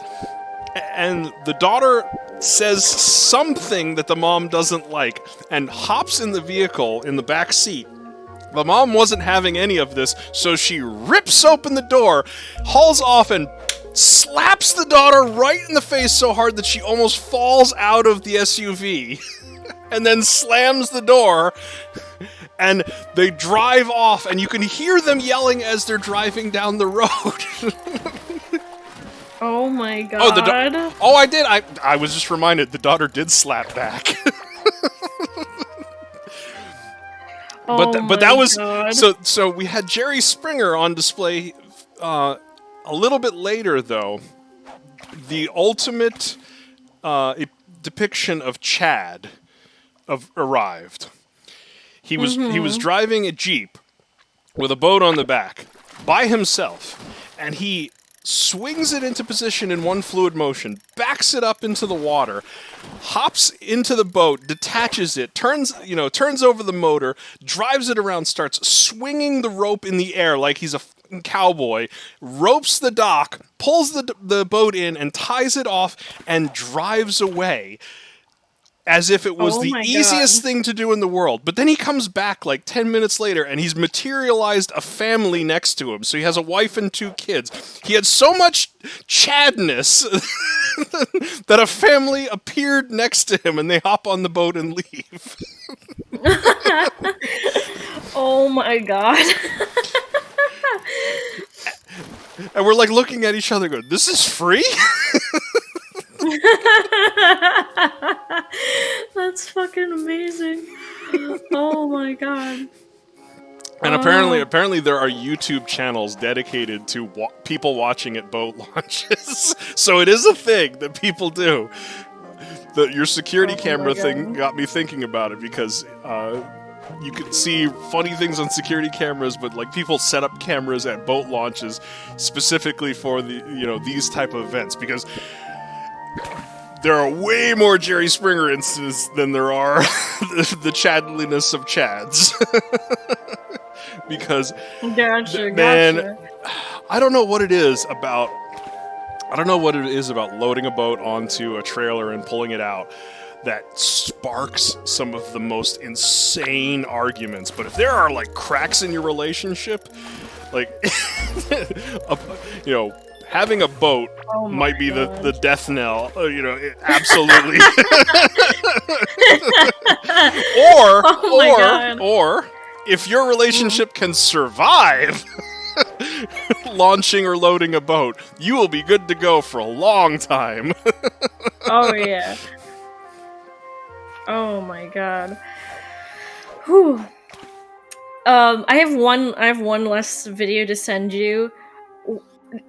And the daughter says something that the mom doesn't like and hops in the vehicle in the back seat. The mom wasn't having any of this, so she rips open the door, hauls off, and slaps the daughter right in the face so hard that she almost falls out of the SUV, and then slams the door, and they drive off, and you can hear them yelling as they're driving down the road. Oh my god. Oh, I did. I was just reminded the daughter did slap back. But that was God. so we had Jerry Springer on display a little bit later, though. The ultimate depiction of Chad arrived. He was driving a Jeep with a boat on the back by himself, and he swings it into position in one fluid motion, backs it up into the water, hops into the boat, detaches it, turns over the motor, drives it around, starts swinging the rope in the air like he's a cowboy, ropes the dock, pulls the boat in and ties it off and drives away. As if it was the easiest thing to do in the world. But then he comes back like 10 minutes later and he's materialized a family next to him. So he has a wife and 2 kids. He had so much Chadness that a family appeared next to him and they hop on the boat and leave. Oh my god. And we're like looking at each other going, this is free? That's fucking amazing. Oh my god. And apparently there are YouTube channels dedicated to people watching at boat launches. So it is a thing that people do. Your security camera thing got me thinking about it because you can see funny things on security cameras, but like people set up cameras at boat launches specifically for these type of events because there are way more Jerry Springer instances than there are the Chadliness of Chads. Because, man, I don't know what it is about loading a boat onto a trailer and pulling it out that sparks some of the most insane arguments. But if there are like cracks in your relationship, like having a boat might be the death knell, absolutely. or if your relationship can survive launching or loading a boat, you will be good to go for a long time. Oh yeah. Oh my god. Whew. I have one last video to send you.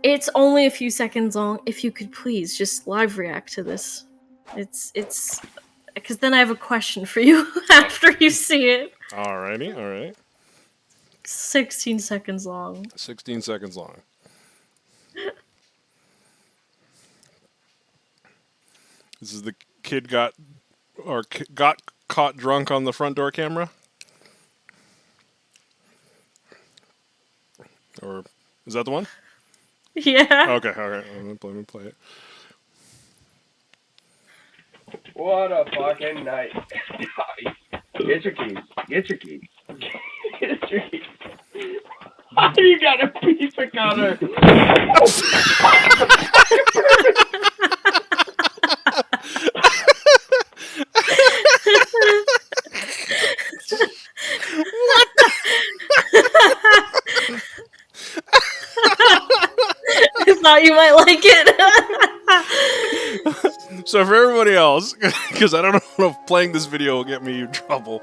It's only a few seconds long. If you could please just live react to this. It's because then I have a question for you after you see it. Alrighty. 16 seconds long. 16 seconds long. This is the kid got caught drunk on the front door camera? Or is that the one? Yeah. Okay, alright. Let me play it. What a fucking night. Get your keys. Get your keys. Get your keys. Oh, you got a piece of cutter. What the? I thought you might like it. So for everybody else, because I don't know if playing this video will get me in trouble,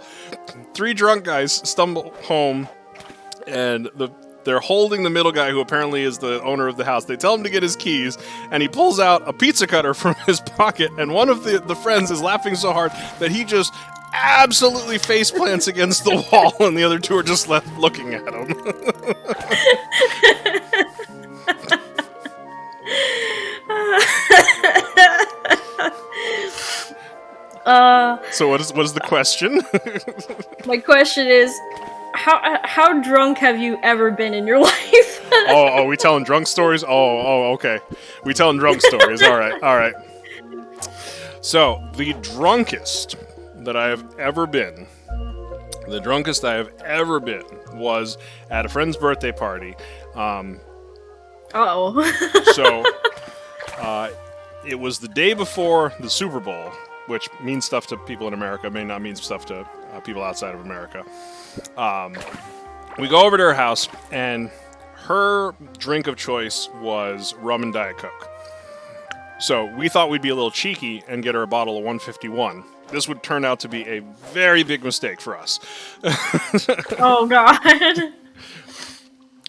3 drunk guys stumble home, and they're holding the middle guy, who apparently is the owner of the house. They tell him to get his keys, and he pulls out a pizza cutter from his pocket, and one of the friends is laughing so hard that he just absolutely face plants against the wall, and the other 2 are just left looking at him. Uh, So what is the question? My question is, how drunk have you ever been in your life? Oh, we telling drunk stories? Oh, okay. We telling drunk stories. All right. So, the drunkest that I have ever been, was at a friend's birthday party. So, it was the day before the Super Bowl, which means stuff to people in America, may not mean stuff to people outside of America. We go over to her house, and her drink of choice was rum and Diet Coke. So we thought we'd be a little cheeky and get her a bottle of 151. This would turn out to be a very big mistake for us. Oh, God.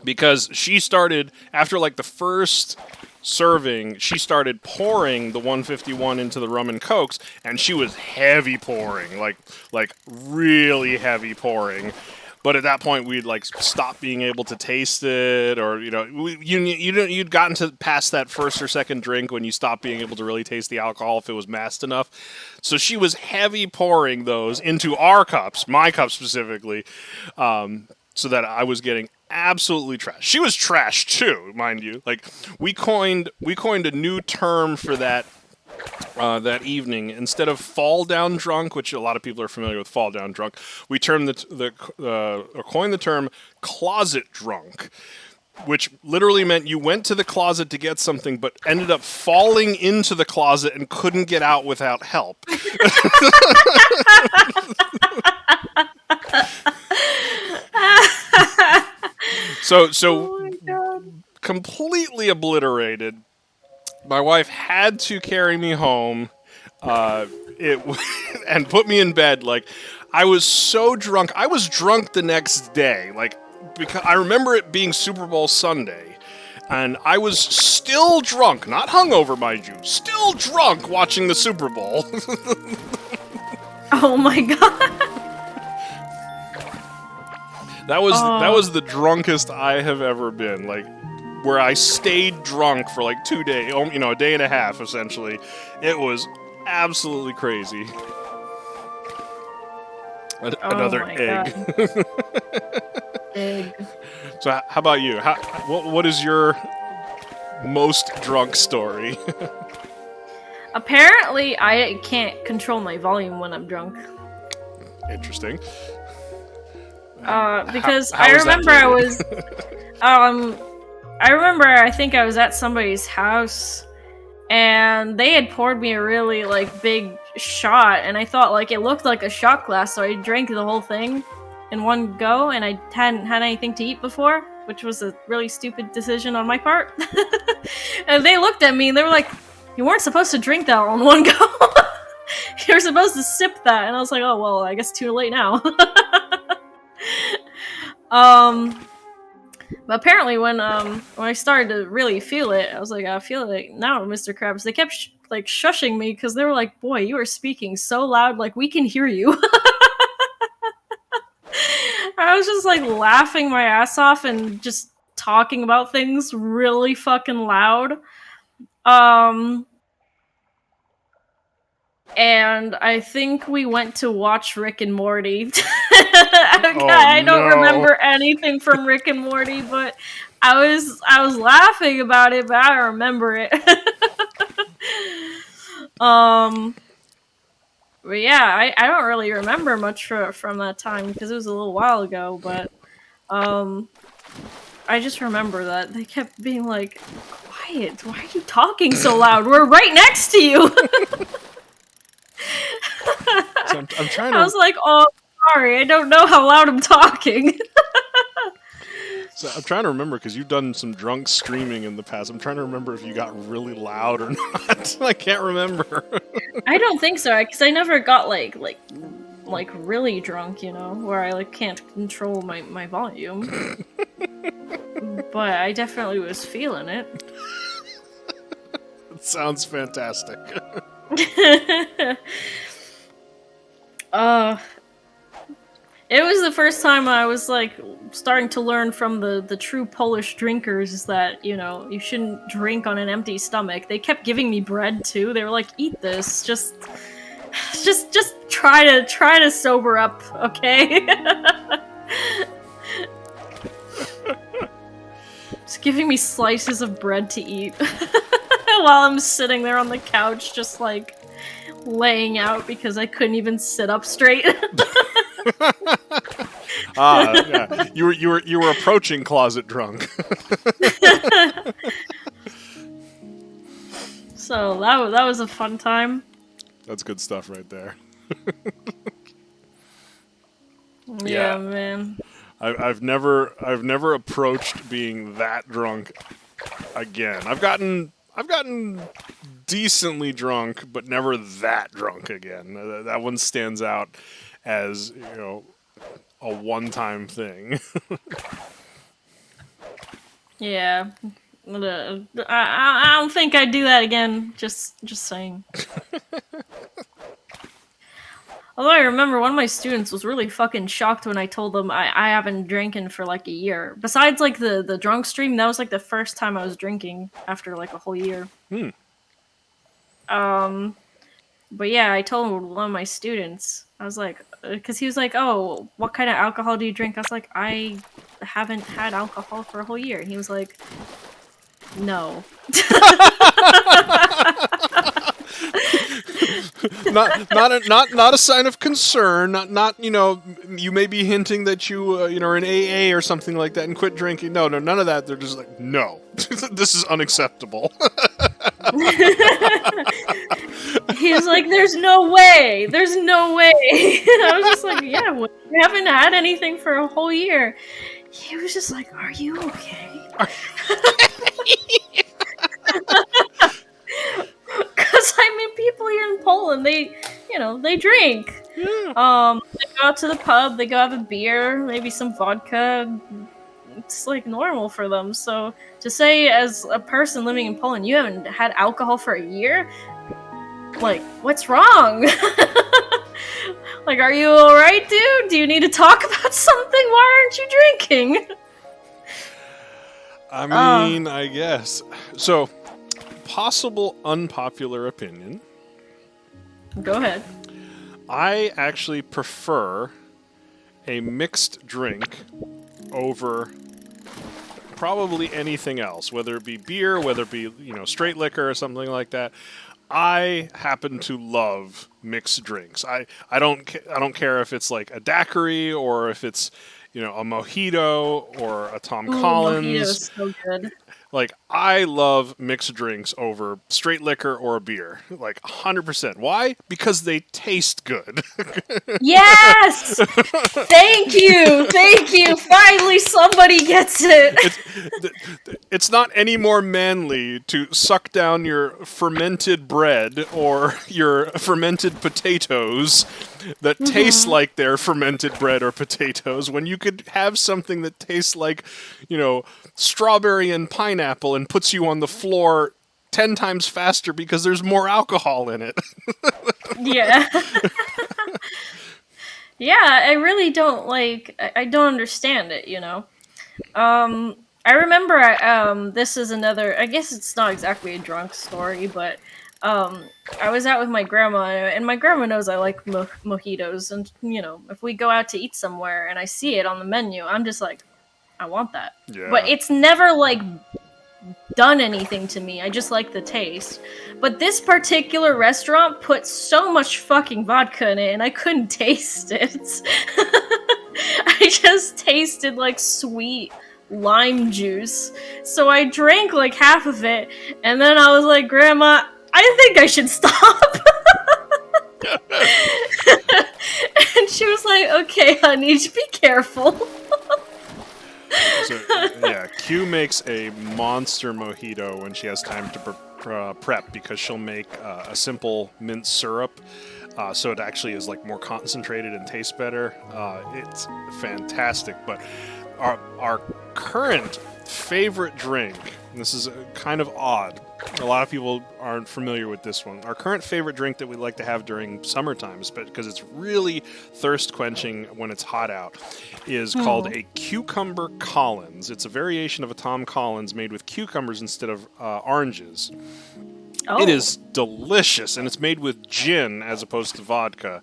Because she started, after like the first serving, she started pouring the 151 into the rum and cokes, and she was heavy pouring, like really heavy pouring. But at that point, we'd like stopped being able to taste it, or you'd gotten to past that first or second drink when you stopped being able to really taste the alcohol if it was masked enough. So she was heavy pouring those into our cups, my cup specifically, so that I was getting absolutely trashed. She was trashed too, mind you. Like we coined a new term for that. That evening, instead of fall down drunk, which a lot of people are familiar with fall down drunk, we coined the term closet drunk, which literally meant you went to the closet to get something, but ended up falling into the closet and couldn't get out without help. So Oh my God. Completely obliterated. My wife had to carry me home, and put me in bed. Like, I was so drunk. I was drunk the next day. Like, because I remember it being Super Bowl Sunday, and I was still drunk, not hungover, mind you, still drunk watching the Super Bowl. Oh my God. That was the drunkest I have ever been. Like, where I stayed drunk for like 2 days, a day and a half, essentially. It was absolutely crazy. Another egg. Egg. So how about you? What is your most drunk story? Apparently, I can't control my volume when I'm drunk. Interesting. Because how I is that remember I related? was, I think I was at somebody's house, and they had poured me a really, like, big shot, and I thought, like, it looked like a shot glass, so I drank the whole thing in one go, and I hadn't had anything to eat before, which was a really stupid decision on my part. And they looked at me, and they were like, you weren't supposed to drink that all in one go. You're supposed to sip that, and I was like, oh, well, I guess too late now. But apparently when I started to really feel it, I was like, I feel it now, Mr. Krabs. They kept shushing me because they were like, boy, you are speaking so loud, like we can hear you. I was just like laughing my ass off and just talking about things really fucking loud. And I think we went to watch Rick and Morty. I don't remember anything from Rick and Morty, but I was laughing about it, but I don't remember it. But yeah, I don't really remember much from that time because it was a little while ago, but I just remember that they kept being like, quiet, why are you talking so loud? We're right next to you. So I'm trying to... I was like, oh, sorry, I don't know how loud I'm talking. So I'm trying to remember, because you've done some drunk streaming in the past. I'm trying to remember if you got really loud or not. I can't remember. I don't think so, because I never got like really drunk, where I like can't control my volume. But I definitely was feeling it. It sounds fantastic. It was the first time I was like starting to learn from the true Polish drinkers that, you shouldn't drink on an empty stomach. They kept giving me bread too. They were like, eat this. Just try to sober up, okay? giving me slices of bread to eat while I'm sitting there on the couch, just like laying out because I couldn't even sit up straight. Yeah. You were approaching closet drunk. So that was a fun time. That's good stuff right there. Yeah, man. I've never approached being that drunk again. I've gotten decently drunk, but never that drunk again. That one stands out as, you know, a one-time thing. Yeah. I don't think I'd do that again. Just saying. Although I remember one of my students was really fucking shocked when I told them I haven't drinking for like a year. Besides like the drunk stream, that was like the first time I was drinking after like a whole year. But yeah, I told one of my students, I was like, because he was like, oh, what kind of alcohol do you drink? I was like, I haven't had alcohol for a whole year. And he was like, no. not a sign of concern. Not you know, you may be hinting that you are in AA or something like that and quit drinking. No, none of that. They're just like, no, this is unacceptable. He was like, there's no way. There's no way. And I was just like, yeah, well, you haven't had anything for a whole year. He was just like, are you okay? Because I mean, people here in Poland, they drink. Yeah. They go out to the pub, they go have a beer, maybe some vodka. It's like normal for them. So to say, as a person living in Poland, you haven't had alcohol for a year, like, what's wrong? Like, are you alright, dude? Do you need to talk about something? Why aren't you drinking? I mean, I guess so. Possible unpopular opinion. Go ahead. I actually prefer a mixed drink over probably anything else, whether it be beer, whether it be, you know, straight liquor or something like that. I happen to love mixed drinks. I don't care if it's like a daiquiri or if it's, you know, a mojito or a Tom Collins. Mojito's so good. Like, I love mixed drinks over straight liquor or beer. Like, 100%. Why? Because they taste good. Yes! Thank you! Thank you! Finally somebody gets it! It's not any more manly to suck down your fermented bread or your fermented potatoes that taste like they're fermented bread or potatoes when you could have something that tastes like, you know, strawberry and pineapple and puts you on the floor 10 times faster because there's more alcohol in it. Yeah. Yeah, I really don't I don't understand it, you know. I remember this is another, I guess it's not exactly a drunk story, but I was out with my grandma, and my grandma knows I like mojitos, and, you know, if we go out to eat somewhere and I see it on the menu, I'm just like, I want that. Yeah. But it's never, like, done anything to me. I just like the taste. But this particular restaurant put so much fucking vodka in it, and I couldn't taste it. I just tasted, like, sweet lime juice. So I drank, like, half of it, and then I was like, Grandma, I think I should stop. And she was like, okay, honey, just be careful. So, yeah, Q makes a monster mojito when she has time to prep, because she'll make a simple mint syrup, so it actually is like more concentrated and tastes better. It's fantastic. But our current favorite drink, and this is kind of odd, a lot of people aren't familiar with this one. Our current favorite drink that we like to have during summertime, because it's really thirst quenching when it's hot out, is called a cucumber Collins. It's a variation of a Tom Collins made with cucumbers instead of oranges. Oh. It is delicious, and it's made with gin as opposed to vodka.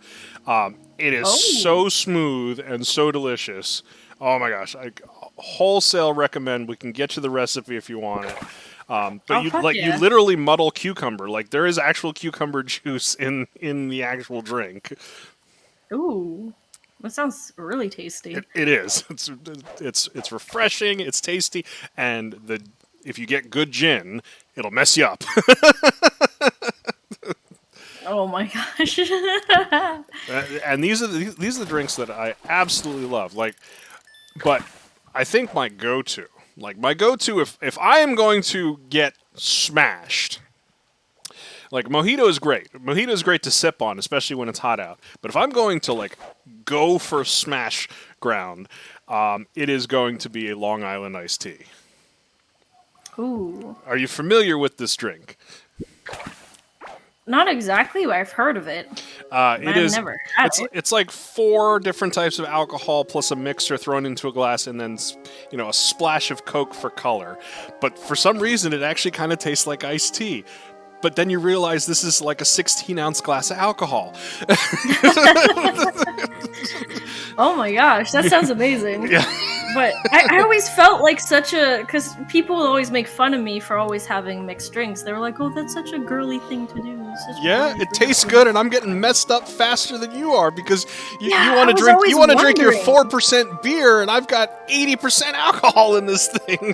It is so smooth and so delicious. Oh my gosh, wholesale recommend. We can get you the recipe if you want it. But fuck you yeah. literally muddle cucumber. Like there is actual cucumber juice in the actual drink. Ooh, that sounds really tasty. It is. It's refreshing. It's tasty, and if you get good gin, it'll mess you up. Oh my gosh. And these are the drinks that I absolutely love. Like, but I think my go-to if I am going to get smashed. Like mojito is great. Mojito is great to sip on, especially when it's hot out. But if I'm going to like go for smash ground, it is going to be a Long Island iced tea. Ooh. Are you familiar with this drink? Not exactly, but I've heard of it. I've never had it. It's like 4 different types of alcohol plus a mixture thrown into a glass, and then a splash of Coke for color. But for some reason, it actually kind of tastes like iced tea. But then you realize this is like a 16-ounce glass of alcohol. Oh my gosh, that sounds amazing. Yeah. But I always felt like because people always make fun of me for always having mixed drinks. They were like, oh, that's such a girly thing to do. Yeah, it tastes good, and I'm getting messed up faster than you are because you want to drink your 4% beer, and I've got 80% alcohol in this thing.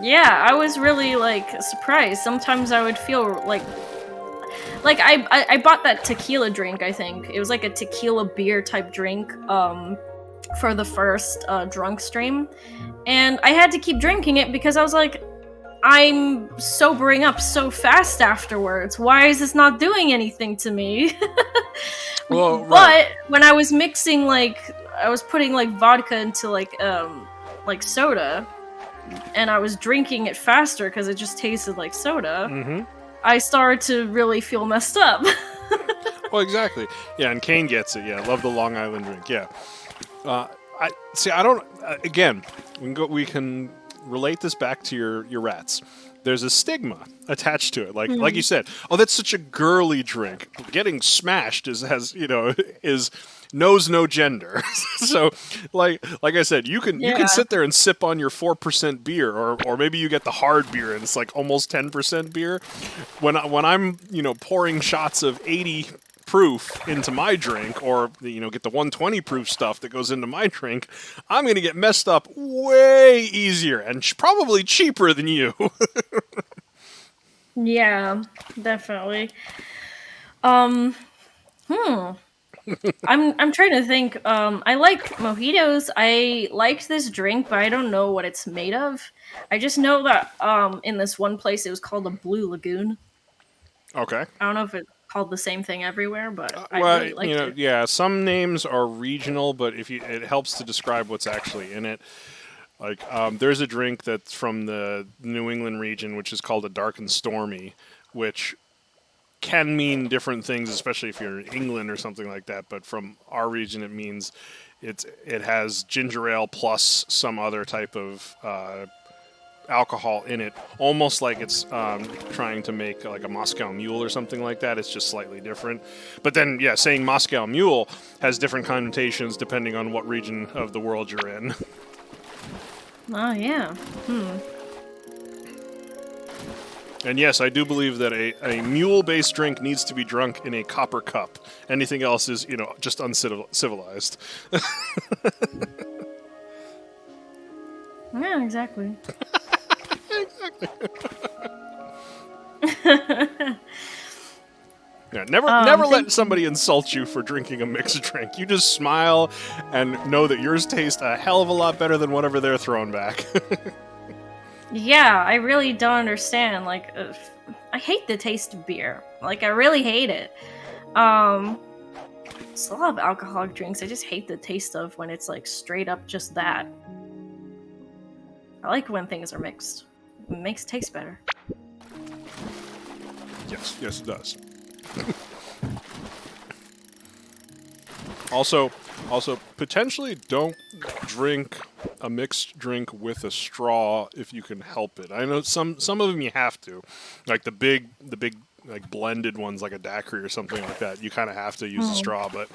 Yeah, I was really like surprised. Sometimes I would feel like I bought that tequila drink. I think it was like a tequila beer type drink for the first drunk stream, and I had to keep drinking it because I was like, I'm sobering up so fast afterwards. Why is this not doing anything to me? Well, right. But when I was mixing, I was putting vodka into soda, and I was drinking it faster because it just tasted like soda. Mm-hmm. I started to really feel messed up. Well, exactly. Yeah, and Kane gets it. Yeah, love the Long Island drink. Yeah. I don't. Again, we can relate this back to your rats. There's a stigma attached to it, like you said. Oh, that's such a girly drink. Getting smashed is knows no gender. So, like I said, you can sit there and sip on your 4% beer, or maybe you get the hard beer and it's like almost 10% beer. When I'm pouring shots of 80 proof into my drink, or get the 120 proof stuff that goes into my drink, I'm going to get messed up way easier and probably cheaper than you. Yeah, definitely. I'm trying to think. I like mojitos. I liked this drink, but I don't know what it's made of. I just know that in this one place it was called the Blue Lagoon. Okay. I don't know if it's called the same thing everywhere, but I really liked it. Yeah, some names are regional, but it helps to describe what's actually in it. Like, there's a drink that's from the New England region, which is called a dark and stormy, which can mean different things, especially if you're in England or something like that. But from our region, it means it has ginger ale plus some other type of alcohol in it, almost like it's trying to make like a Moscow Mule or something like that. It's just slightly different. But then, yeah, saying Moscow Mule has different connotations depending on what region of the world you're in. Oh, yeah. And yes, I do believe that a mule-based drink needs to be drunk in a copper cup. Anything else is, just uncivilized. Yeah, exactly. Yeah, never let somebody insult you for drinking a mixed drink. You just smile and know that yours tastes a hell of a lot better than whatever they're throwing back. Yeah, I really don't understand. I hate the taste of beer. I really hate it. It's a lot of alcoholic drinks. I just hate the taste of when it's straight up just that. I like when things are mixed. It makes it taste better. Yes, it does. Also, potentially don't drink a mixed drink with a straw if you can help it. I know some of them you have to, like the big like blended ones, like a daiquiri or something like that. You kind of have to use a straw, but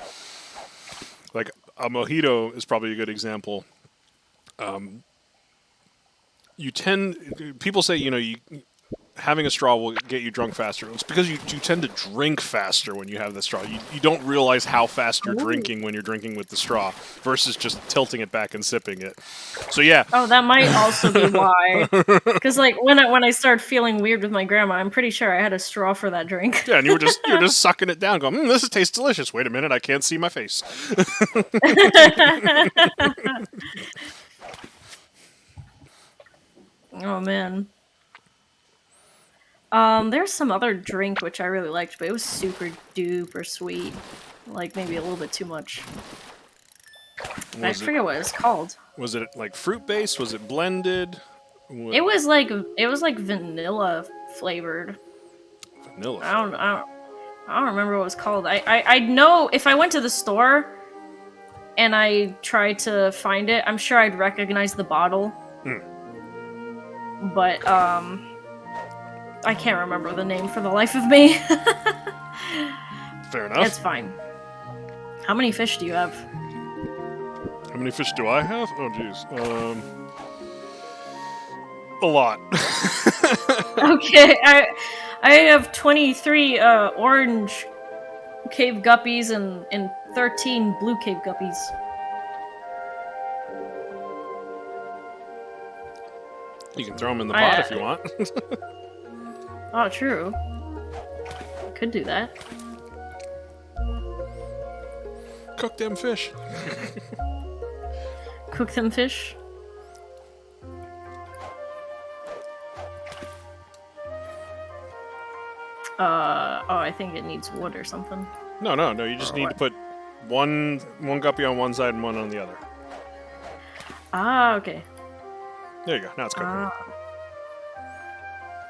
like a mojito is probably a good example. people say, having a straw will get you drunk faster. It's because you tend to drink faster when you have the straw. You don't realize how fast you're drinking when you're drinking with the straw versus just tilting it back and sipping it. So yeah. Oh, that might also be why. Because like when I started feeling weird with my grandma, I'm pretty sure I had a straw for that drink. Yeah, and you're just sucking it down, going, this tastes delicious. Wait a minute, I can't see my face. Oh man. There's some other drink which I really liked, but it was super duper sweet. Like maybe a little bit too much. I forget what it's called. Was it like fruit based? Was it blended? It was like vanilla flavored. Vanilla. I don't remember what it was called. I know if I went to the store and I tried to find it, I'm sure I'd recognize the bottle. But I can't remember the name for the life of me. Fair enough. It's fine. How many fish do you have? How many fish do I have? Oh, jeez. A lot. Okay, I have 23 orange cave guppies and 13 blue cave guppies. You can throw them in the pot if you want. Oh, true. Could do that. Cook them fish. Cook them fish? Oh, I think it needs wood or something. No. You just need to put one guppy on one side and one on the other. Ah, okay. There you go. Now it's cooking.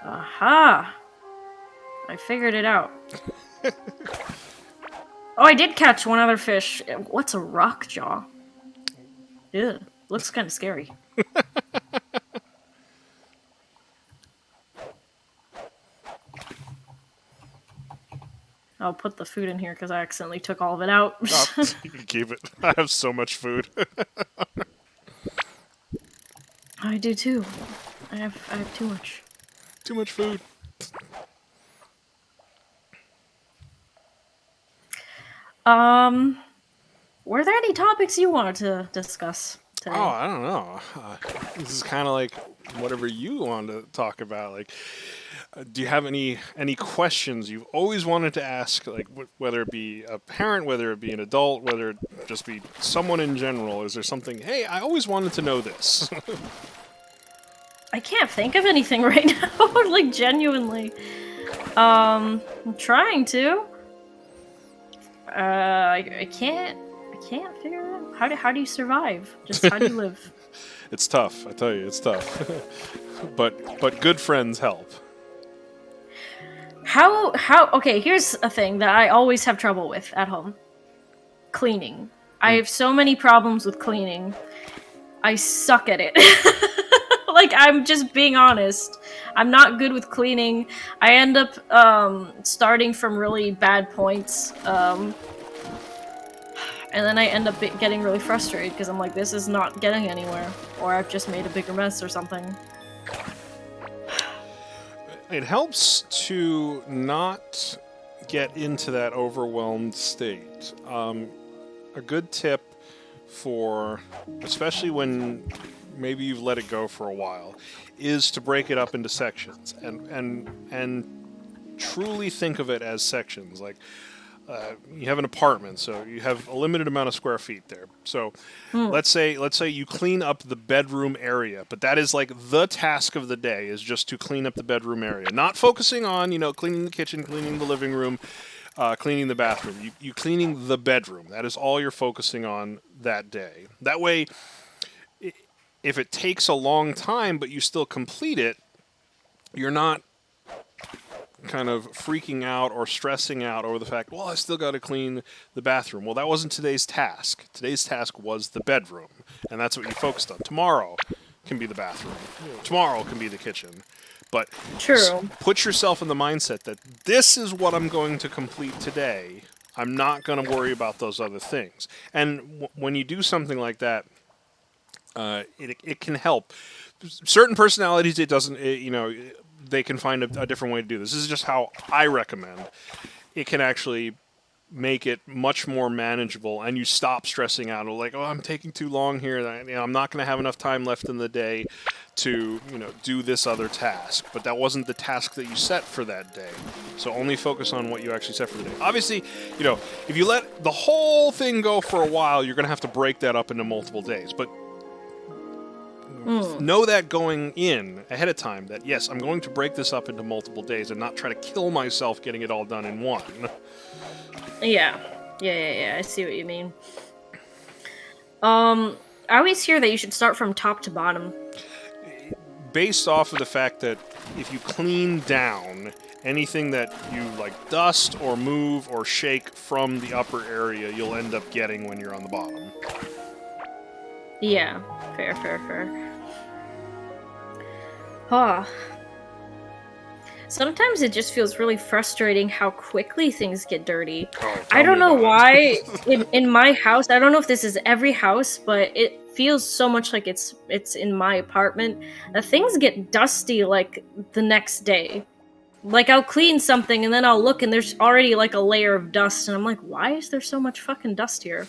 Aha! I figured it out. Oh, I did catch one other fish. What's a rock jaw? Ew, looks kind of scary. I'll put the food in here because I accidentally took all of it out. Oh, you can keep it. I have so much food. I do too. I have too much. Too much food. Were there any topics you wanted to discuss today? Oh, I don't know. This is kind of like whatever you want to talk about. Like, do you have any questions you've always wanted to ask? Like, whether it be a parent, whether it be an adult, whether it just be someone in general. Is there something? Hey, I always wanted to know this. I can't think of anything right now. Like, genuinely. I'm trying to. I can't figure it out. How do you survive? Just how do you live? It's tough. I tell you, it's tough. but good friends help. How okay, here's a thing that I always have trouble with at home. Cleaning. I have so many problems with cleaning. I suck at it. Like, I'm just being honest. I'm not good with cleaning. I end up starting from really bad points. And then I end up getting really frustrated because I'm like, this is not getting anywhere. Or I've just made a bigger mess or something. It helps to not get into that overwhelmed state. A good tip for, especially when maybe you've let it go for a while, is to break it up into sections and truly think of it as sections. Like, you have an apartment, so you have a limited amount of square feet there. So let's say you clean up the bedroom area, but that is like the task of the day, is just to clean up the bedroom area. Not focusing on, cleaning the kitchen, cleaning the living room, cleaning the bathroom. You cleaning the bedroom. That is all you're focusing on that day. That way, if it takes a long time but you still complete it, you're not kind of freaking out or stressing out over the fact, well, I still got to clean the bathroom. Well, that wasn't today's task. Today's task was the bedroom, and that's what you focused on. Tomorrow can be the bathroom. Tomorrow can be the kitchen. But put yourself in the mindset that this is what I'm going to complete today. I'm not going to worry about those other things. And when you do something like that, it can help. Certain personalities, it doesn't. They can find a different way to do this. This is just how I recommend. It can actually make it much more manageable, and you stop stressing out. Like, oh, I'm taking too long here. I'm not going to have enough time left in the day to do this other task. But that wasn't the task that you set for that day. So only focus on what you actually set for the day. Obviously, if you let the whole thing go for a while, you're going to have to break that up into multiple days. But know that going in ahead of time, that yes, I'm going to break this up into multiple days and not try to kill myself getting it all done in one. Yeah. I see what you mean. I always hear that you should start from top to bottom. Based off of the fact that if you clean down anything that you dust or move or shake from the upper area, you'll end up getting when you're on the bottom. Yeah, fair. Huh. Sometimes it just feels really frustrating how quickly things get dirty. I don't know why in my house, I don't know if this is every house, but it feels so much like it's in my apartment. Things get dusty the next day. I'll clean something and then I'll look and there's already a layer of dust and I'm like, why is there so much fucking dust here?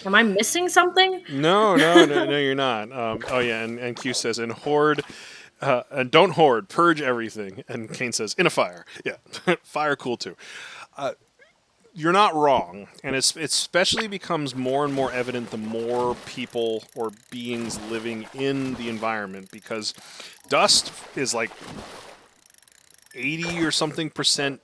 Am I missing something? No, you're not. Oh yeah, and Q says, and hoard, and don't hoard, purge everything. And Kane says, in a fire. Yeah, fire cool too. You're not wrong, and it especially becomes more and more evident the more people or beings living in the environment, because dust is 80 or something %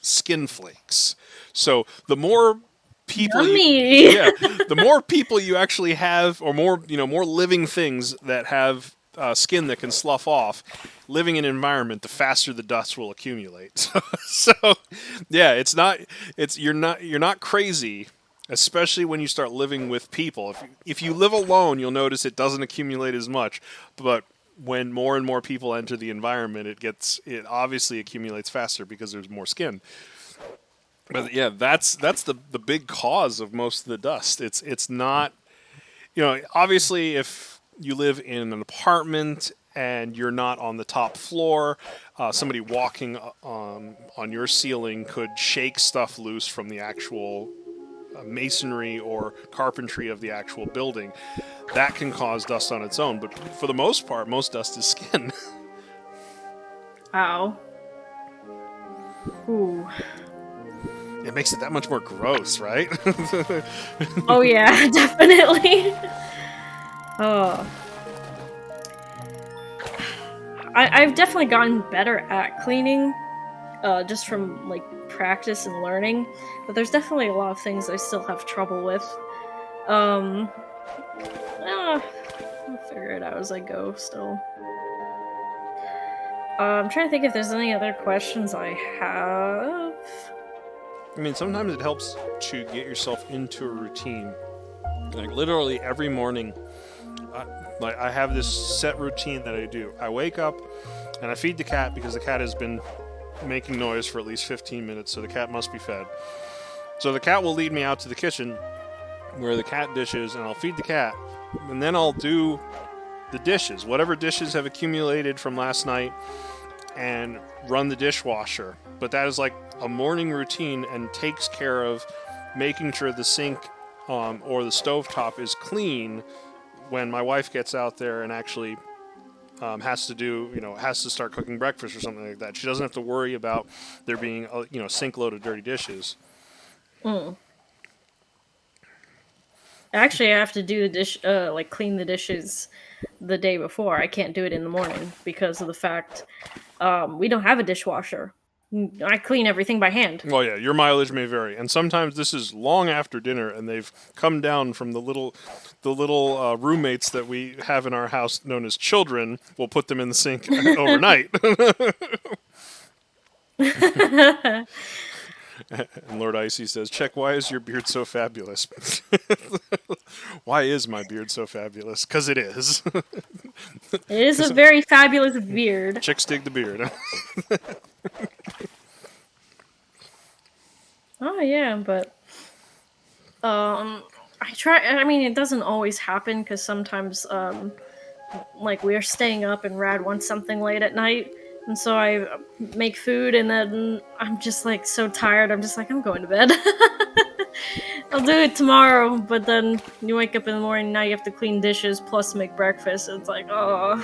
skin flakes. So the more people the more people you actually have, or more living things that have skin that can slough off living in an environment, the faster the dust will accumulate. So yeah, you're not crazy, especially when you start living with people. If you live alone, you'll notice it doesn't accumulate as much, but when more and more people enter the environment, it obviously accumulates faster because there's more skin. But yeah, that's the big cause of most of the dust. It's not, obviously if you live in an apartment and you're not on the top floor, somebody walking on your ceiling could shake stuff loose from the actual masonry or carpentry of the actual building. That can cause dust on its own, but for the most part, most dust is skin. Ow. Ooh. It makes it that much more gross, right? Oh yeah, definitely. Oh. I've definitely gotten better at cleaning, just from practice and learning, but there's definitely a lot of things I still have trouble with. I'll figure it out as I go still. I'm trying to think if there's any other questions I have. I mean, sometimes it helps to get yourself into a routine. Literally every morning, I have this set routine that I do. I wake up and I feed the cat, because the cat has been making noise for at least 15 minutes, so the cat must be fed. So the cat will lead me out to the kitchen where the cat dishes, and I'll feed the cat, and then I'll do the dishes, whatever dishes have accumulated from last night, and run the dishwasher. But that is a morning routine and takes care of making sure the sink or the stovetop is clean when my wife gets out there and actually has to start cooking breakfast or something like that. She doesn't have to worry about there being a sink load of dirty dishes. Actually, I have to do the clean the dishes the day before. I can't do it in the morning because of the fact we don't have a dishwasher. I clean everything by hand. Well, yeah, your mileage may vary, and sometimes this is long after dinner, and they've come down from the little roommates that we have in our house, known as children. We'll put them in the sink overnight. And Lord Icy says, check, why is your beard so fabulous? Why is my beard so fabulous? Because it is. It is a very fabulous beard. Chicks dig the beard. Oh yeah, but I I try. I mean, it doesn't always happen because sometimes, like we are staying up and Rad wants something late at night, and so I make food, and then I'm just like so tired. I'm just like, I'm going to bed. I'll do it tomorrow, but then you wake up in the morning, now you have to clean dishes plus make breakfast. It's like, oh,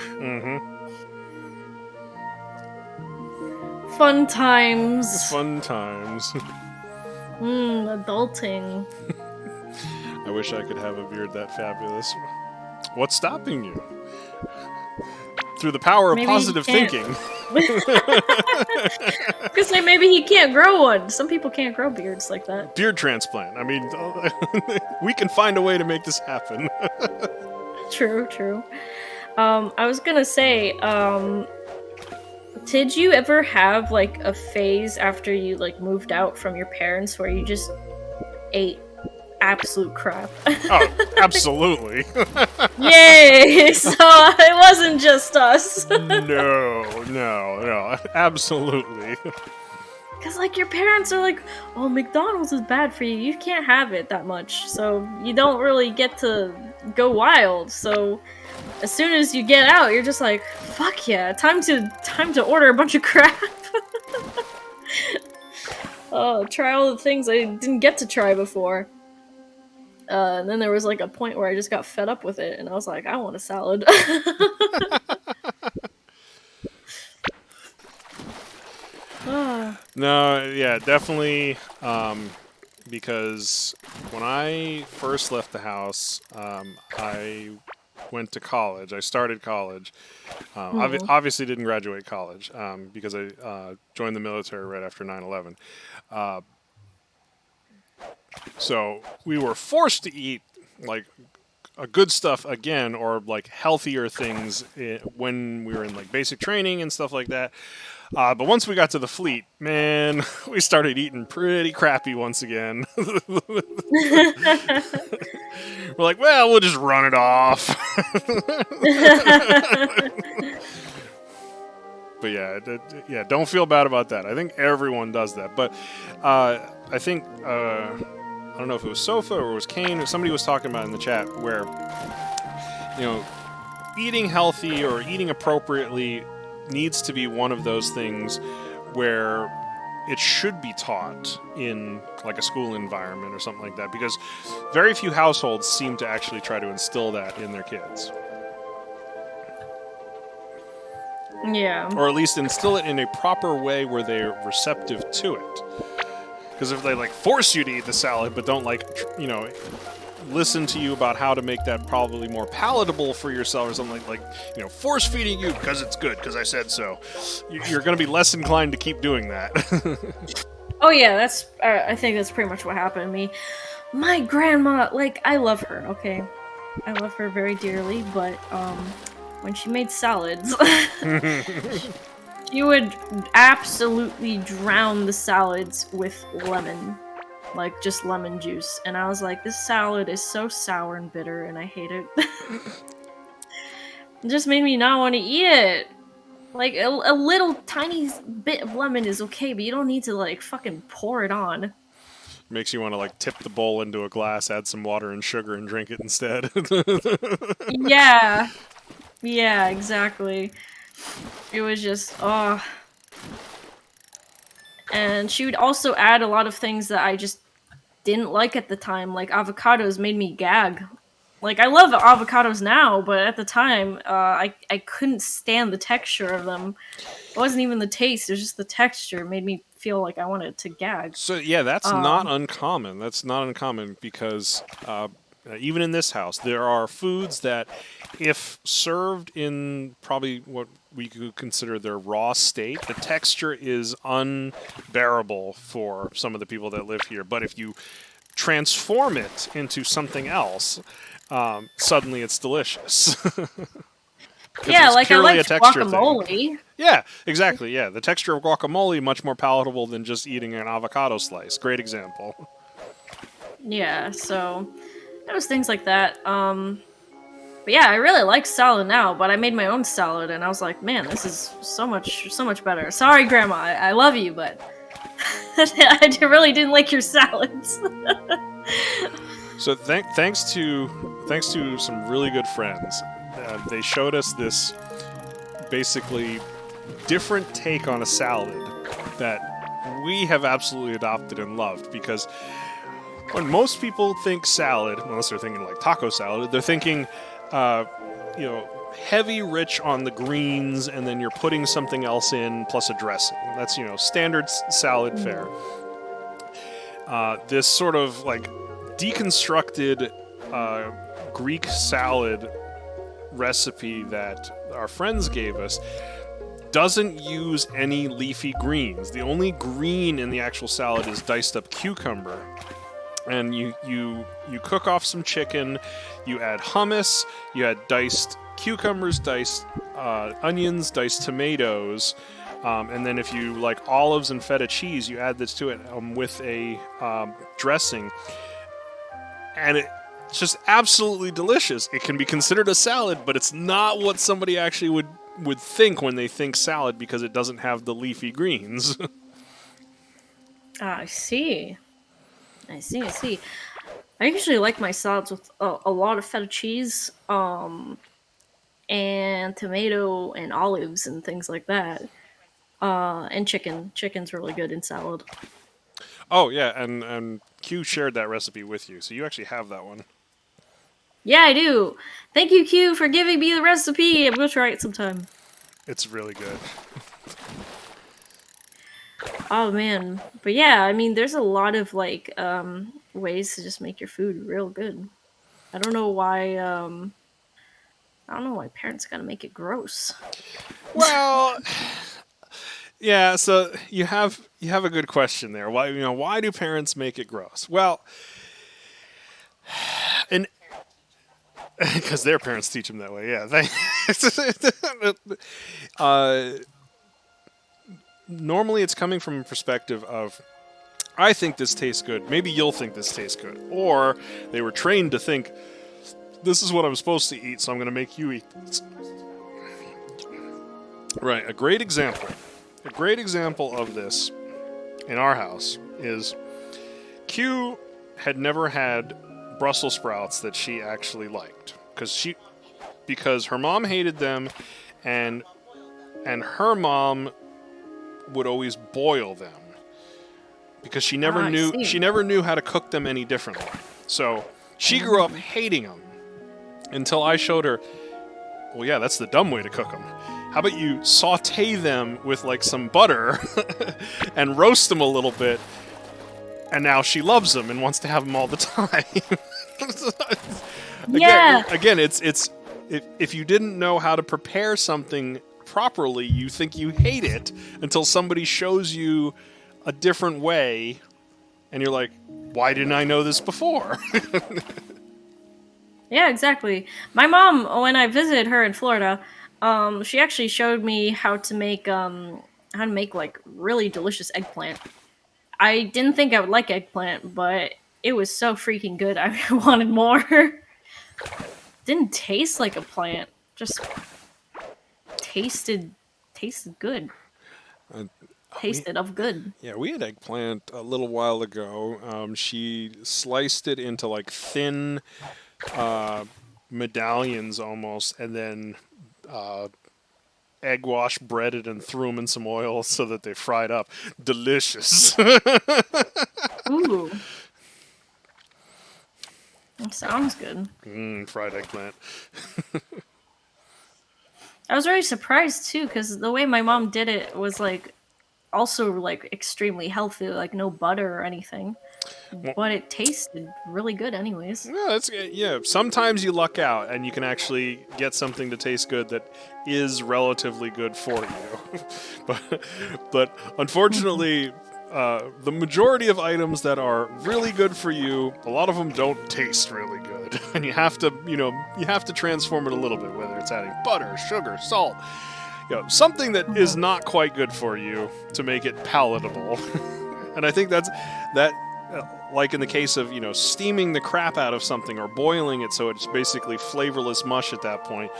fun times. Fun times. Adulting. I wish I could have a beard that fabulous. What's stopping you? Through the power of Maybe positive he can't. thinking. Because maybe he can't grow one. Some people can't grow beards like that. Beard transplant. I mean, we can find a way to make this happen. True, true. I was gonna say, did you ever have like a phase after you like moved out from your parents where you just ate absolute crap? Oh, absolutely. Yay! So it wasn't just us. No, absolutely. Because, like, your parents are like, oh, McDonald's is bad for you. You can't have it that much. So you don't really get to go wild. So as soon as you get out, you're just like, fuck yeah, time to order a bunch of crap. Oh, try all the things I didn't get to try before. And then there was like a point where I just got fed up with it, and I was like, I want a salad. No, yeah, definitely. Because when I first left the house, I went to college. I started college. Obviously didn't graduate college because I joined the military right after 9/11. So we were forced to eat like a good stuff again, or like healthier things when we were in like basic training and stuff like that. But once we got to the fleet, man, we started eating pretty crappy once again. We're like, well, we'll just run it off. But yeah, don't feel bad about that. I think everyone does that. But I think, I don't know if it was Sofa or it was Kane, or somebody was talking about in the chat where, you know, eating healthy or eating appropriately needs to be one of those things where it should be taught in like a school environment or something like that, because very few households seem to actually try to instill that in their kids. Yeah. Or at least instill it in a proper way where they're receptive to it. Because if they like force you to eat the salad but don't like, you know, listen to you about how to make that probably more palatable for yourself or something like you know, force feeding you because it's good because I said so, you're going to be less inclined to keep doing that. Oh yeah, that's I think that's pretty much what happened to me. My grandma, like, I love her, okay? I love her very dearly, but when she made salads, she would absolutely drown the salads with lemon. Like, just lemon juice. And I was like, this salad is so sour and bitter, and I hate it. It just made me not want to eat it. Like, a little tiny bit of lemon is okay, but you don't need to, like, fucking pour it on. Makes you want to, like, tip the bowl into a glass, add some water and sugar, and drink it instead. Yeah. Yeah, exactly. It was just, oh. And she would also add a lot of things that I just didn't like at the time. Like, avocados made me gag. Like, I love avocados now, but at the time, I couldn't stand the texture of them. It wasn't even the taste, it was just the texture. It made me feel like I wanted to gag. So, yeah, that's not uncommon. That's not uncommon because even in this house, there are foods that, if served in probably what we could consider their raw state, the texture is unbearable for some of the people that live here. But if you transform it into something else, suddenly it's delicious. Yeah, like I like guacamole. Thing. Yeah, exactly. Yeah, the texture of guacamole much more palatable than just eating an avocado slice. Great example. Yeah, so there was things like that. But yeah, I really like salad now, but I made my own salad and I was like, man, this is so much better. Sorry, Grandma, I love you, but I really didn't like your salads. So thanks to some really good friends, they showed us this basically different take on a salad that we have absolutely adopted and loved, because when most people think salad, unless they're thinking like taco salad, they're thinking, heavy, rich on the greens, and then you're putting something else in plus a dressing. That's, standard salad fare. This sort of like deconstructed Greek salad recipe that our friends gave us doesn't use any leafy greens. The only green in the actual salad is diced up cucumber. And you cook off some chicken, you add hummus, you add diced cucumbers, diced onions, diced tomatoes, and then if you like olives and feta cheese, you add this to it with a dressing. And it's just absolutely delicious. It can be considered a salad, but it's not what somebody actually would think when they think salad, because it doesn't have the leafy greens. I see. I usually like my salads with a lot of feta cheese, and tomato and olives and things like that. And chicken. Chicken's really good in salad. Oh, yeah, and Q shared that recipe with you, so you actually have that one. Yeah, I do. Thank you, Q, for giving me the recipe. I'm going to try it sometime. It's really good. Oh, man. But yeah, I mean, there's a lot of, like, ways to just make your food real good. I don't know why parents gotta make it gross. Well, yeah, so you have a good question there. Why do parents make it gross? Well, and because their parents teach them that way. Yeah. Normally it's coming from a perspective of, I think this tastes good. Maybe you'll think this tastes good. Or they were trained to think, this is what I'm supposed to eat, so I'm going to make you eat this. Right. A great example of this in our house is Q had never had Brussels sprouts that she actually liked, because her mom hated them, and her mom would always boil them because she never knew how to cook them any differently. So she grew up hating them until I showed her, well, yeah, that's the dumb way to cook them. How about you saute them with like some butter and roast them a little bit, and now she loves them and wants to have them all the time. Again, it's if you didn't know how to prepare something properly, you think you hate it until somebody shows you a different way, and you're like, why didn't I know this before? Yeah, exactly. My mom, when I visited her in Florida, she actually showed me how to make like really delicious eggplant. I didn't think I would like eggplant, but it was so freaking good. I wanted more. Didn't taste like a plant, just tasted good. Tasted of good. Yeah, we had eggplant a little while ago. She sliced it into like thin medallions almost, and then egg wash breaded and threw them in some oil so that they fried up. Delicious. Ooh. That sounds good. Fried eggplant. I was very surprised too, because the way my mom did it was like also like extremely healthy, like no butter or anything. But it tasted really good anyways. Yeah, sometimes you luck out and you can actually get something to taste good that is relatively good for you. but unfortunately, the majority of items that are really good for you, a lot of them don't taste really good. And you have to transform it a little bit, whether it's adding butter, sugar, salt, something that is not quite good for you to make it palatable. And I think that like in the case of, steaming the crap out of something or boiling it so it's basically flavorless mush at that point,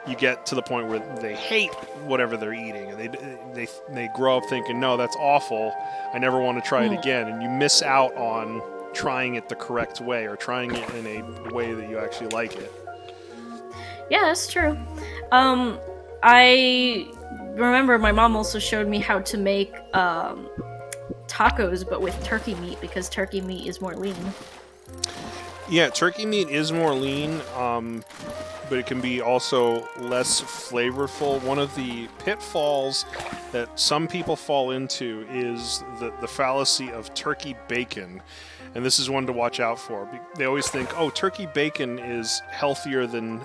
you get to the point where they hate whatever they're eating, and they grow up thinking, no, that's awful, I never want to try it again, and you miss out on trying it the correct way or trying it in a way that you actually like it. Yeah, that's true. I remember my mom also showed me how to make tacos, but with turkey meat, because turkey meat is more lean. Yeah, turkey meat is more lean, but it can be also less flavorful. One of the pitfalls that some people fall into is the fallacy of turkey bacon. And this is one to watch out for. They always think, oh, turkey bacon is healthier than,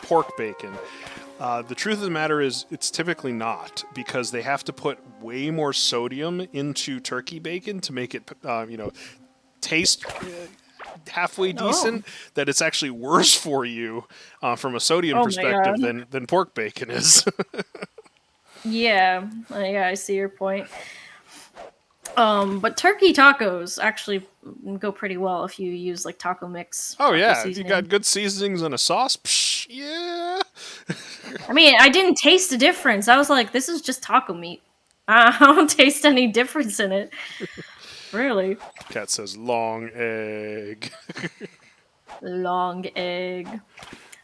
pork bacon. The truth of the matter is it's typically not, because they have to put way more sodium into turkey bacon to make it, taste halfway decent, that it's actually worse for you from a sodium perspective than pork bacon is. Yeah, I see your point. But turkey tacos actually go pretty well if you use like taco mix. Oh yeah, if you got good seasonings and a sauce, yeah. I mean, I didn't taste the difference. I was like, this is just taco meat. I don't taste any difference in it. Really. Cat says long egg. Long egg.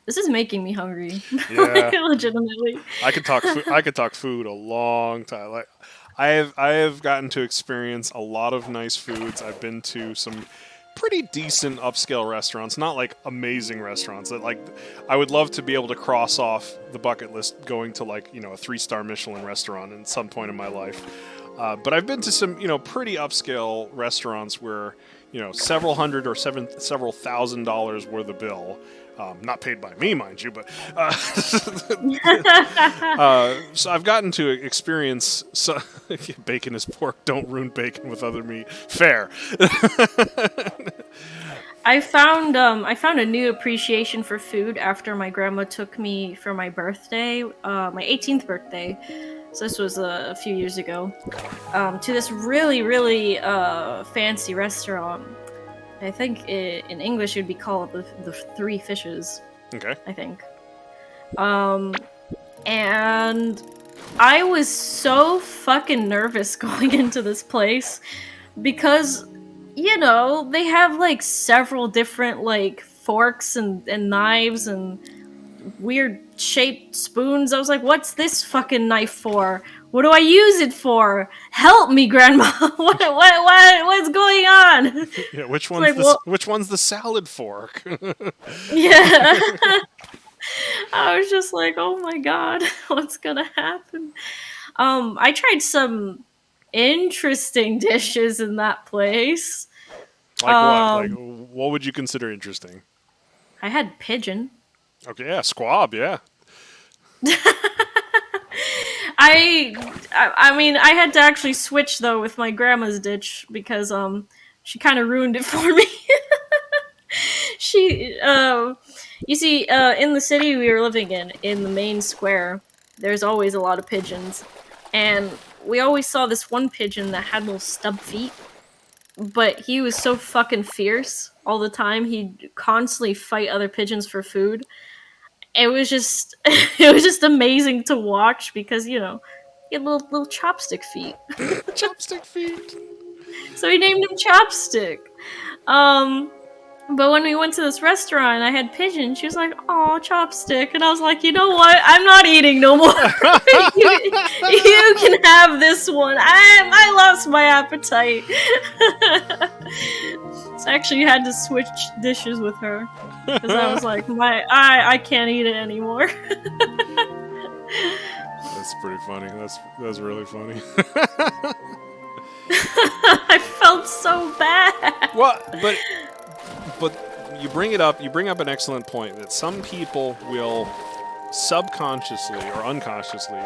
This is making me hungry. Yeah. Legitimately. I could talk food a long time. Like I have gotten to experience a lot of nice foods. I've been to some pretty decent upscale restaurants, not like amazing restaurants. That like I would love to be able to cross off the bucket list going to like, a 3-star Michelin restaurant at some point in my life. But I've been to some, pretty upscale restaurants where, several hundred or several $1,000s worth of bill. Not paid by me, mind you, but so I've gotten to experience. Bacon is pork. Don't ruin bacon with other meat. Fair. I found a new appreciation for food after my grandma took me for my birthday, my 18th birthday. So this was a few years ago. To this really, really fancy restaurant. I think in English it would be called the Three Fishes. Okay. I think. And I was so fucking nervous going into this place because, they have like several different like forks and knives and weird shaped spoons. I was like, what's this fucking knife for? What do I use it for? Help me, Grandma! What's going on? Yeah, which one's the salad fork? Yeah. I was just like, oh my god, what's gonna happen? I tried some interesting dishes in that place. Like what? Like what would you consider interesting? I had pigeon. Okay, yeah, squab, yeah. I mean, I had to actually switch though with my grandma's dish because she kind of ruined it for me. You see, in the city we were living in the main square, there's always a lot of pigeons, and we always saw this one pigeon that had little stub feet, but he was so fucking fierce all the time. He'd constantly fight other pigeons for food. It was just amazing to watch because, he had little chopstick feet. Chopstick feet. So we named him Chopstick. But when we went to this restaurant and I had pigeon, she was like, "Aw, Chopstick." And I was like, you know what? I'm not eating no more. you can have this one. I lost my appetite. So I actually had to switch dishes with her. Because I was like, I can't eat it anymore. That's pretty funny. That's really funny. I felt so bad. Well, but you bring up an excellent point that some people will subconsciously or unconsciously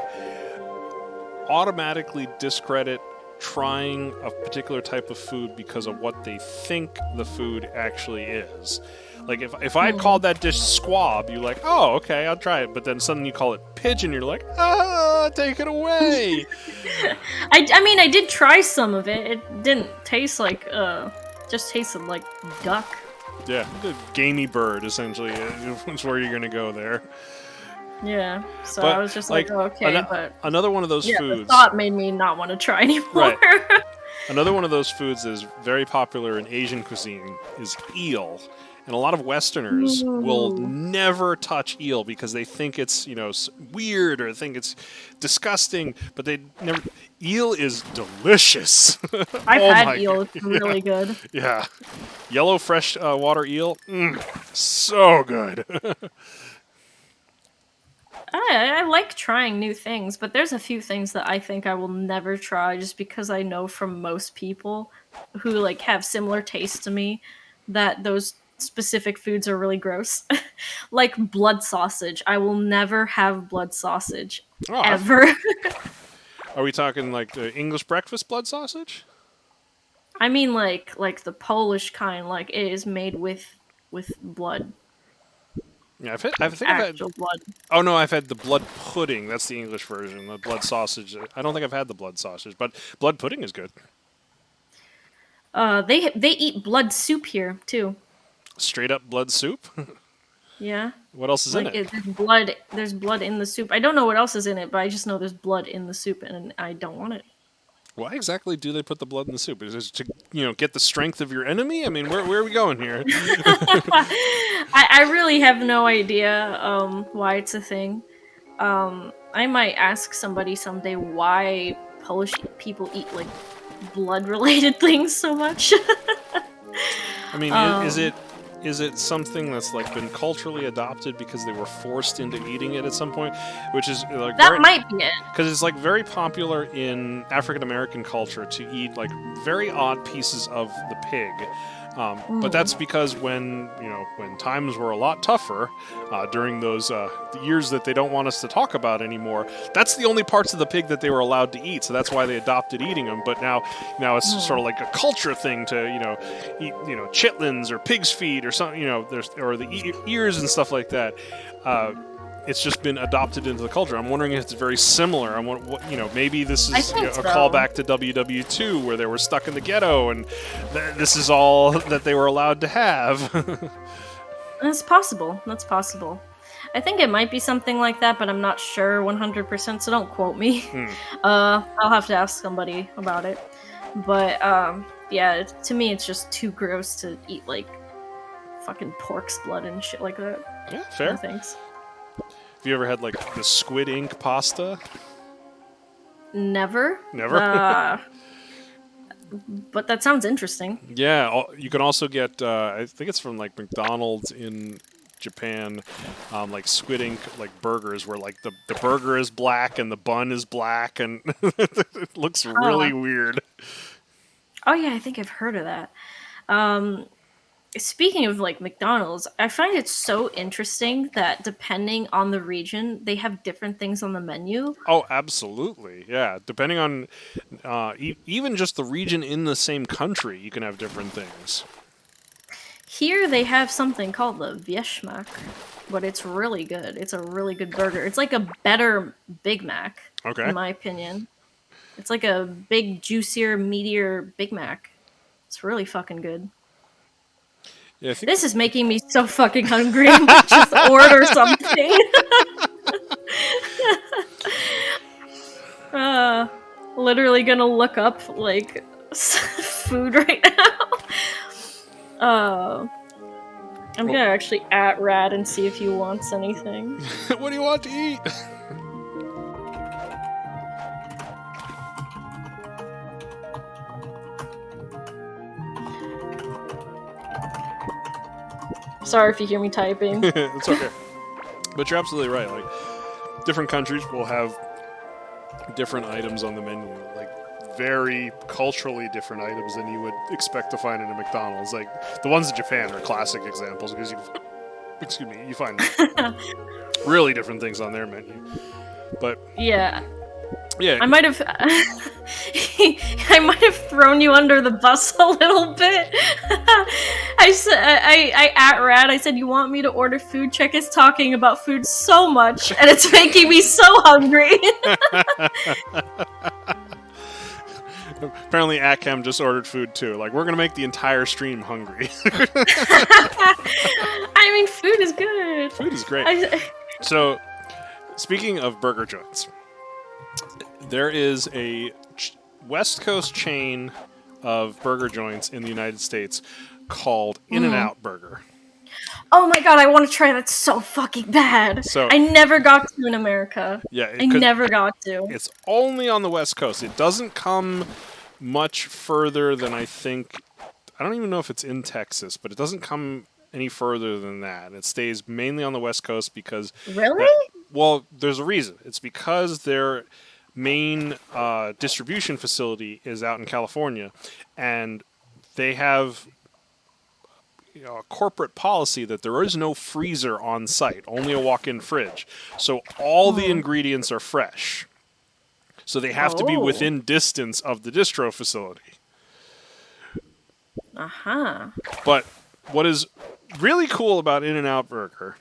automatically discredit trying a particular type of food because of what they think the food actually is. Like if I had called that dish squab, you're like, oh, okay, I'll try it. But then suddenly you call it pigeon, you're like, take it away. I mean, I did try some of it. It didn't taste like, just tasted like duck. Yeah, the gamey bird, essentially, is where you're gonna go there. Yeah, so but, I was just like, oh, okay, but... Another one of those foods... the thought made me not want to try anymore. Right. Another one of those foods that is very popular in Asian cuisine is eel. And a lot of Westerners will Ooh. never touch eel because they think it's, weird or think it's disgusting, but they never. Eel is delicious. I've Oh had my eel. God. It's really good. Yeah. Yellow fresh water eel, so good. I like trying new things, but there's a few things that I think I will never try just because I know from most people who like have similar tastes to me that those specific foods are really gross. Like blood sausage. I will never have blood sausage Oh, ever. are we talking like the English breakfast blood sausage? I mean like the Polish kind, like it is made with blood, Yeah, I think I've had. actual blood. Oh no, I've had the blood pudding. That's the English version. The blood sausage. I don't think I've had the blood sausage, but blood pudding is good. They eat blood soup here too. Straight up blood soup. Yeah. What else is in Like it? there's blood in the soup. I don't know what else is in it, but I just know there's blood in the soup and I don't want it. Why exactly do they put the blood in the soup? Is it to get the strength of your enemy? I mean, where are we going here? I really have no idea why it's a thing. I might ask somebody someday why Polish people eat like blood related things so much. I mean, is it something that's like been culturally adopted because they were forced into eating it at some point, which is like That might be it. because it's like very popular in African American culture to eat like very odd pieces of the pig. But that's because when times were a lot tougher during those years that they don't want us to talk about anymore, that's the only parts of the pig that they were allowed to eat. So that's why they adopted eating them. But now it's sort of like a culture thing to eat chitlins or pig's feet or something, or the ears and stuff like that. It's just been adopted into the culture. I'm wondering if it's very similar. Maybe this is a callback to WW2 where they were stuck in the ghetto and this is all that they were allowed to have. That's possible. That's possible. I think it might be something like that, but I'm not sure 100%, so don't quote me. I'll have to ask somebody about it. But yeah, to me it's just too gross to eat like fucking pork's blood and shit like that. Yeah, fair. No thanks. Have you ever had like the squid ink pasta? Never. Never? But that sounds interesting. Yeah, you can also get, I think it's from like McDonald's in Japan, like squid ink like burgers where like the burger is black and the bun is black and it looks really weird. Oh yeah, I think I've heard of that. Speaking of like McDonald's, I find it so interesting that depending on the region, they have different things on the menu. Oh, absolutely. Yeah. Depending on even just the region in the same country, you can have different things. Here they have something called the Vieschmack, but it's really good. It's a really good burger. It's like a better Big Mac, in my opinion. It's like a big, juicier, meatier Big Mac. It's really fucking good. Yeah, I think this is making me so fucking hungry. I might just order something. Literally gonna look up like food right now. I'm gonna actually at Rad and see if he wants anything. What do you want to eat? Sorry if you hear me typing. It's okay. But you're absolutely right. Like, different countries will have different items on the menu. Like, very culturally different items than you would expect to find in a McDonald's. Like, the ones in Japan are classic examples because you find really different things on their menu. But yeah. I might have thrown you under the bus a little bit. I at Rad, I said, you want me to order food? Check is talking about food so much, and it's making me so hungry. Apparently, Atcam just ordered food too. Like, we're gonna make the entire stream hungry. I mean, food is good. Food is great. So, speaking of burger joints, there is a West Coast chain of burger joints in the United States called In-N-Out Burger. Oh my god, I want to try that so fucking bad. So I never got to in America. yeah, I never got to. It's only on the West Coast. It doesn't come much further than I don't even know if it's in Texas, but it doesn't come any further than that. It stays mainly on the West Coast because... Really? Well, there's a reason. It's because their main distribution facility is out in California, and they have a corporate policy that there is no freezer on site, only a walk-in fridge. So all the ingredients are fresh. So they have to be within distance of the distro facility. But what is really cool about In-N-Out Burger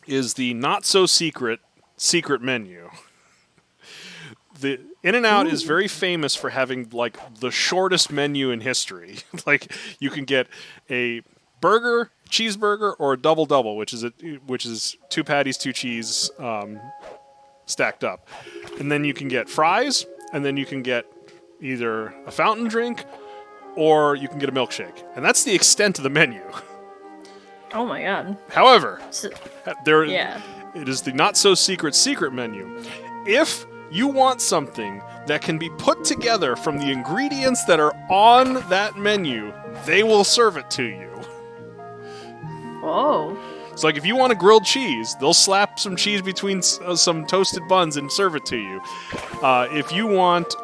is the not-so-secret menu. The In-N-Out is very famous for having, like, the shortest menu in history. Like, you can get a burger, cheeseburger, or a double-double, which is 2 patties, 2 cheese, stacked up. And then you can get fries, and then you can get either a fountain drink, or you can get a milkshake. And that's the extent of the menu. Oh my god. However, Yeah. it is the not-so-secret menu. If you want something that can be put together from the ingredients that are on that menu, they will serve it to you. Whoa. It's like if you want a grilled cheese, they'll slap some cheese between some toasted buns and serve it to you. If you want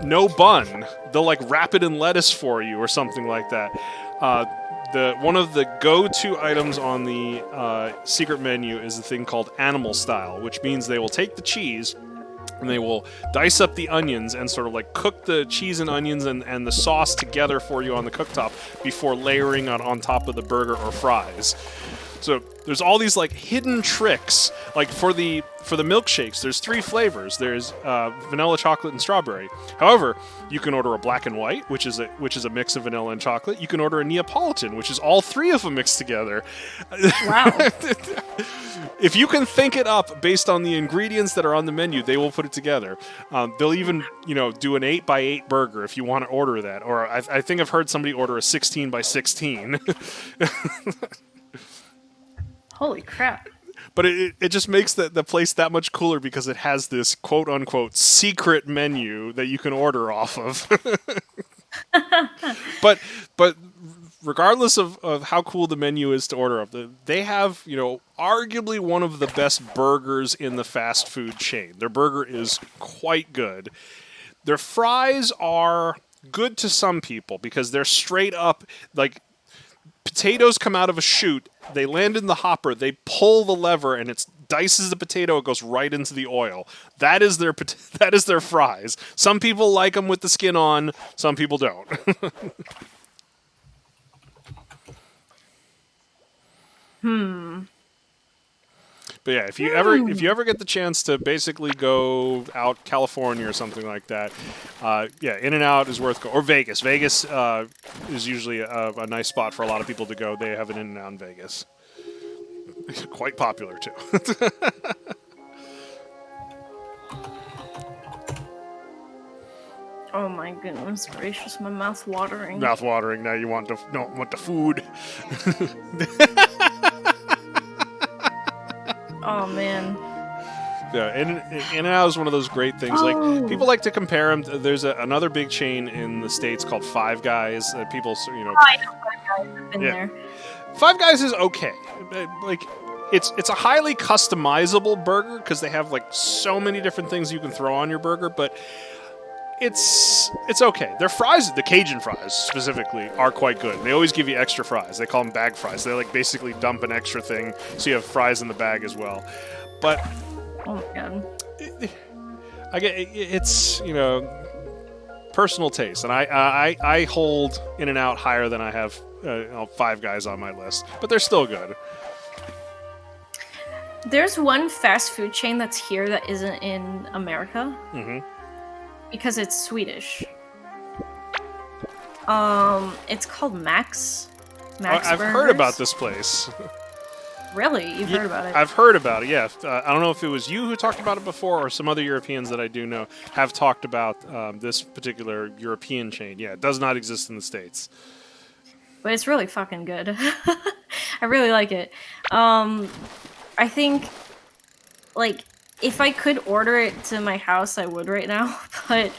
no bun, they'll like wrap it in lettuce for you or something like that. One of the go-to items on the secret menu is a thing called animal style, which means they will take the cheese and they will dice up the onions and sort of like cook the cheese and onions and the sauce together for you on the cooktop before layering on top of the burger or fries. So there's all these like hidden tricks. Like for the milkshakes, there's 3 flavors. There's vanilla, chocolate, and strawberry. However, you can order a black and white, which is a mix of vanilla and chocolate. You can order a Neapolitan, which is all 3 of them mixed together. Wow. If you can think it up based on the ingredients that are on the menu, they will put it together. They'll even, do an 8x8 burger if you want to order that. Or I think I've heard somebody order a 16x16. Holy crap. But it just makes the place that much cooler because it has this quote-unquote secret menu that you can order off of. But regardless of how cool the menu is to order of, they have, arguably one of the best burgers in the fast food chain. Their burger is quite good. Their fries are good to some people because they're straight up, like, potatoes come out of a chute, they land in the hopper, they pull the lever, and it dices the potato, it goes right into the oil. That is their fries. Some people like them with the skin on, some people don't. But yeah, if you ever get the chance to basically go out California or something like that, In-N-Out is worth going. Or Vegas. Vegas is usually a nice spot for a lot of people to go. They have an In-N-Out in Vegas. Quite popular too. Oh my goodness gracious, my mouth's watering. Mouth watering. Now you want the food. Oh man. Yeah, In-N-Out is one of those great things. Like people like to compare them. There's another big chain in the States called Five Guys. People, I know Five Guys. I've been there. Five Guys is okay. Like it's a highly customizable burger because they have like so many different things you can throw on your burger, but it's okay. Their fries, the Cajun fries specifically, are quite good. They always give you extra fries. They call them bag fries. They like basically dump an extra thing so you have fries in the bag as well. But oh my god, it's personal taste, and I hold In-N-Out higher than I have Five Guys on my list, but they're still good. There's one fast food chain that's here that isn't in America. Mm-hmm. Because it's Swedish. It's called Max I've Burgers. heard about this place. Really? You've heard about it? I've heard about it, yeah. I don't know if it was you who talked about it before or some other Europeans that I do know have talked about this particular European chain. Yeah, it does not exist in the States. But it's really fucking good. I really like it. I think, like, if I could order it to my house, I would right now. But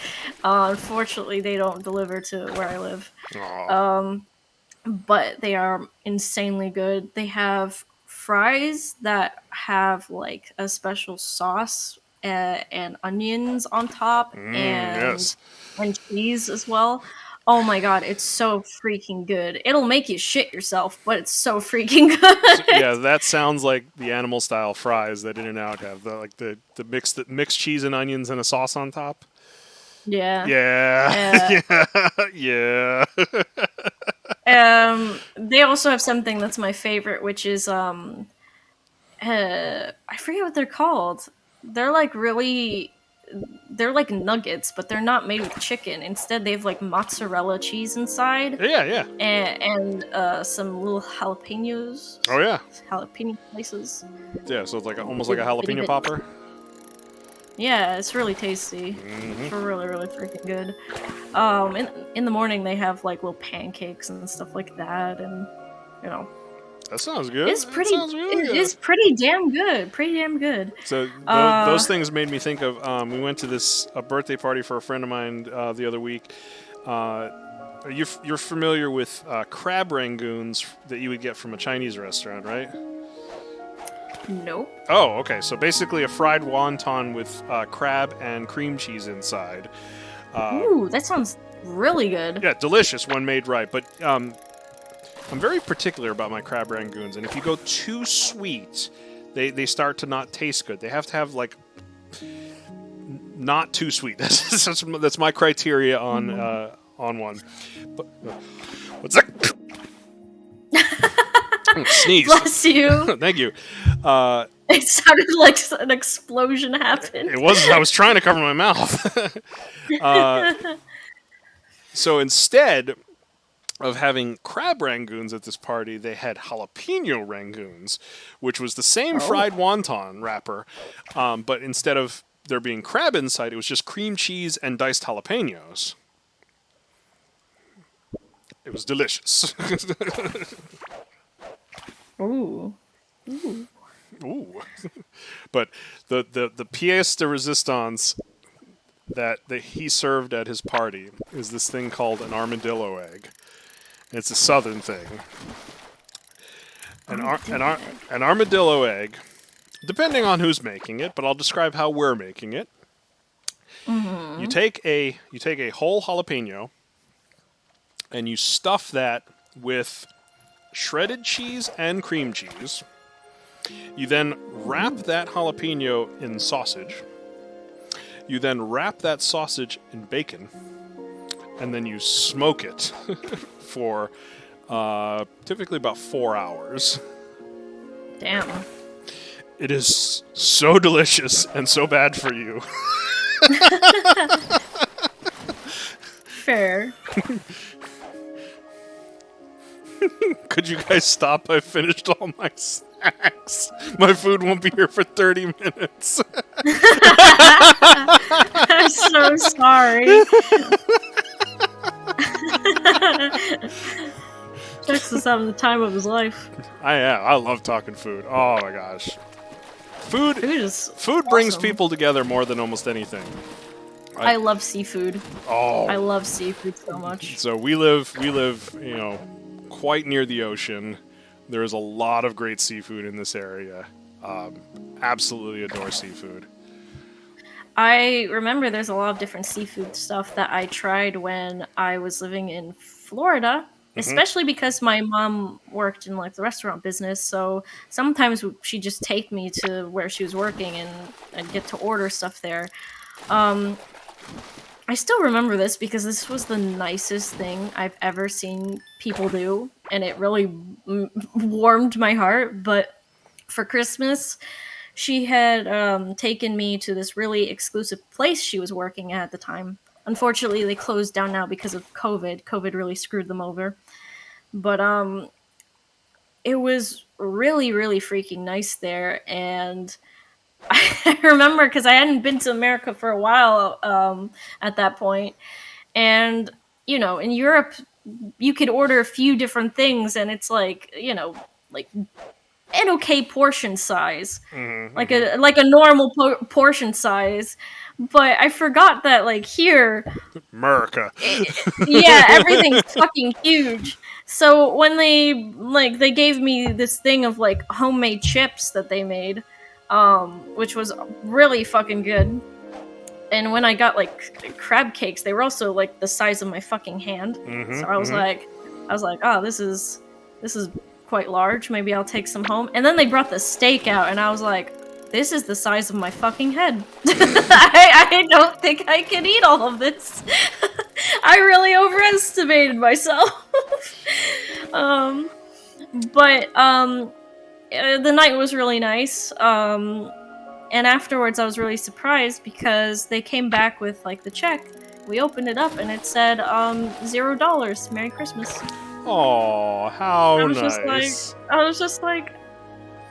unfortunately, they don't deliver to where I live. Aw. But they are insanely good. They have fries that have like a special sauce and onions on top Yes. and cheese as well. Oh my god, it's so freaking good. It'll make you shit yourself, but it's so freaking So, good. yeah, that sounds like the animal style fries that In-N-Out have. The mixed cheese and onions and a sauce on top. Yeah. Yeah. Yeah. They also have something that's my favorite, which is I forget what they're called. They're like really, they're like nuggets, but they're not made with chicken. Instead, they have like mozzarella cheese inside Yeah. and some little jalapenos. Oh yeah. Jalapeno slices. Yeah, so it's like almost like a jalapeno popper. Yeah, it's really tasty. It's really, really freaking good. In the morning they have like little pancakes and stuff like that, and you know. That sounds good. It's pretty. That sounds really good. It is pretty damn good. Pretty damn good. So those things made me think of. We went to a birthday party for a friend of mine the other week. You're familiar with crab rangoons that you would get from a Chinese restaurant, right? Nope. Oh, okay. So basically, a fried wonton with crab and cream cheese inside. Ooh, that sounds really good. Yeah, delicious when made right. But I'm very particular about my crab rangoons, and if you go too sweet, they start to not taste good. They have to have like not too sweet. That's my criteria on one. But, what's that? Sneeze. Bless you. Thank you. It sounded like an explosion happened. It was. I was trying to cover my mouth. So instead of having crab rangoons at this party, they had jalapeno rangoons, which was the same fried wonton wrapper, but instead of there being crab inside, it was just cream cheese and diced jalapenos. It was delicious. Ooh. Ooh. But the pièce de résistance that he served at his party is this thing called an armadillo egg. It's a southern thing. An armadillo egg, depending on who's making it, but I'll describe how we're making it. You take a whole jalapeno and you stuff that with shredded cheese and cream cheese. You then wrap that jalapeno in sausage. You then wrap that sausage in bacon. And then you smoke it for typically about 4 hours. Damn. It is so delicious and so bad for you. Fair. Could you guys stop? I finished all my snacks. My food won't be here for 30 minutes. I'm so sorry. Jax is having the time of his life. I love talking food. Oh my gosh. Food brings awesome. people together more than almost anything. I love seafood. Oh. I love seafood so much. So we live, quite near the ocean. There's a lot of great seafood in this area. Absolutely adore seafood. I remember there's a lot of different seafood stuff that I tried when I was living in Florida, especially because my mom worked in like the restaurant business. So sometimes she'd just take me to where she was working and I'd get to order stuff there. I still remember this because this was the nicest thing I've ever seen people do, and it really warmed my heart. But for Christmas, she had taken me to this really exclusive place she was working at the time. Unfortunately, they closed down now because of COVID. COVID really screwed them over. But it was really, really freaking nice there. And I remember because I hadn't been to America for a while at that point, and in Europe, you could order a few different things, and it's like like an okay portion size, like a normal portion size. But I forgot that like here, America. yeah, everything's fucking huge. So when they gave me this thing of like homemade chips that they made, which was really fucking good. And when I got like crab cakes, they were also like the size of my fucking hand. So I was like, oh, this is quite large. Maybe I'll take some home. And then they brought the steak out, and I was like, this is the size of my fucking head. I don't think I can eat all of this. I really overestimated myself. But the night was really nice. And afterwards, I was really surprised because they came back with like the check. We opened it up and it said $0. Merry Christmas. Oh, how I was nice! I was just like,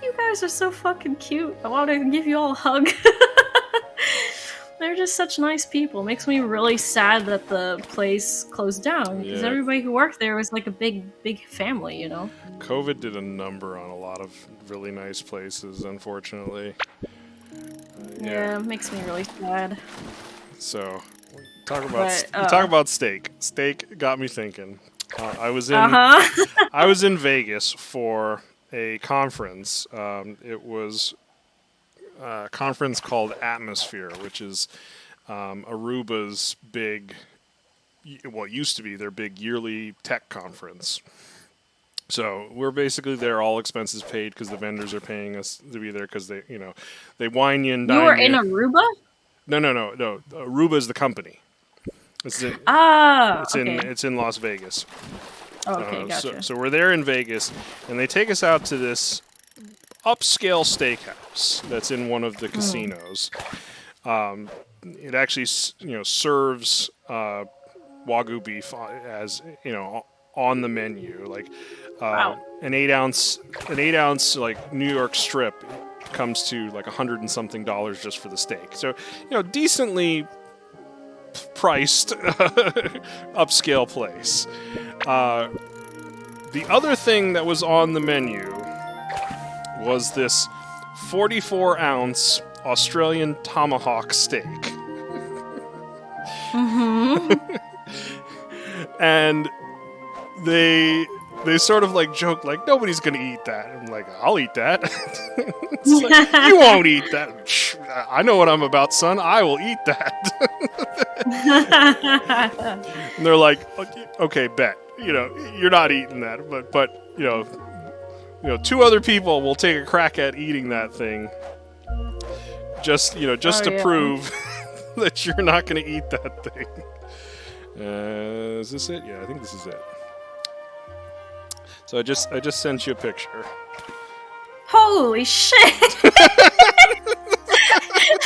you guys are so fucking cute. I want to give you all a hug. They're just such nice people. Makes me really sad that the place closed down because everybody who worked there was like a big family, COVID did a number on a lot of really nice places, unfortunately. Yeah, it makes me really sad. So, talk about steak. Steak got me thinking. I was in Vegas for a conference. It was a conference called Atmosphere, which is Aruba's big, well, it used to be their big yearly tech conference. So we're basically there, all expenses paid, because the vendors are paying us to be there because they wine you and dine you. You were in Aruba? No. Aruba is the company. It's in Las Vegas. Okay, gotcha. So we're there in Vegas, and they take us out to this upscale steakhouse that's in one of the casinos. It actually, serves Wagyu beef as on the menu, like wow. an 8-ounce like New York strip comes to like $100 and something just for the steak. So decently priced upscale place. The other thing that was on the menu was this 44-ounce Australian tomahawk steak. And they sort of like joke like, nobody's gonna eat that. I'm like, I'll eat that. It's like, you won't eat that. I know what I'm about, son. I will eat that. And they're like, okay, bet. You're not eating that, but two other people will take a crack at eating that thing. Just to prove that you're not gonna eat that thing. Is this it? Yeah, I think this is it. So I just sent you a picture. Holy shit!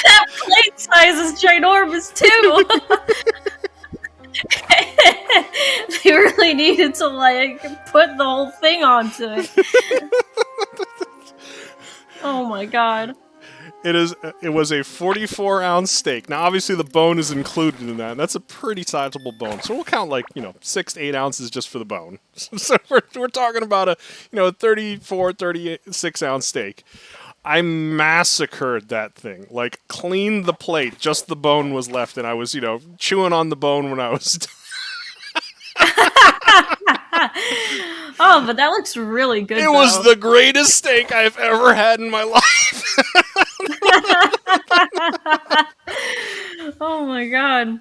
That plate size is ginormous too. They really needed to like put the whole thing onto it. Oh my god. It was a 44-ounce steak. Now, obviously, the bone is included in that. That's a pretty sizable bone. So we'll count 6 to 8 ounces just for the bone. So we're talking about a 34, 36-ounce steak. I massacred that thing. Like, cleaned the plate. Just the bone was left, and I was chewing on the bone when I was. Oh, but that looks really good. It was the greatest steak I've ever had in my life. Oh my god.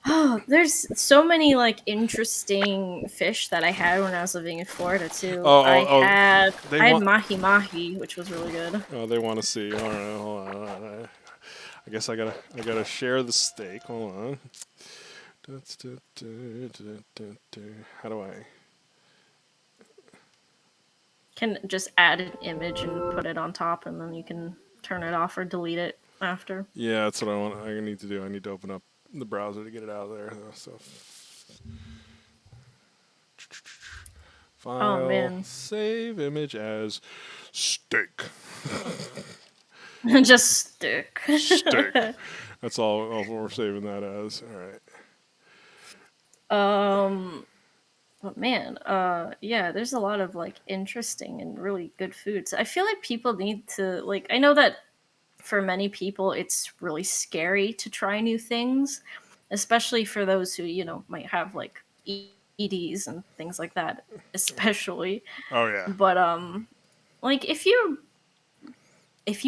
Oh, there's so many like interesting fish that I had when I was living in Florida too. I had mahi-mahi, which was really good. Oh, they want to see. All right, hold on. I guess I gotta share the steak. Hold on. How do I? Can just add an image and put it on top, and then you can turn it off or delete it after. Yeah, that's what I want. I need to do. I need to open up the browser to get it out of there. So File, Oh, man. save image as steak. Just stick. Steak. That's all we're saving that as. All right. But man, yeah, there's a lot of like interesting and really good foods. I feel like people need to like. I know that for many people, it's really scary to try new things, especially for those who might have like EDs and things like that, especially. Oh yeah. But like if you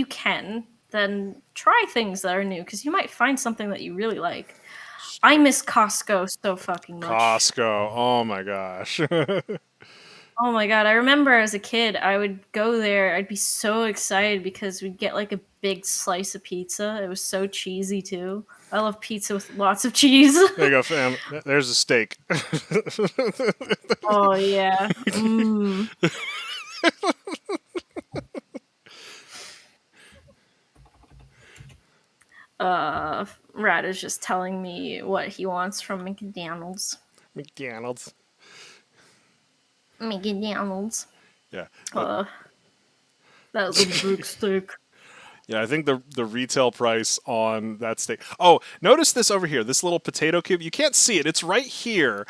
can, then try things that are new because you might find something that you really like. I miss Costco so fucking much. Costco. Oh my gosh. Oh my god, I remember as a kid, I would go there, I'd be so excited because we'd get like a big slice of pizza. It was so cheesy too. I love pizza with lots of cheese. There you go, fam. There's a steak. Oh yeah. Mm. Rad is just telling me what he wants from McDonald's. McDonald's. McDonald's. Yeah. That was a big steak. Yeah, I think the retail price on that steak. Oh, notice this over here. This little potato cube. You can't see it. It's right here.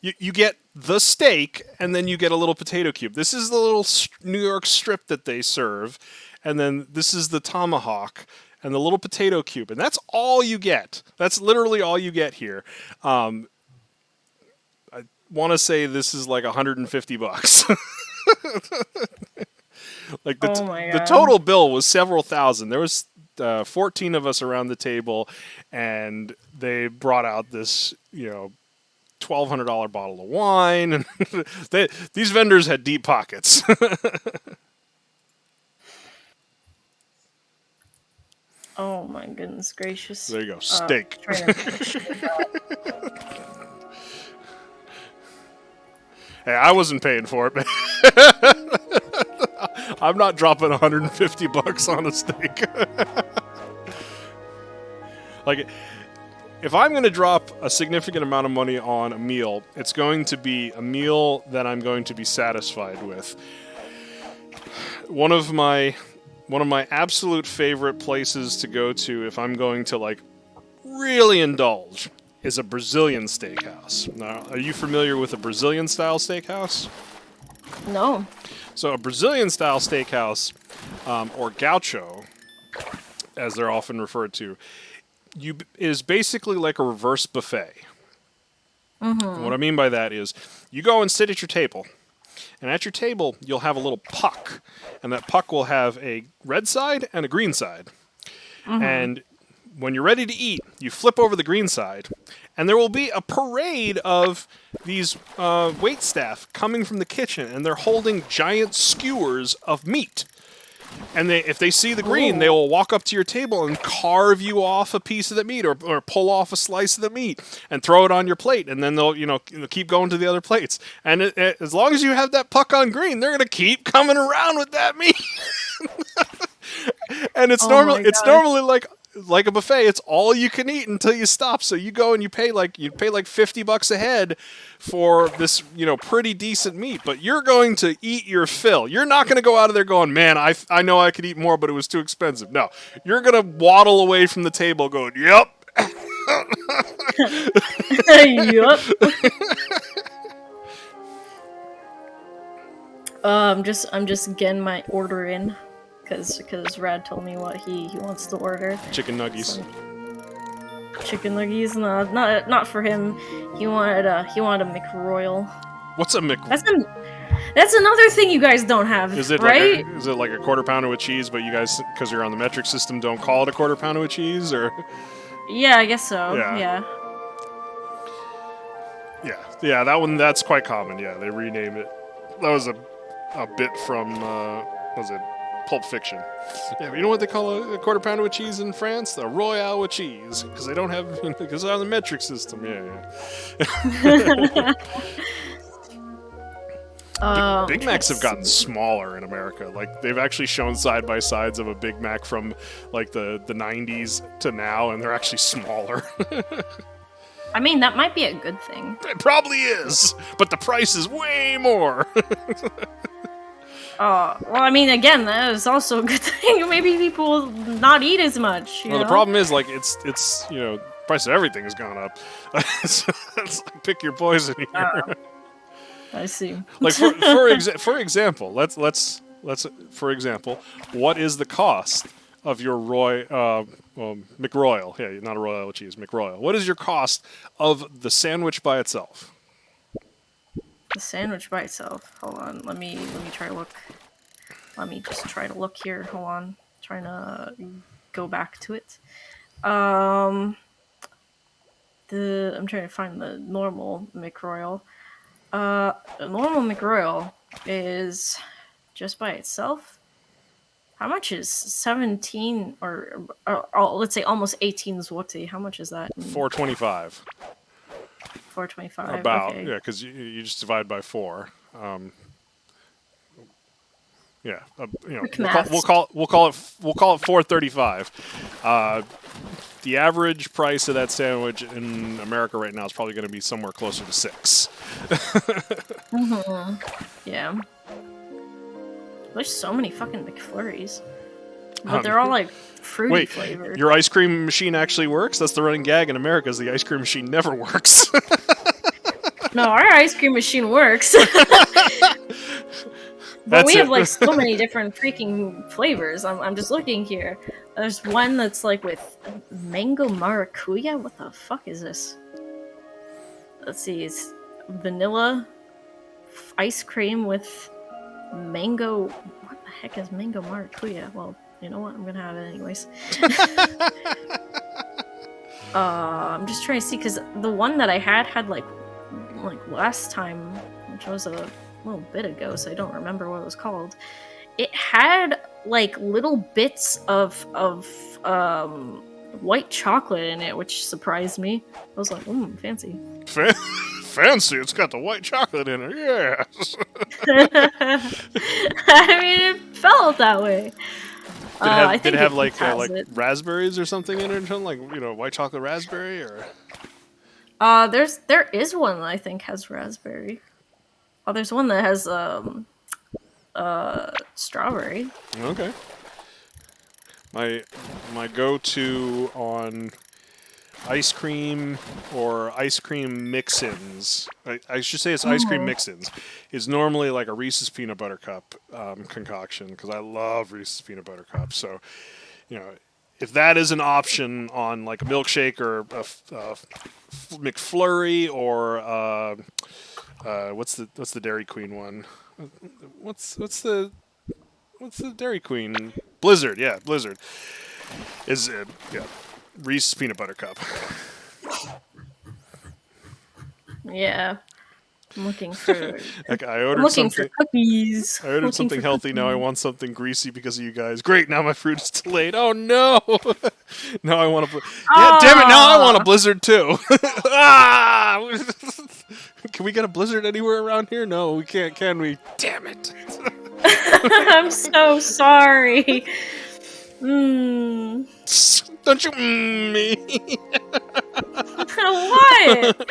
You get the steak, and then you get a little potato cube. This is the little New York strip that they serve, and then this is the tomahawk and the little potato cube, and that's all you get. That's literally all you get here. I want to say this is like $150. Like the total bill was several thousand. There was 14 of us around the table, and they brought out this, $1,200 bottle of wine, and these vendors had deep pockets. Oh my goodness gracious! There you go, steak. Hey, I wasn't paying for it, man. I'm not dropping $150 on a steak. Like, if I'm going to drop a significant amount of money on a meal, it's going to be a meal that I'm going to be satisfied with. One of my absolute favorite places to go to if I'm going to like really indulge is a Brazilian steakhouse. Now, are you familiar with a Brazilian style steakhouse? No. So a Brazilian-style steakhouse, or gaucho, as they're often referred to, is basically like a reverse buffet. Mm-hmm. What I mean by that is you go and sit at your table, and at your table you'll have a little puck, and that puck will have a red side and a green side. Mm-hmm. And when you're ready to eat, you flip over the green side, and there will be a parade of these waitstaff coming from the kitchen, and they're holding giant skewers of meat. And if they see the green, they will walk up to your table and carve you off a piece of the meat, or pull off a slice of the meat and throw it on your plate, and then they'll keep going to the other plates. And as long as you have that puck on green, they're gonna keep coming around with that meat. And it's normally like a buffet. It's all you can eat until you stop. So you go and you pay like $50 a head for this, pretty decent meat, but you're going to eat your fill. You're not going to go out of there going, man, I know I could eat more, but it was too expensive. No, you're going to waddle away from the table going, yep. Yep. I'm just getting my order in. Because Rad told me what he wants to order. Chicken nuggies. So, chicken nuggies? No, not for him. He wanted a McRoyal. What's a McRoyal? That's another thing you guys don't have, is it right? Is it like a quarter pounder with cheese, but you guys, because you're on the metric system, don't call it a quarter pounder with cheese, or? Yeah, I guess so. Yeah. Yeah, that one, that's quite common. Yeah, they rename it. That was a bit from, was it Pulp Fiction? Yeah, you know what they call a quarter pounder with cheese in France? The Royale with cheese, because they don't have, because they're on the metric system. Yeah. Big Macs have gotten smaller in America. Like, they've actually shown side by sides of a Big Mac from like the 90s to now, and they're actually smaller. I mean, that might be a good thing. It probably is, but the price is way more. Well, I mean, again, that is also a good thing. Maybe people will not eat as much. You know? The problem is, like, it's you know, price of everything has gone up. It's like, pick your poison here. I see. Like for example, let's for example, what is the cost of your McRoyal? Yeah, not a royal cheese, McRoyal. What is your cost of the sandwich by itself? The sandwich by itself. Hold on. Let me try to look. Let me just try to look here. Hold on. Trying to go back to it. I'm trying to find the normal McRoyal. The normal McRoyal is just by itself. How much is 17 or let's say almost 18 zloty? How much is that? $4.25. $4.25. About, okay. yeah, because you just divide by 4. Yeah, you know, we'll call it $4.35. The average price of that sandwich in America right now is probably going to be somewhere closer to $6. Yeah. There's so many fucking McFlurries. But they're all like fruity flavored. Your ice cream machine actually works? That's the running gag in America, is the ice cream machine never works. No, our ice cream machine works. But we have like so many different freaking flavors. I'm just looking here. There's one that's like with mango maracuya. What the fuck is this? Let's see. It's vanilla ice cream with mango. What the heck is mango maracuya? Well, you know what? I'm gonna have it anyways. I'm just trying to see because the one that I had like last time, which was a little bit ago, so I don't remember what it was called. It had like little bits of white chocolate in it, which surprised me. I was like, fancy. Fancy, it's got the white chocolate in it, yes. I mean, it felt that way. Did it have like raspberries or something in it, or something, like, you know, white chocolate raspberry, or? There is one that I think has raspberry. Oh, there's one that has strawberry. Okay. My go-to on ice cream or ice cream mix-ins, I should say it's ice cream mix-ins, is normally like a Reese's Peanut Butter Cup concoction, because I love Reese's Peanut Butter Cup. So, you know, if that is an option on like a milkshake or a McFlurry or what's the Dairy Queen one? What's the Dairy Queen? Blizzard, yeah, Blizzard is Reese's Peanut Butter Cup. Yeah, I'm looking for. Like, I ordered something. For cookies. I ordered something healthy. Cookies. Now I want something greasy because of you guys. Great. Now my fruit is delayed. Oh no! Now I want to. Yeah, damn it! Now I want a Blizzard too. Can we get a Blizzard anywhere around here? No, we can't. Can we? Damn it! I'm so sorry. Don't you me? What?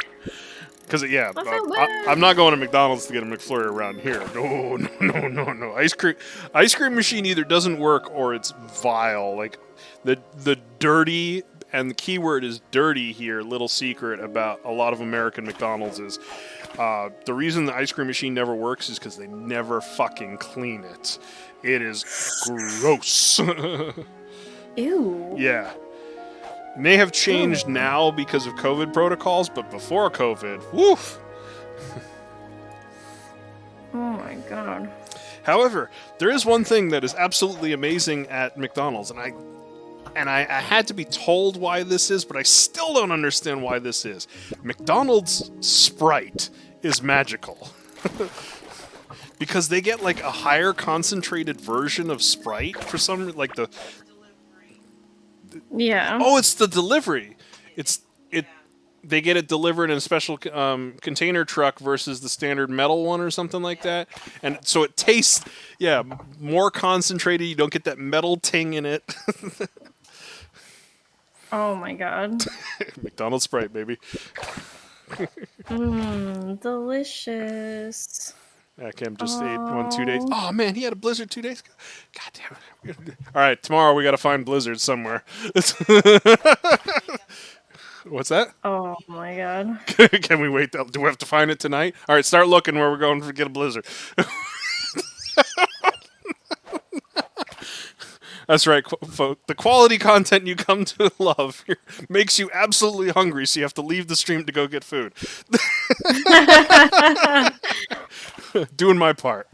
Because I'm not going to McDonald's to get a McFlurry around here. No. Ice cream machine either doesn't work or it's vile. Like the dirty, and the keyword is dirty here. Little secret about a lot of American McDonald's is the reason the ice cream machine never works is because they never fucking clean it. It is gross. Ew. Yeah. It may have changed now because of COVID protocols, but before COVID, woof. Oh my god. However, there is one thing that is absolutely amazing at McDonald's, and I had to be told why this is, but I still don't understand why this is. McDonald's Sprite is magical. Because they get like a higher concentrated version of Sprite for some, like the... Yeah. Oh, it's the delivery. They get it delivered in a special container truck versus the standard metal one or something like that. And so it tastes, more concentrated. You don't get that metal ting in it. Oh my god. McDonald's Sprite, baby. Delicious. Cam just ate one 2 days. Oh. Oh man, he had a blizzard 2 days ago. God damn it. All right, tomorrow we got to find blizzards somewhere. What's that? Oh my god. Can we wait? Do we have to find it tonight? All right, start looking where we're going to get a blizzard. That's right, folks. The quality content you come to love makes you absolutely hungry, so you have to leave the stream to go get food. Doing my part.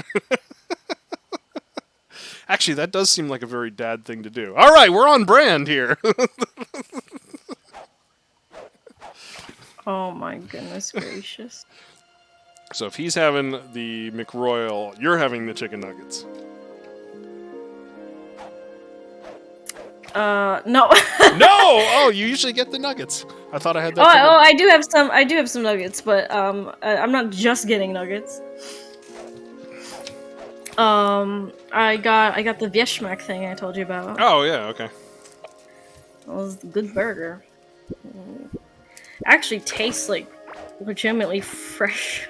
Actually, that does seem like a very dad thing to do. All right, we're on brand here. Oh my goodness gracious. So if he's having the McRoyal, you're having the chicken nuggets. No. No! Oh, you usually get the nuggets. I thought I had that. I do have some. I do have some nuggets, but I'm not just getting nuggets. I got the Veshmak thing I told you about. Oh yeah, okay. It was a good burger. Actually tastes like legitimately fresh.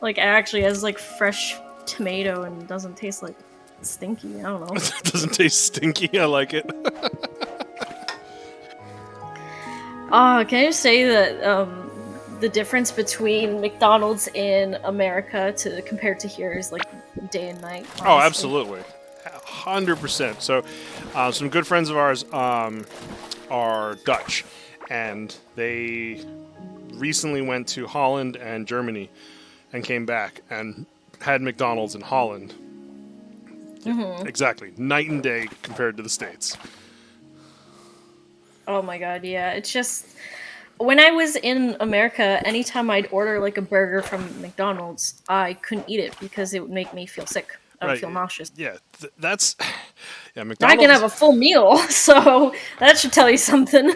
Like it actually has like fresh tomato and doesn't taste like stinky. I don't know. It doesn't taste stinky. I like it. Can I just say that the difference between McDonald's in America compared to here is like day and night. Honestly. Oh, absolutely. 100%. So, some good friends of ours are Dutch, and they recently went to Holland and Germany and came back and had McDonald's in Holland. Mm-hmm. Exactly. Night and day compared to the States. Oh my god, yeah. It's just... When I was in America, anytime I'd order like a burger from McDonald's, I couldn't eat it because it would make me feel sick. I would feel nauseous. Yeah, that's... Yeah, McDonald's... I can have a full meal, so that should tell you something.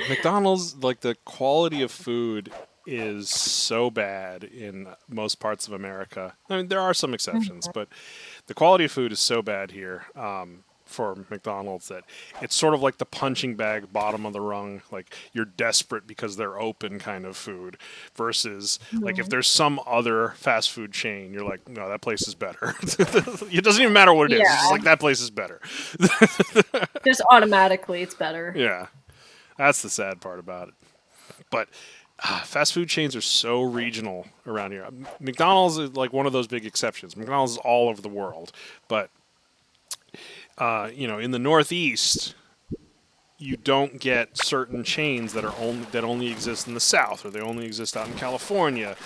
McDonald's, like, the quality of food is so bad in most parts of America. I mean, there are some exceptions, but the quality of food is so bad here for McDonald's that it's sort of like the punching bag bottom of the rung, like you're desperate because they're open kind of food, versus like if there's some other fast food chain, you're like, no, that place is better. It doesn't even matter what it is. It's just like, that place is better. Just automatically it's better. Yeah. That's the sad part about it. But fast food chains are so regional around here. McDonald's is like one of those big exceptions. McDonald's is all over the world. But, in the Northeast, you don't get certain chains that only exist in the South, or they only exist out in California.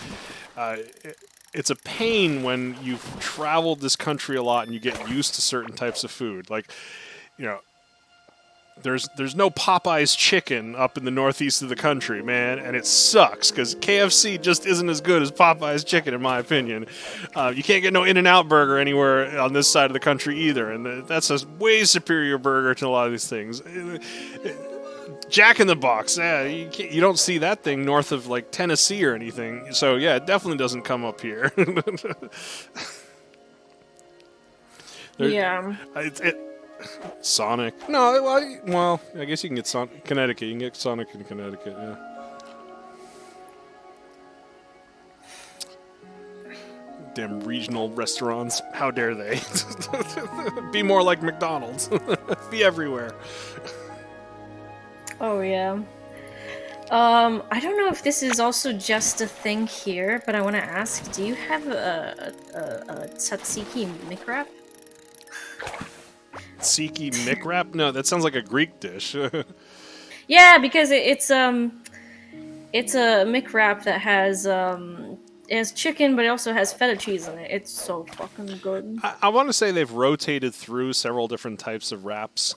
It's a pain when you've traveled this country a lot and you get used to certain types of food. Like, there's no Popeye's chicken up in the northeast of the country, man, and it sucks because KFC just isn't as good as Popeye's chicken, in my opinion. You can't get no In-N-Out burger anywhere on this side of the country either, and that's a way superior burger to a lot of these things. Jack in the Box, you don't see that thing north of like Tennessee or anything, so yeah, it definitely doesn't come up here. Yeah. Sonic. No, well, I guess you can get Sonic. Connecticut. You can get Sonic in Connecticut, yeah. Damn regional restaurants. How dare they? Be more like McDonald's. Be everywhere. Oh, yeah. I don't know if this is also just a thing here, but I want to ask, do you have a tzatziki McWrap? Tzatziki McWrap? No, that sounds like a Greek dish. Yeah, because it's a McWrap that has it has chicken, but it also has feta cheese in it. It's so fucking good. I want to say they've rotated through several different types of wraps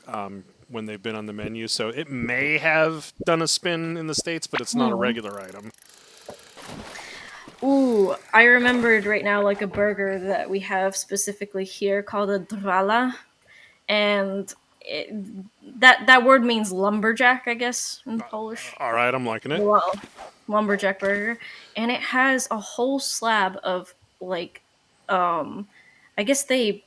when they've been on the menu, so it may have done a spin in the States, but it's not a regular item. Ooh, I remembered right now like a burger that we have specifically here called a drwala. And that word means lumberjack, I guess, in Polish. All right, I'm liking it. Well, lumberjack burger. And it has a whole slab of, like, I guess they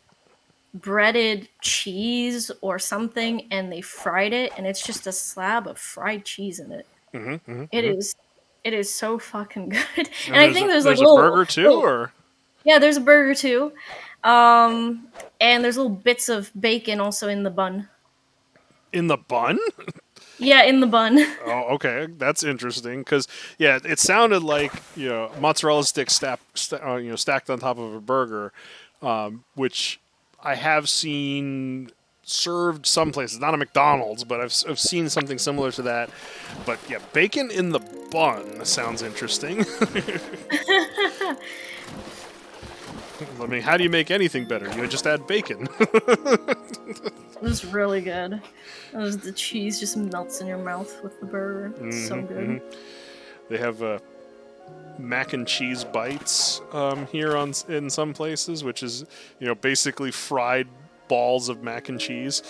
breaded cheese or something, and they fried it, and it's just a slab of fried cheese in it. It is, it is so fucking good. And I think there's like a burger too, or yeah, there's a burger too, and there's little bits of bacon also in the bun. in the bun? Yeah, in the bun. Oh, okay, that's interesting. Because yeah, it sounded like mozzarella sticks stacked on top of a burger, which I have seen served some places, not a McDonald's, but I've seen something similar to that. But yeah, bacon in the bun sounds interesting. I mean, how do you make anything better? You just add bacon. It was really good. The cheese just melts in your mouth with the burger. It's so good. They have mac and cheese bites here in some places, which is basically fried balls of mac and cheese.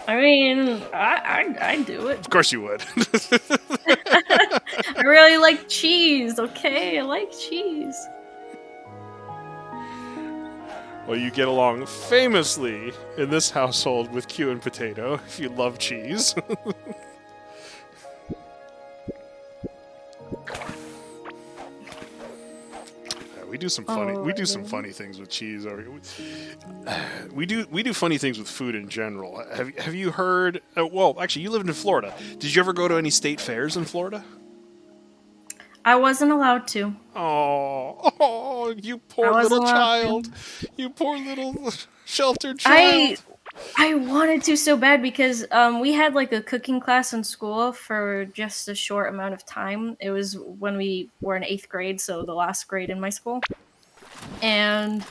I mean, I'd do it. Of course you would. I really like cheese, okay? I like cheese. Well, you get along famously in this household with Q and Potato if you love cheese. We do some funny things with cheese. We do funny things with food in general. Have you heard? Well, actually, you lived in Florida. Did you ever go to any state fairs in Florida? I wasn't allowed to. Oh, you poor little child. You poor little sheltered child. I wanted to so bad because we had like a cooking class in school for just a short amount of time. It was when we were in 8th grade, so the last grade in my school. And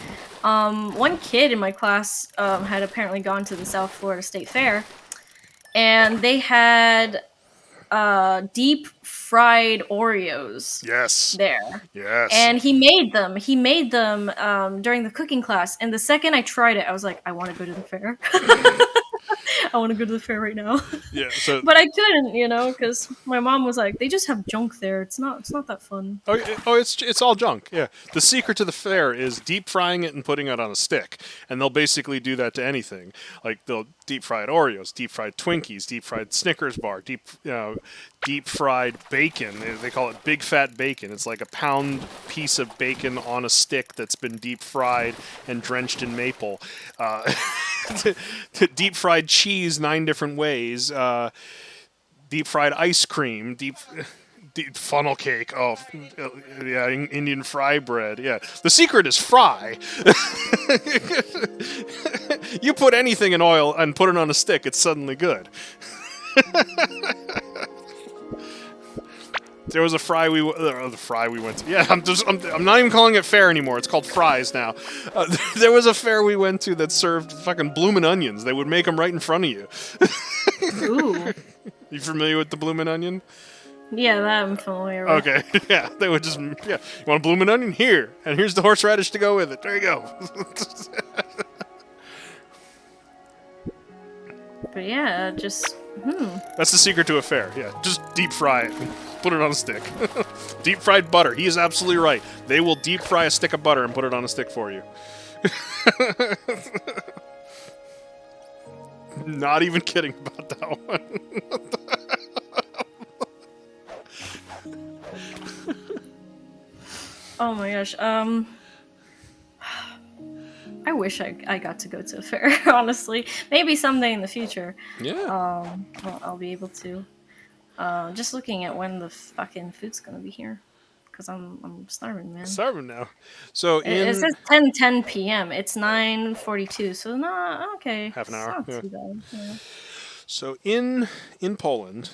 one kid in my class had apparently gone to the South Florida State Fair, and they had deep fried Oreos. Yes. There. Yes. And he made them. He made them during the cooking class. And the second I tried it, I was like, I want to go to the fair. I want to go to the fair right now. Yeah. But I couldn't, because my mom was like, they just have junk there. It's not that fun. It's all junk. Yeah. The secret to the fair is deep frying it and putting it on a stick, and they'll basically do that to anything. Like they'll deep fried Oreos, deep fried Twinkies, deep fried Snickers bar, deep fried bacon. They call it big fat bacon. It's like a pound piece of bacon on a stick that's been deep fried and drenched in maple. Deep fried cheese 9 different ways. Deep fried ice cream. Deep funnel cake. Oh, yeah, Indian fry bread. Yeah, the secret is fry. You put anything in oil and put it on a stick, it's suddenly good. There was a fry we went to. Yeah, I'm not even calling it fair anymore. It's called Fries now. There was a fair we went to that served fucking bloomin' onions. They would make them right in front of you. Ooh. You familiar with the bloomin' onion? Yeah, that I'm familiar with. Okay, yeah, they would just, you want a bloomin' onion? Here, and here's the horseradish to go with it. There you go. But yeah, just, That's the secret to a fair, yeah. Just deep fry it. Put it on a stick. Deep fried butter. He is absolutely right. They will deep fry a stick of butter and put it on a stick for you. Not even kidding about that one. Oh my gosh. I wish I got to go to a fair, honestly. Maybe someday in the future. Yeah. I'll be able to. Just looking at when the fucking food's gonna be here. Because I'm starving, man. Starving now. So it says 10 p.m. It's 9:42, so not okay. Half an hour. It's not too bad. Yeah. So in Poland,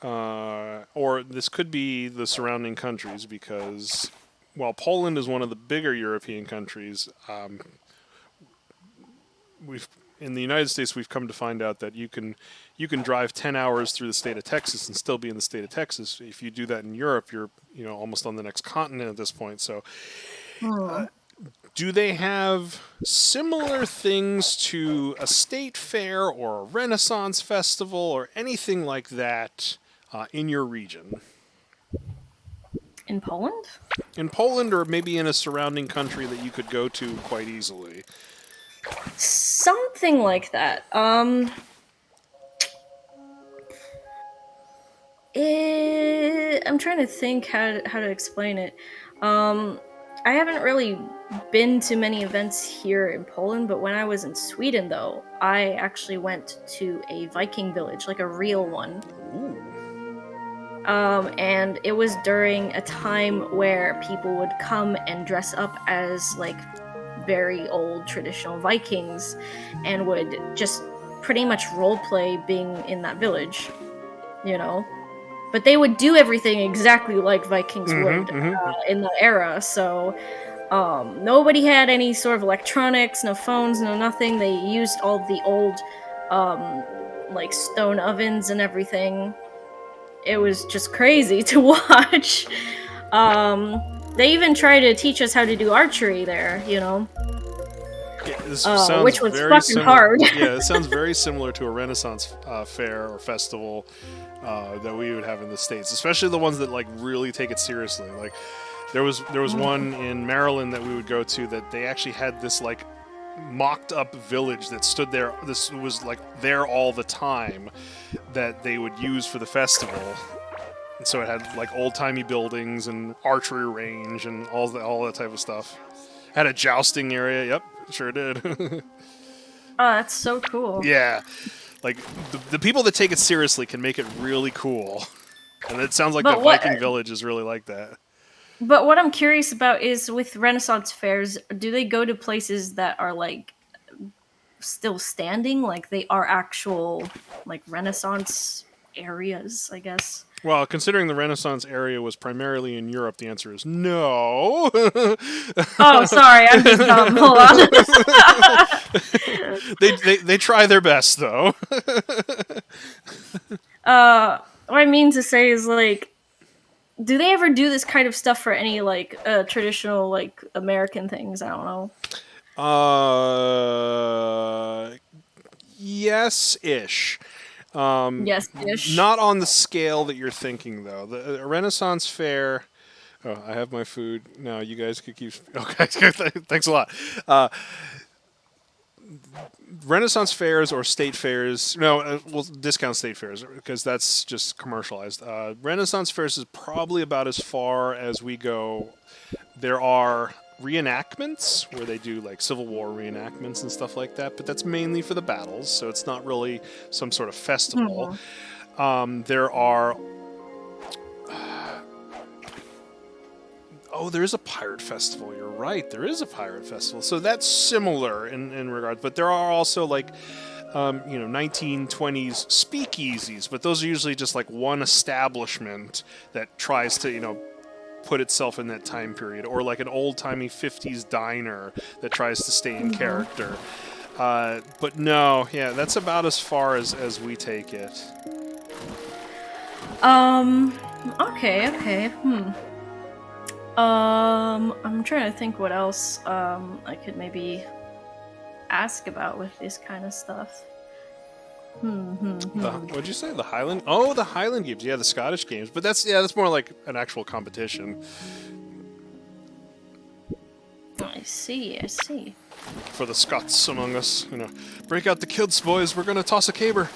or this could be the surrounding countries, because while Poland is one of the bigger European countries, in the United States we've come to find out that you can drive 10 hours through the state of Texas and still be in the state of Texas. If you do that in Europe, you're almost on the next continent at this point. So do they have similar things to a state fair or a Renaissance festival or anything like that in your region? In Poland? In Poland, or maybe in a surrounding country that you could go to quite easily. Something like that. I'm trying to think how to explain it. I haven't really been to many events here in Poland, but when I was in Sweden, though, I actually went to a Viking village, like a real one. Ooh. And it was during a time where people would come and dress up as like very old traditional Vikings and would just pretty much roleplay being in that village, you know? But they would do everything exactly like Vikings would in the era, so nobody had any sort of electronics, no phones, no nothing. They used all the old like stone ovens and everything. It was just crazy to watch. They even try to teach us how to do archery there, you know? Yeah, this sounds which was very fucking similar. hard. Yeah, it sounds very similar to a Renaissance fair or festival that we would have in the States, especially the ones that like really take it seriously. Like there was one in Maryland that we would go to that they actually had this like mocked up village that stood there. This was like there all the time that they would use for the festival. And so it had like old timey buildings and archery range and all that type of stuff. Had a jousting area. Yep, sure did. Oh, that's so cool. Yeah, like the people that take it seriously can make it really cool, and it sounds like the Viking village is really like that. But what I'm curious about is with Renaissance fairs, do they go to places that are like still standing, like they are actual like Renaissance areas, I guess? Well, considering the Renaissance area was primarily in Europe, the answer is no. Oh, sorry, I'm just dumb. Hold on. They try their best, though. What I mean to say is, like, do they ever do this kind of stuff for any, like, traditional, like, American things? I don't know. Yes-ish. Yes-ish. Not on the scale that you're thinking, though. The Renaissance fair... Oh, I have my food. No, you guys could keep... Okay, thanks a lot. Renaissance fairs or state fairs... No, we'll discount state fairs because that's just commercialized. Renaissance fairs is probably about as far as we go. There are reenactments where they do like Civil War reenactments and stuff like that, but that's mainly for the battles, so it's not really some sort of festival. There are there is a pirate festival. You're right, there is a pirate festival, so that's similar in regard, but there are also like 1920s speakeasies, but those are usually just like one establishment that tries to put itself in that time period, or like an old-timey 50s diner that tries to stay in character. But no, yeah, that's about as far as we take it. Okay. I'm trying to think what else I could maybe ask about with this kind of stuff. What'd you say? The Highland? Oh, the Highland Games. Yeah, the Scottish Games. But that's more like an actual competition. I see. For the Scots among us, break out the kilts, boys. We're gonna toss a caber.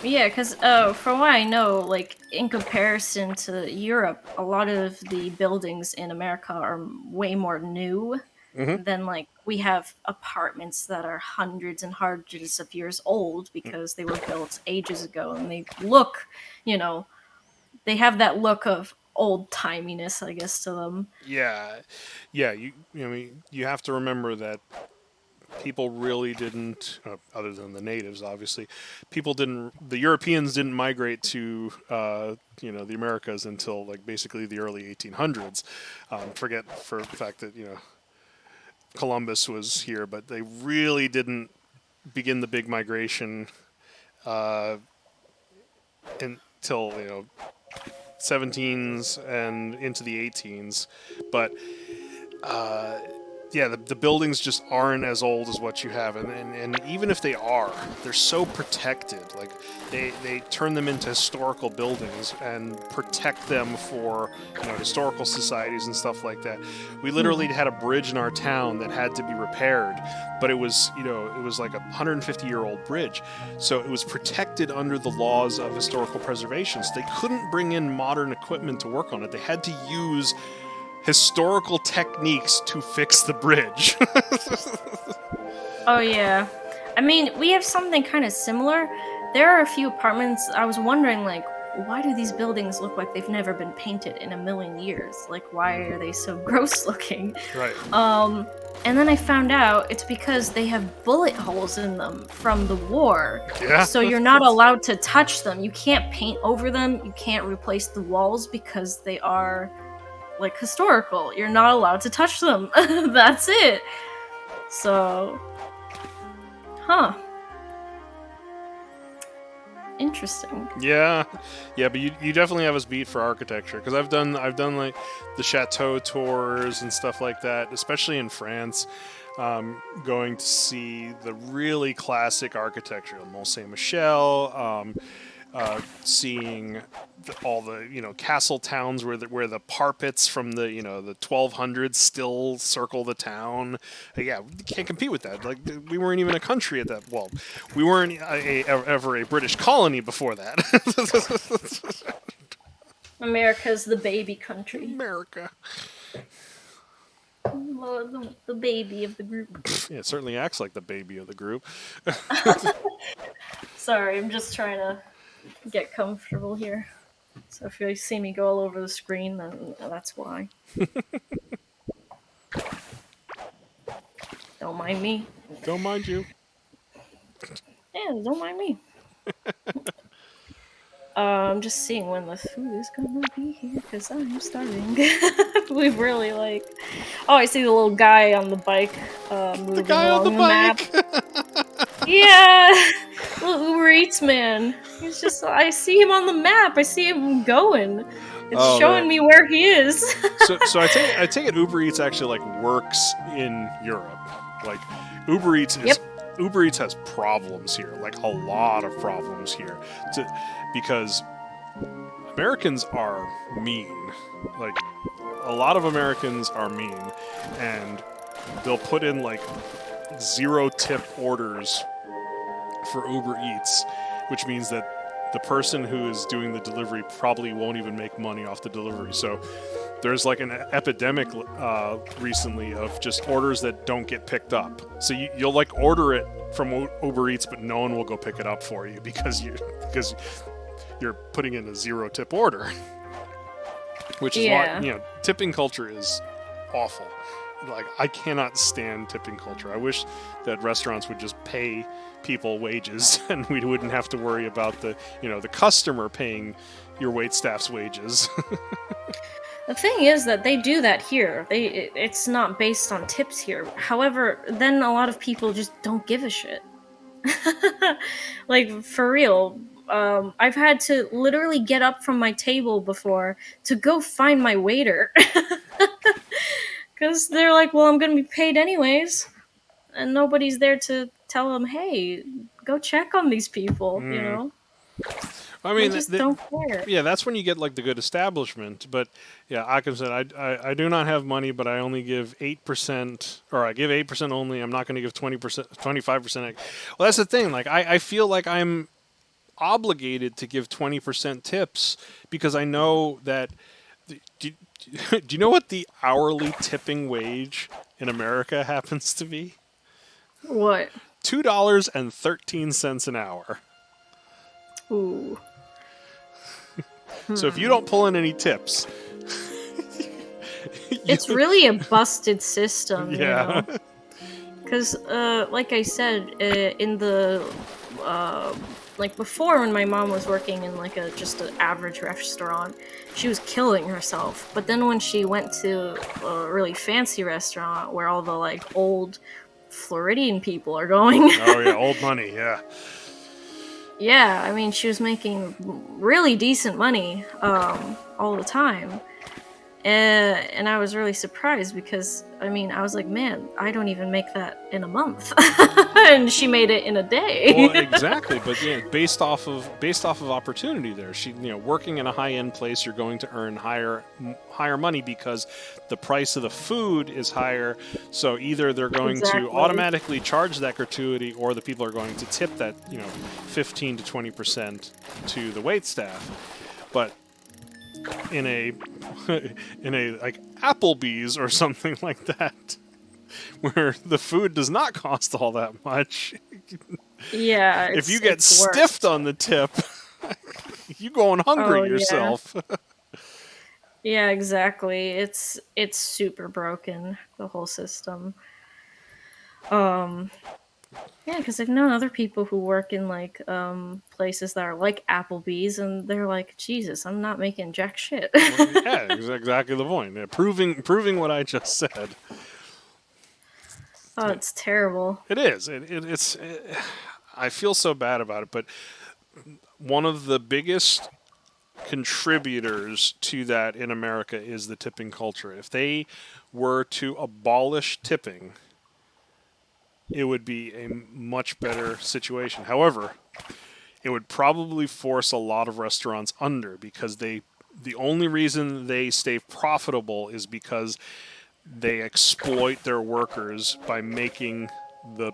Yeah, because from what I know, like in comparison to Europe, a lot of the buildings in America are way more new. Then like we have apartments that are hundreds and hundreds of years old because they were built ages ago, and they look, they have that look of old timiness, I guess, to them. Yeah. You have to remember that people really didn't, other than the natives, obviously, the Europeans didn't migrate to the Americas until like basically the early 1800s. Forget for the fact that Columbus was here, but they really didn't begin the big migration until 17s and into the 18s. But yeah, the buildings just aren't as old as what you have, and even if they are, they're so protected. Like they turn them into historical buildings and protect them for historical societies and stuff like that. We literally had a bridge in our town that had to be repaired, but it was like a 150-year-old bridge, so it was protected under the laws of historical preservation. So they couldn't bring in modern equipment to work on it. They had to use historical techniques to fix the bridge. Oh yeah. I mean, we have something kind of similar. There are a few apartments. I was wondering, like, why do these buildings look like they've never been painted in a million years? Like, why are they so gross looking? Right. And then I found out it's because they have bullet holes in them from the war. Yeah. So you're not allowed to touch them. You can't paint over them. You can't replace the walls because they are, like, historical. You're not allowed to touch them. That's it. So, interesting. Yeah, but you definitely have us beat for architecture, because I've done like the chateau tours and stuff like that, especially in France. Going to see the really classic architecture, Mont Saint Michel. Seeing all the castle towns where the parpets from the the 1200s still circle the town. Yeah, we can't compete with that. Like, we weren't even a country at that. Well, we weren't ever a British colony before that. America's the baby country. America. The baby of the group. Yeah, it certainly acts like the baby of the group. Sorry, I'm just trying to get comfortable here. So if you see me go all over the screen, then that's why. Don't mind me. Don't mind you. Yeah, don't mind me. I'm just seeing when the food is gonna be here, because I'm starving. We've really, like... Oh, I see the little guy on the bike moving The guy along on the bike! map. Yeah! Little Uber Eats man. He's just... I see him on the map. I see him going. It's showing me where he is. So I take it Uber Eats actually, like, works in Europe. Like, Uber Eats is... Yep. Uber Eats has problems here, like a lot of problems here, because Americans are mean. Like, a lot of Americans are mean, and they'll put in like 0-tip orders for Uber Eats, which means that the person who is doing the delivery probably won't even make money off the delivery. So there's like an epidemic recently of just orders that don't get picked up. So you'll like order it from Uber Eats, but no one will go pick it up for you because you're putting in a 0-tip order. Which is why tipping culture is awful. Like, I cannot stand tipping culture. I wish that restaurants would just pay people wages and we wouldn't have to worry about the customer paying your waitstaff's wages. The thing is that they do that here. It's not based on tips here. However, then a lot of people just don't give a shit. Like, for real. I've had to literally get up from my table before to go find my waiter. Because they're like, well, I'm going to be paid anyways. And nobody's there to tell them, hey, go check on these people, you know? I mean, they just don't care. Yeah, that's when you get like the good establishment. But yeah, Akim said, I do not have money, but I only give 8%, or I give 8% only. I'm not going to give 20%, 25%. Well, that's the thing. Like, I feel like I'm obligated to give 20% tips because I know that. Do you know what the hourly tipping wage in America happens to be? What? $2.13 an hour. Ooh. So if you don't pull in any tips, it's really a busted system. Yeah. Because, like I said, in the like before, when my mom was working in like just an average restaurant, she was killing herself. But then when she went to a really fancy restaurant where all the like old Floridian people are going, oh yeah, old money, yeah. Yeah, I mean, she was making really decent money all the time. And I was really surprised because, I mean, I was like, man, I don't even make that in a month. And she made it in a day. Well, exactly, but yeah, based off of opportunity there. She, working in a high-end place, you're going to earn higher money because the price of the food is higher. So either they're going to automatically charge that gratuity, or the people are going to tip that 15 to 20% to the wait staff. But in a like Applebee's or something like that, where the food does not cost all that much. Yeah, if you get stiffed on the tip, you going hungry yourself. Yeah, exactly. It's super broken, the whole system. Yeah, because I've known other people who work in like places that are like Applebee's, and they're like, Jesus, I'm not making jack shit. Yeah, exactly the point. Yeah, proving what I just said. Oh, it's terrible. It is. It's. I feel so bad about it, but one of the biggest contributors to that in America is the tipping culture. If they were to abolish tipping, it would be a much better situation. However, it would probably force a lot of restaurants under, because the only reason they stay profitable is because they exploit their workers by making the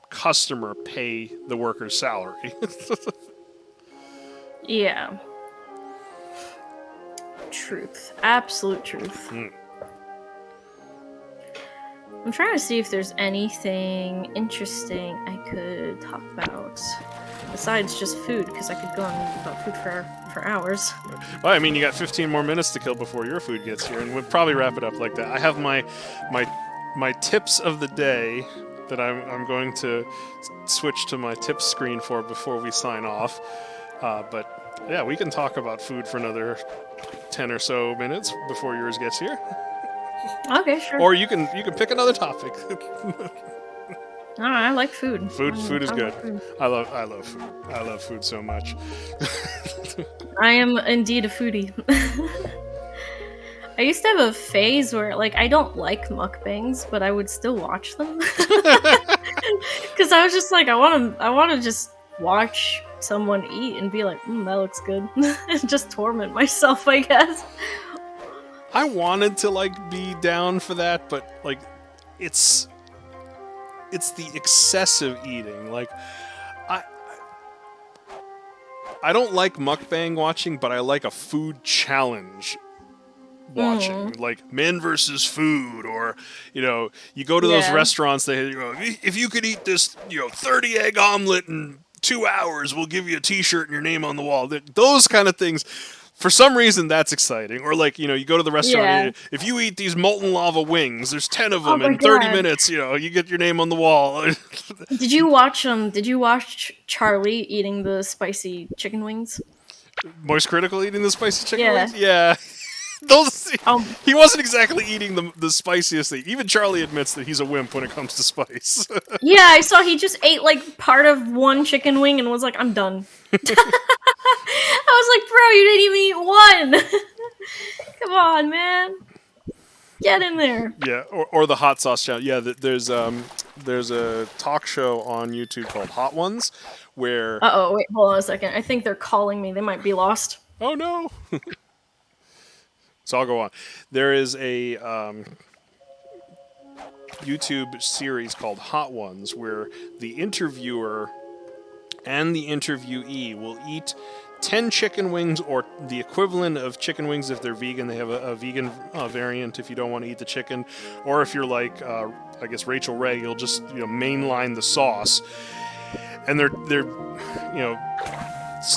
customer pay the worker's salary. Yeah. Truth. Absolute truth. I'm trying to see if there's anything interesting I could talk about besides just food, because I could go on about food for hours. Well, I mean, you got 15 more minutes to kill before your food gets here, and we'll probably wrap it up like that. I have my tips of the day that I'm going to switch to my tips screen for before we sign off. But yeah, we can talk about food for another 10 or so minutes before yours gets here. Okay, sure. Or you can pick another topic. Oh, I like food. Food is good. Food. I love food. I love food so much. I am indeed a foodie. I used to have a phase where, like, I don't like mukbangs, but I would still watch them. Because I was just like, I want to just watch someone eat and be like, that looks good. And just torment myself, I guess. I wanted to, like, be down for that, but, like, it's the excessive eating. Like, I don't like mukbang watching, but I like a food challenge watching. Like Men versus Food, or you go to those restaurants, they if you could eat this 30 egg omelet in 2 hours, we'll give you a t-shirt and your name on the wall. Those kind of things. For some reason, that's exciting. Or like, you go to the restaurant, if you eat these molten lava wings, there's 10 of them in 30 minutes, you get your name on the wall. Did you watch Charlie eating the spicy chicken wings? Moist Critical eating the spicy chicken wings? Yeah. He wasn't exactly eating the spiciest thing. Even Charlie admits that he's a wimp when it comes to spice. Yeah, I saw he just ate like part of one chicken wing and was like, I'm done. I was like, bro, you didn't even eat one. Come on, man. Get in there. Yeah, or the hot sauce challenge. Yeah, there's a talk show on YouTube called Hot Ones where... Uh-oh, wait, hold on a second. I think they're calling me. They might be lost. Oh, no. So I'll go on. There is a YouTube series called Hot Ones where the interviewer and the interviewee will eat 10 chicken wings, or the equivalent of chicken wings if they're vegan. They have a vegan variant if you don't want to eat the chicken. Or if you're like, I guess, Rachel Ray, you'll just mainline the sauce. And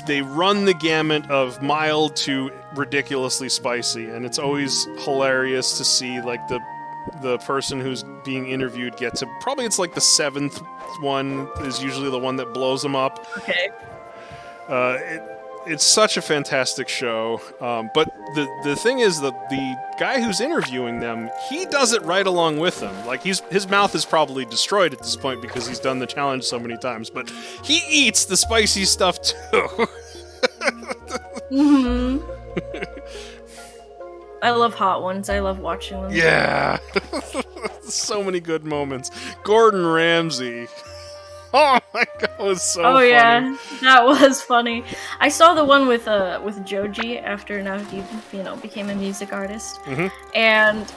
they run the gamut of mild to ridiculously spicy, and it's always hilarious to see like the person who's being interviewed get to probably, it's like the 7th one is usually the one that blows them up. Okay. It's such a fantastic show, but the thing is that the guy who's interviewing them, he does it right along with them. Like his mouth is probably destroyed at this point because he's done the challenge so many times, but he eats the spicy stuff too. I love Hot Ones. I love watching them. Yeah. So many good moments. Gordon Ramsay. Oh my god, it was so funny. Yeah, that was funny. I saw the one with Joji after now he became a music artist, and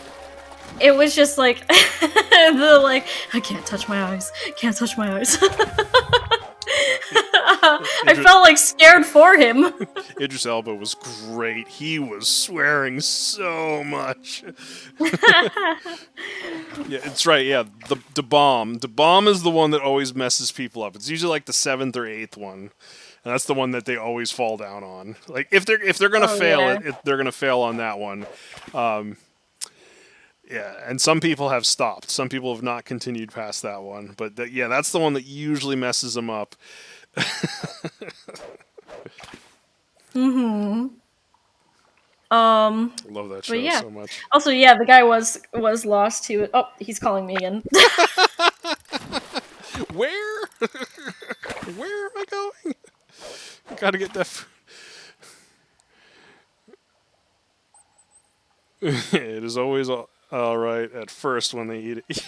it was just like the like I can't touch my eyes, can't touch my eyes. I felt like scared for him. Idris Elba was great. He was swearing so much. Yeah, it's right. Yeah, the bomb. The bomb is the one that always messes people up. It's usually like the 7th or 8th one, and that's the one that they always fall down on. Like if they're gonna fail they're gonna fail on that one. Yeah, and some people have stopped. Some people have not continued past that one. But that's the one that usually messes them up. I love that show so much. Also, yeah, the guy was lost too. Oh, he's calling me again. Where? Where am I going? I gotta get that. It is always all right at first when they eat it.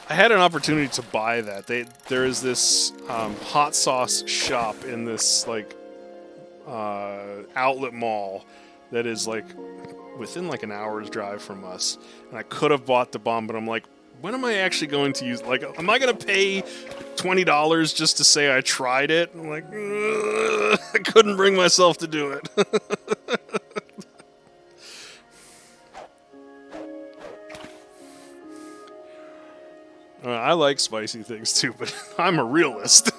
I had an opportunity to buy that. There is this hot sauce shop in this like outlet mall that is like within like an hour's drive from us, and I could have bought the bomb, but I'm like, when am I actually going to use? Like, am I going to pay $20 just to say I tried it? I'm like, I couldn't bring myself to do it. I like spicy things too, but I'm a realist.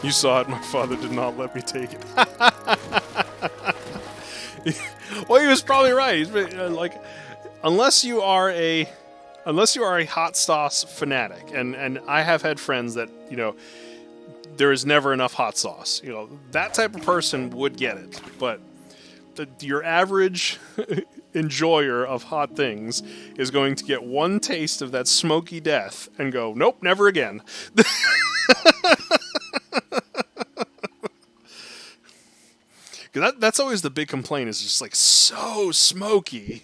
You saw it. My father did not let me take it. Well, he was probably right. He's like, unless you are a hot sauce fanatic, and I have had friends that there is never enough hot sauce. That type of person would get it, but your average enjoyer of hot things is going to get one taste of that smoky death and go, nope, never again. That's always the big complaint, is just like so smoky.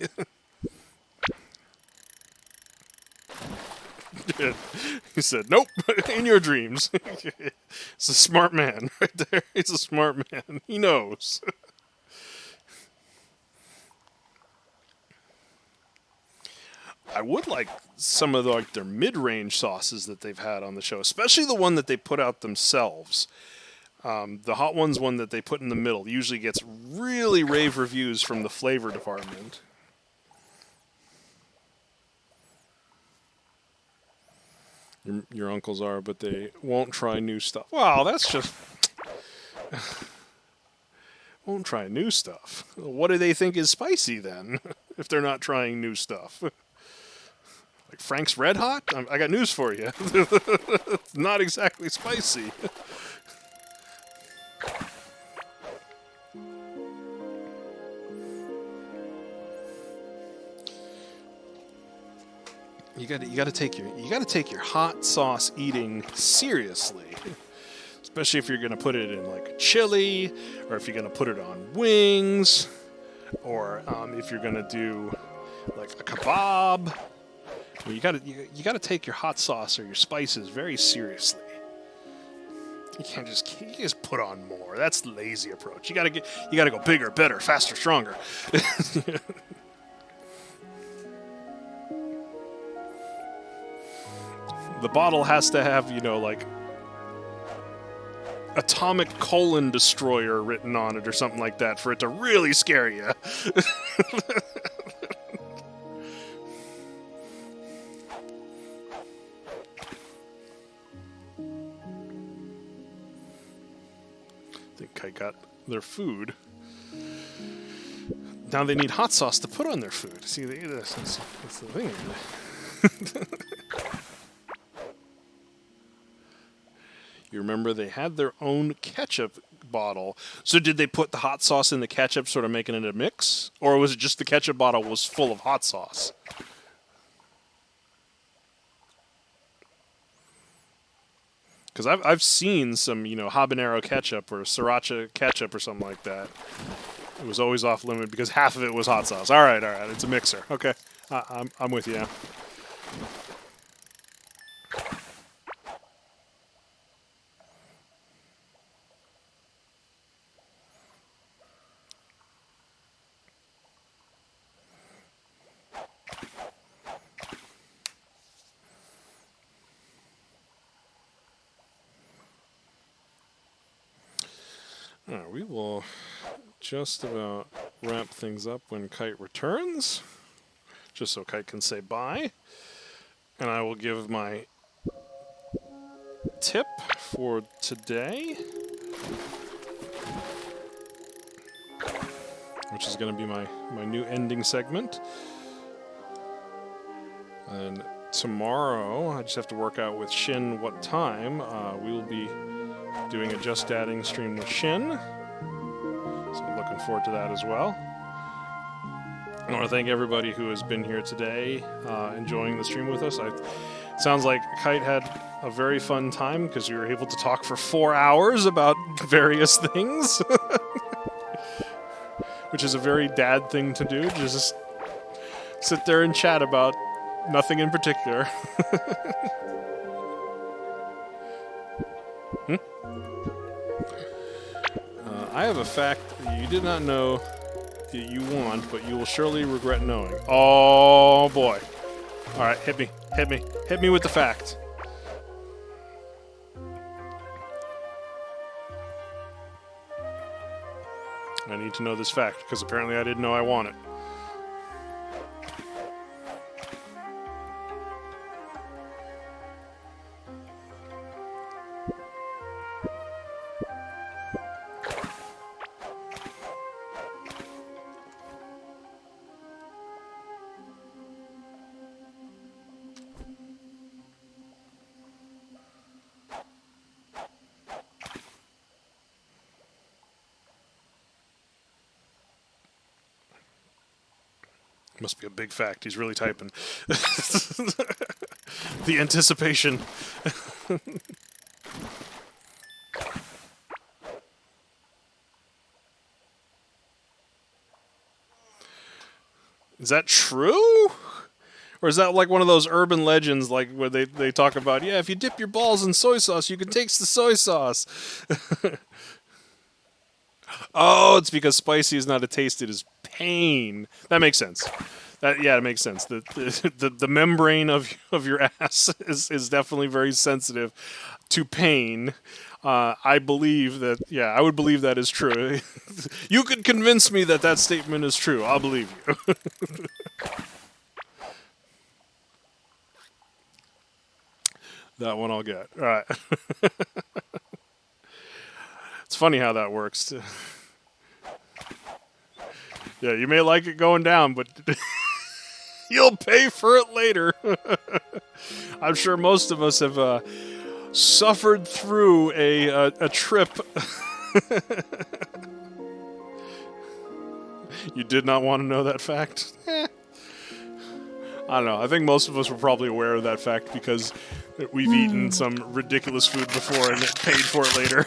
He said, nope, in your dreams. It's a smart man right there. He's a smart man. He knows. I would like some of their mid-range sauces that they've had on the show, especially the one that they put out themselves. The Hot Ones one that they put in the middle usually gets really rave reviews from the flavor department. Your uncles are, but they won't try new stuff. Wow, that's just... won't try new stuff. What do they think is spicy then, if they're not trying new stuff? Like Frank's Red Hot? I got news for you. It's not exactly spicy. You got to take your hot sauce eating seriously, especially if you're going to put it in like a chili, or if you're going to put it on wings, or if you're going to do like a kebab. You got to take your hot sauce or your spices very seriously. You can't just put on more. That's the lazy approach. You got to go bigger, better, faster, stronger. The bottle has to have, like atomic colon destroyer written on it or something like that for it to really scare you. I think I got their food. Now they need hot sauce to put on their food. See, that's the thing. You remember they had their own ketchup bottle. So did they put the hot sauce in the ketchup, sort of making it a mix? Or was it just the ketchup bottle was full of hot sauce? Because I've seen some, habanero ketchup or sriracha ketchup or something like that. It was always off limit because half of it was hot sauce. All right, it's a mixer. Okay, I'm with you. All right, we will just about wrap things up when Kite returns, just so Kite can say bye. And I will give my tip for today, which is going to be my new ending segment. And tomorrow, I just have to work out with Shin what time. We will be doing a Just Dadding stream with Shin. So I'm looking forward to that as well. I want to thank everybody who has been here today, enjoying the stream with us. It sounds like Kite had a very fun time because we were able to talk for 4 hours about various things. Which is a very dad thing to do, just sit there and chat about nothing in particular. I have a fact that you did not know that you want, but you will surely regret knowing. Oh boy. Alright, hit me. Hit me with the fact. I need to know this fact, because apparently I didn't know I want it. Must be a big fact. He's really typing. The anticipation. Is that true? Or is that like one of those urban legends, like where they talk about, yeah, if you dip your balls in soy sauce, you can taste the soy sauce. Oh, it's because spicy is not a taste, it is pain. That makes sense. It makes sense. The membrane of your ass is definitely very sensitive to pain. I believe that, I would believe that is true. You could convince me that statement is true. I'll believe you. That one I'll get. All right. It's funny how that works. Yeah, you may like it going down, but you'll pay for it later. I'm sure most of us have suffered through a trip. You did not want to know that fact? I don't know. I think most of us were probably aware of that fact because we've eaten some ridiculous food before and paid for it later.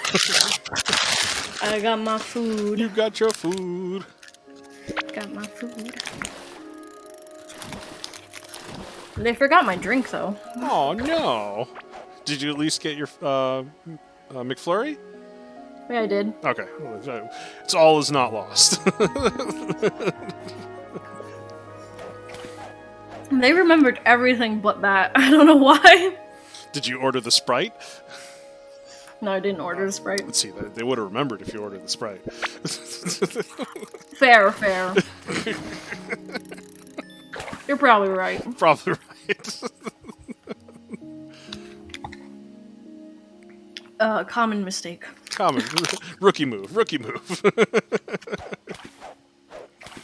I got my food. You got your food. Got my food. They forgot my drink, though. Oh, no. Did you at least get your McFlurry? Yeah, I did. Okay. It's all is not lost. They remembered everything but that. I don't know why. Did you order the Sprite? No, I didn't order the Sprite. Let's see. They would have remembered if you ordered the Sprite. Fair. You're probably right. Probably right. Common mistake. Common. Rookie move.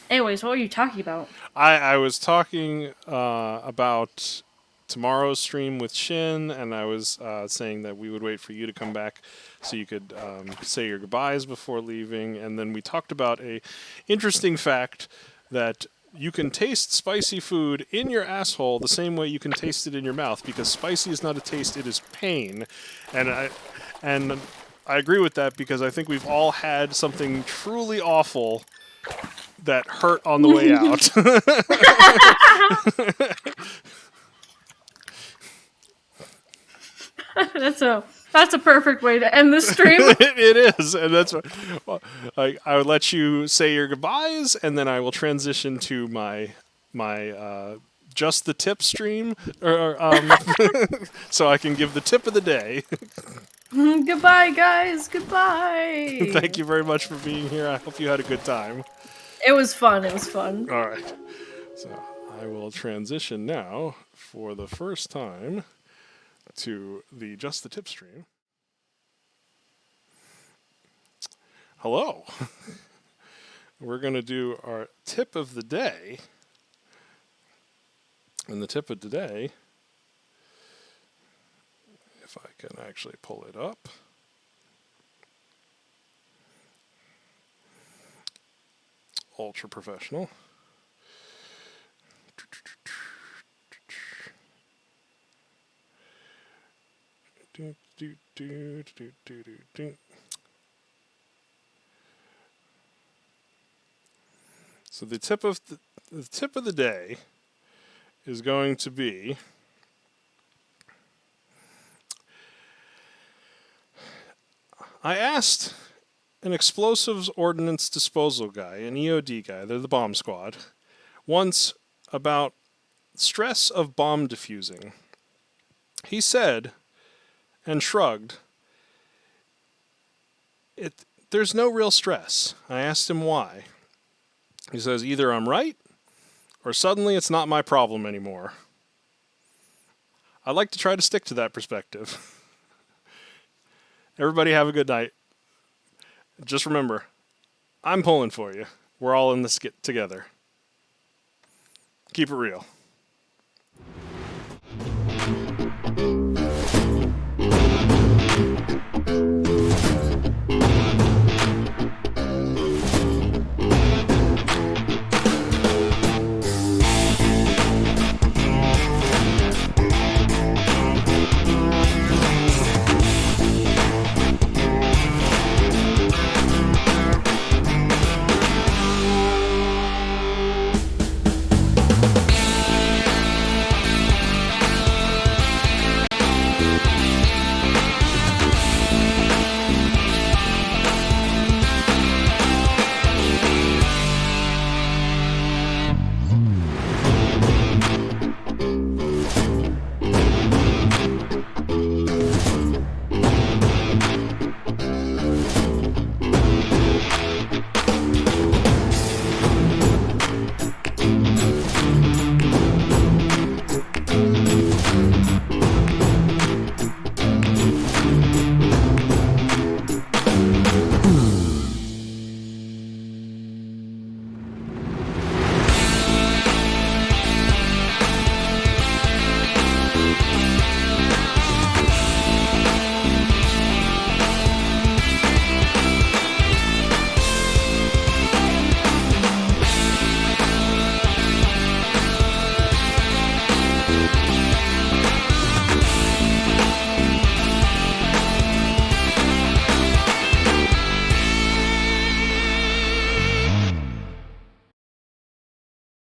Anyways, what were you talking about? I was talking about tomorrow's stream with Shin, and I was saying that we would wait for you to come back so you could say your goodbyes before leaving, and then we talked about a interesting fact that you can taste spicy food in your asshole the same way you can taste it in your mouth, because spicy is not a taste, it is pain. And I agree with that, because I think we've all had something truly awful that hurt on the way out. That's a perfect way to end the stream. It is, and that's what I would let you say your goodbyes, and then I will transition to my just the tip stream, so I can give the tip of the day. Goodbye, guys. Goodbye. Thank you very much for being here. I hope you had a good time. It was fun. It was fun. All right, so I will transition now for the first time to the Just the Tip stream. Hello. We're going to do our tip of the day. And the tip of the day, if I can actually pull it up. Ultra professional. So the tip of the day is going to be I asked an explosives ordnance disposal guy, an EOD guy, they're the bomb squad, once about stress of bomb defusing. He said, and shrugged, there's no real stress. I asked him why. He says, either I'm right, or suddenly it's not my problem anymore. I like to try to stick to that perspective. Everybody have a good night. Just remember, I'm pulling for you. We're all in this together. Keep it real.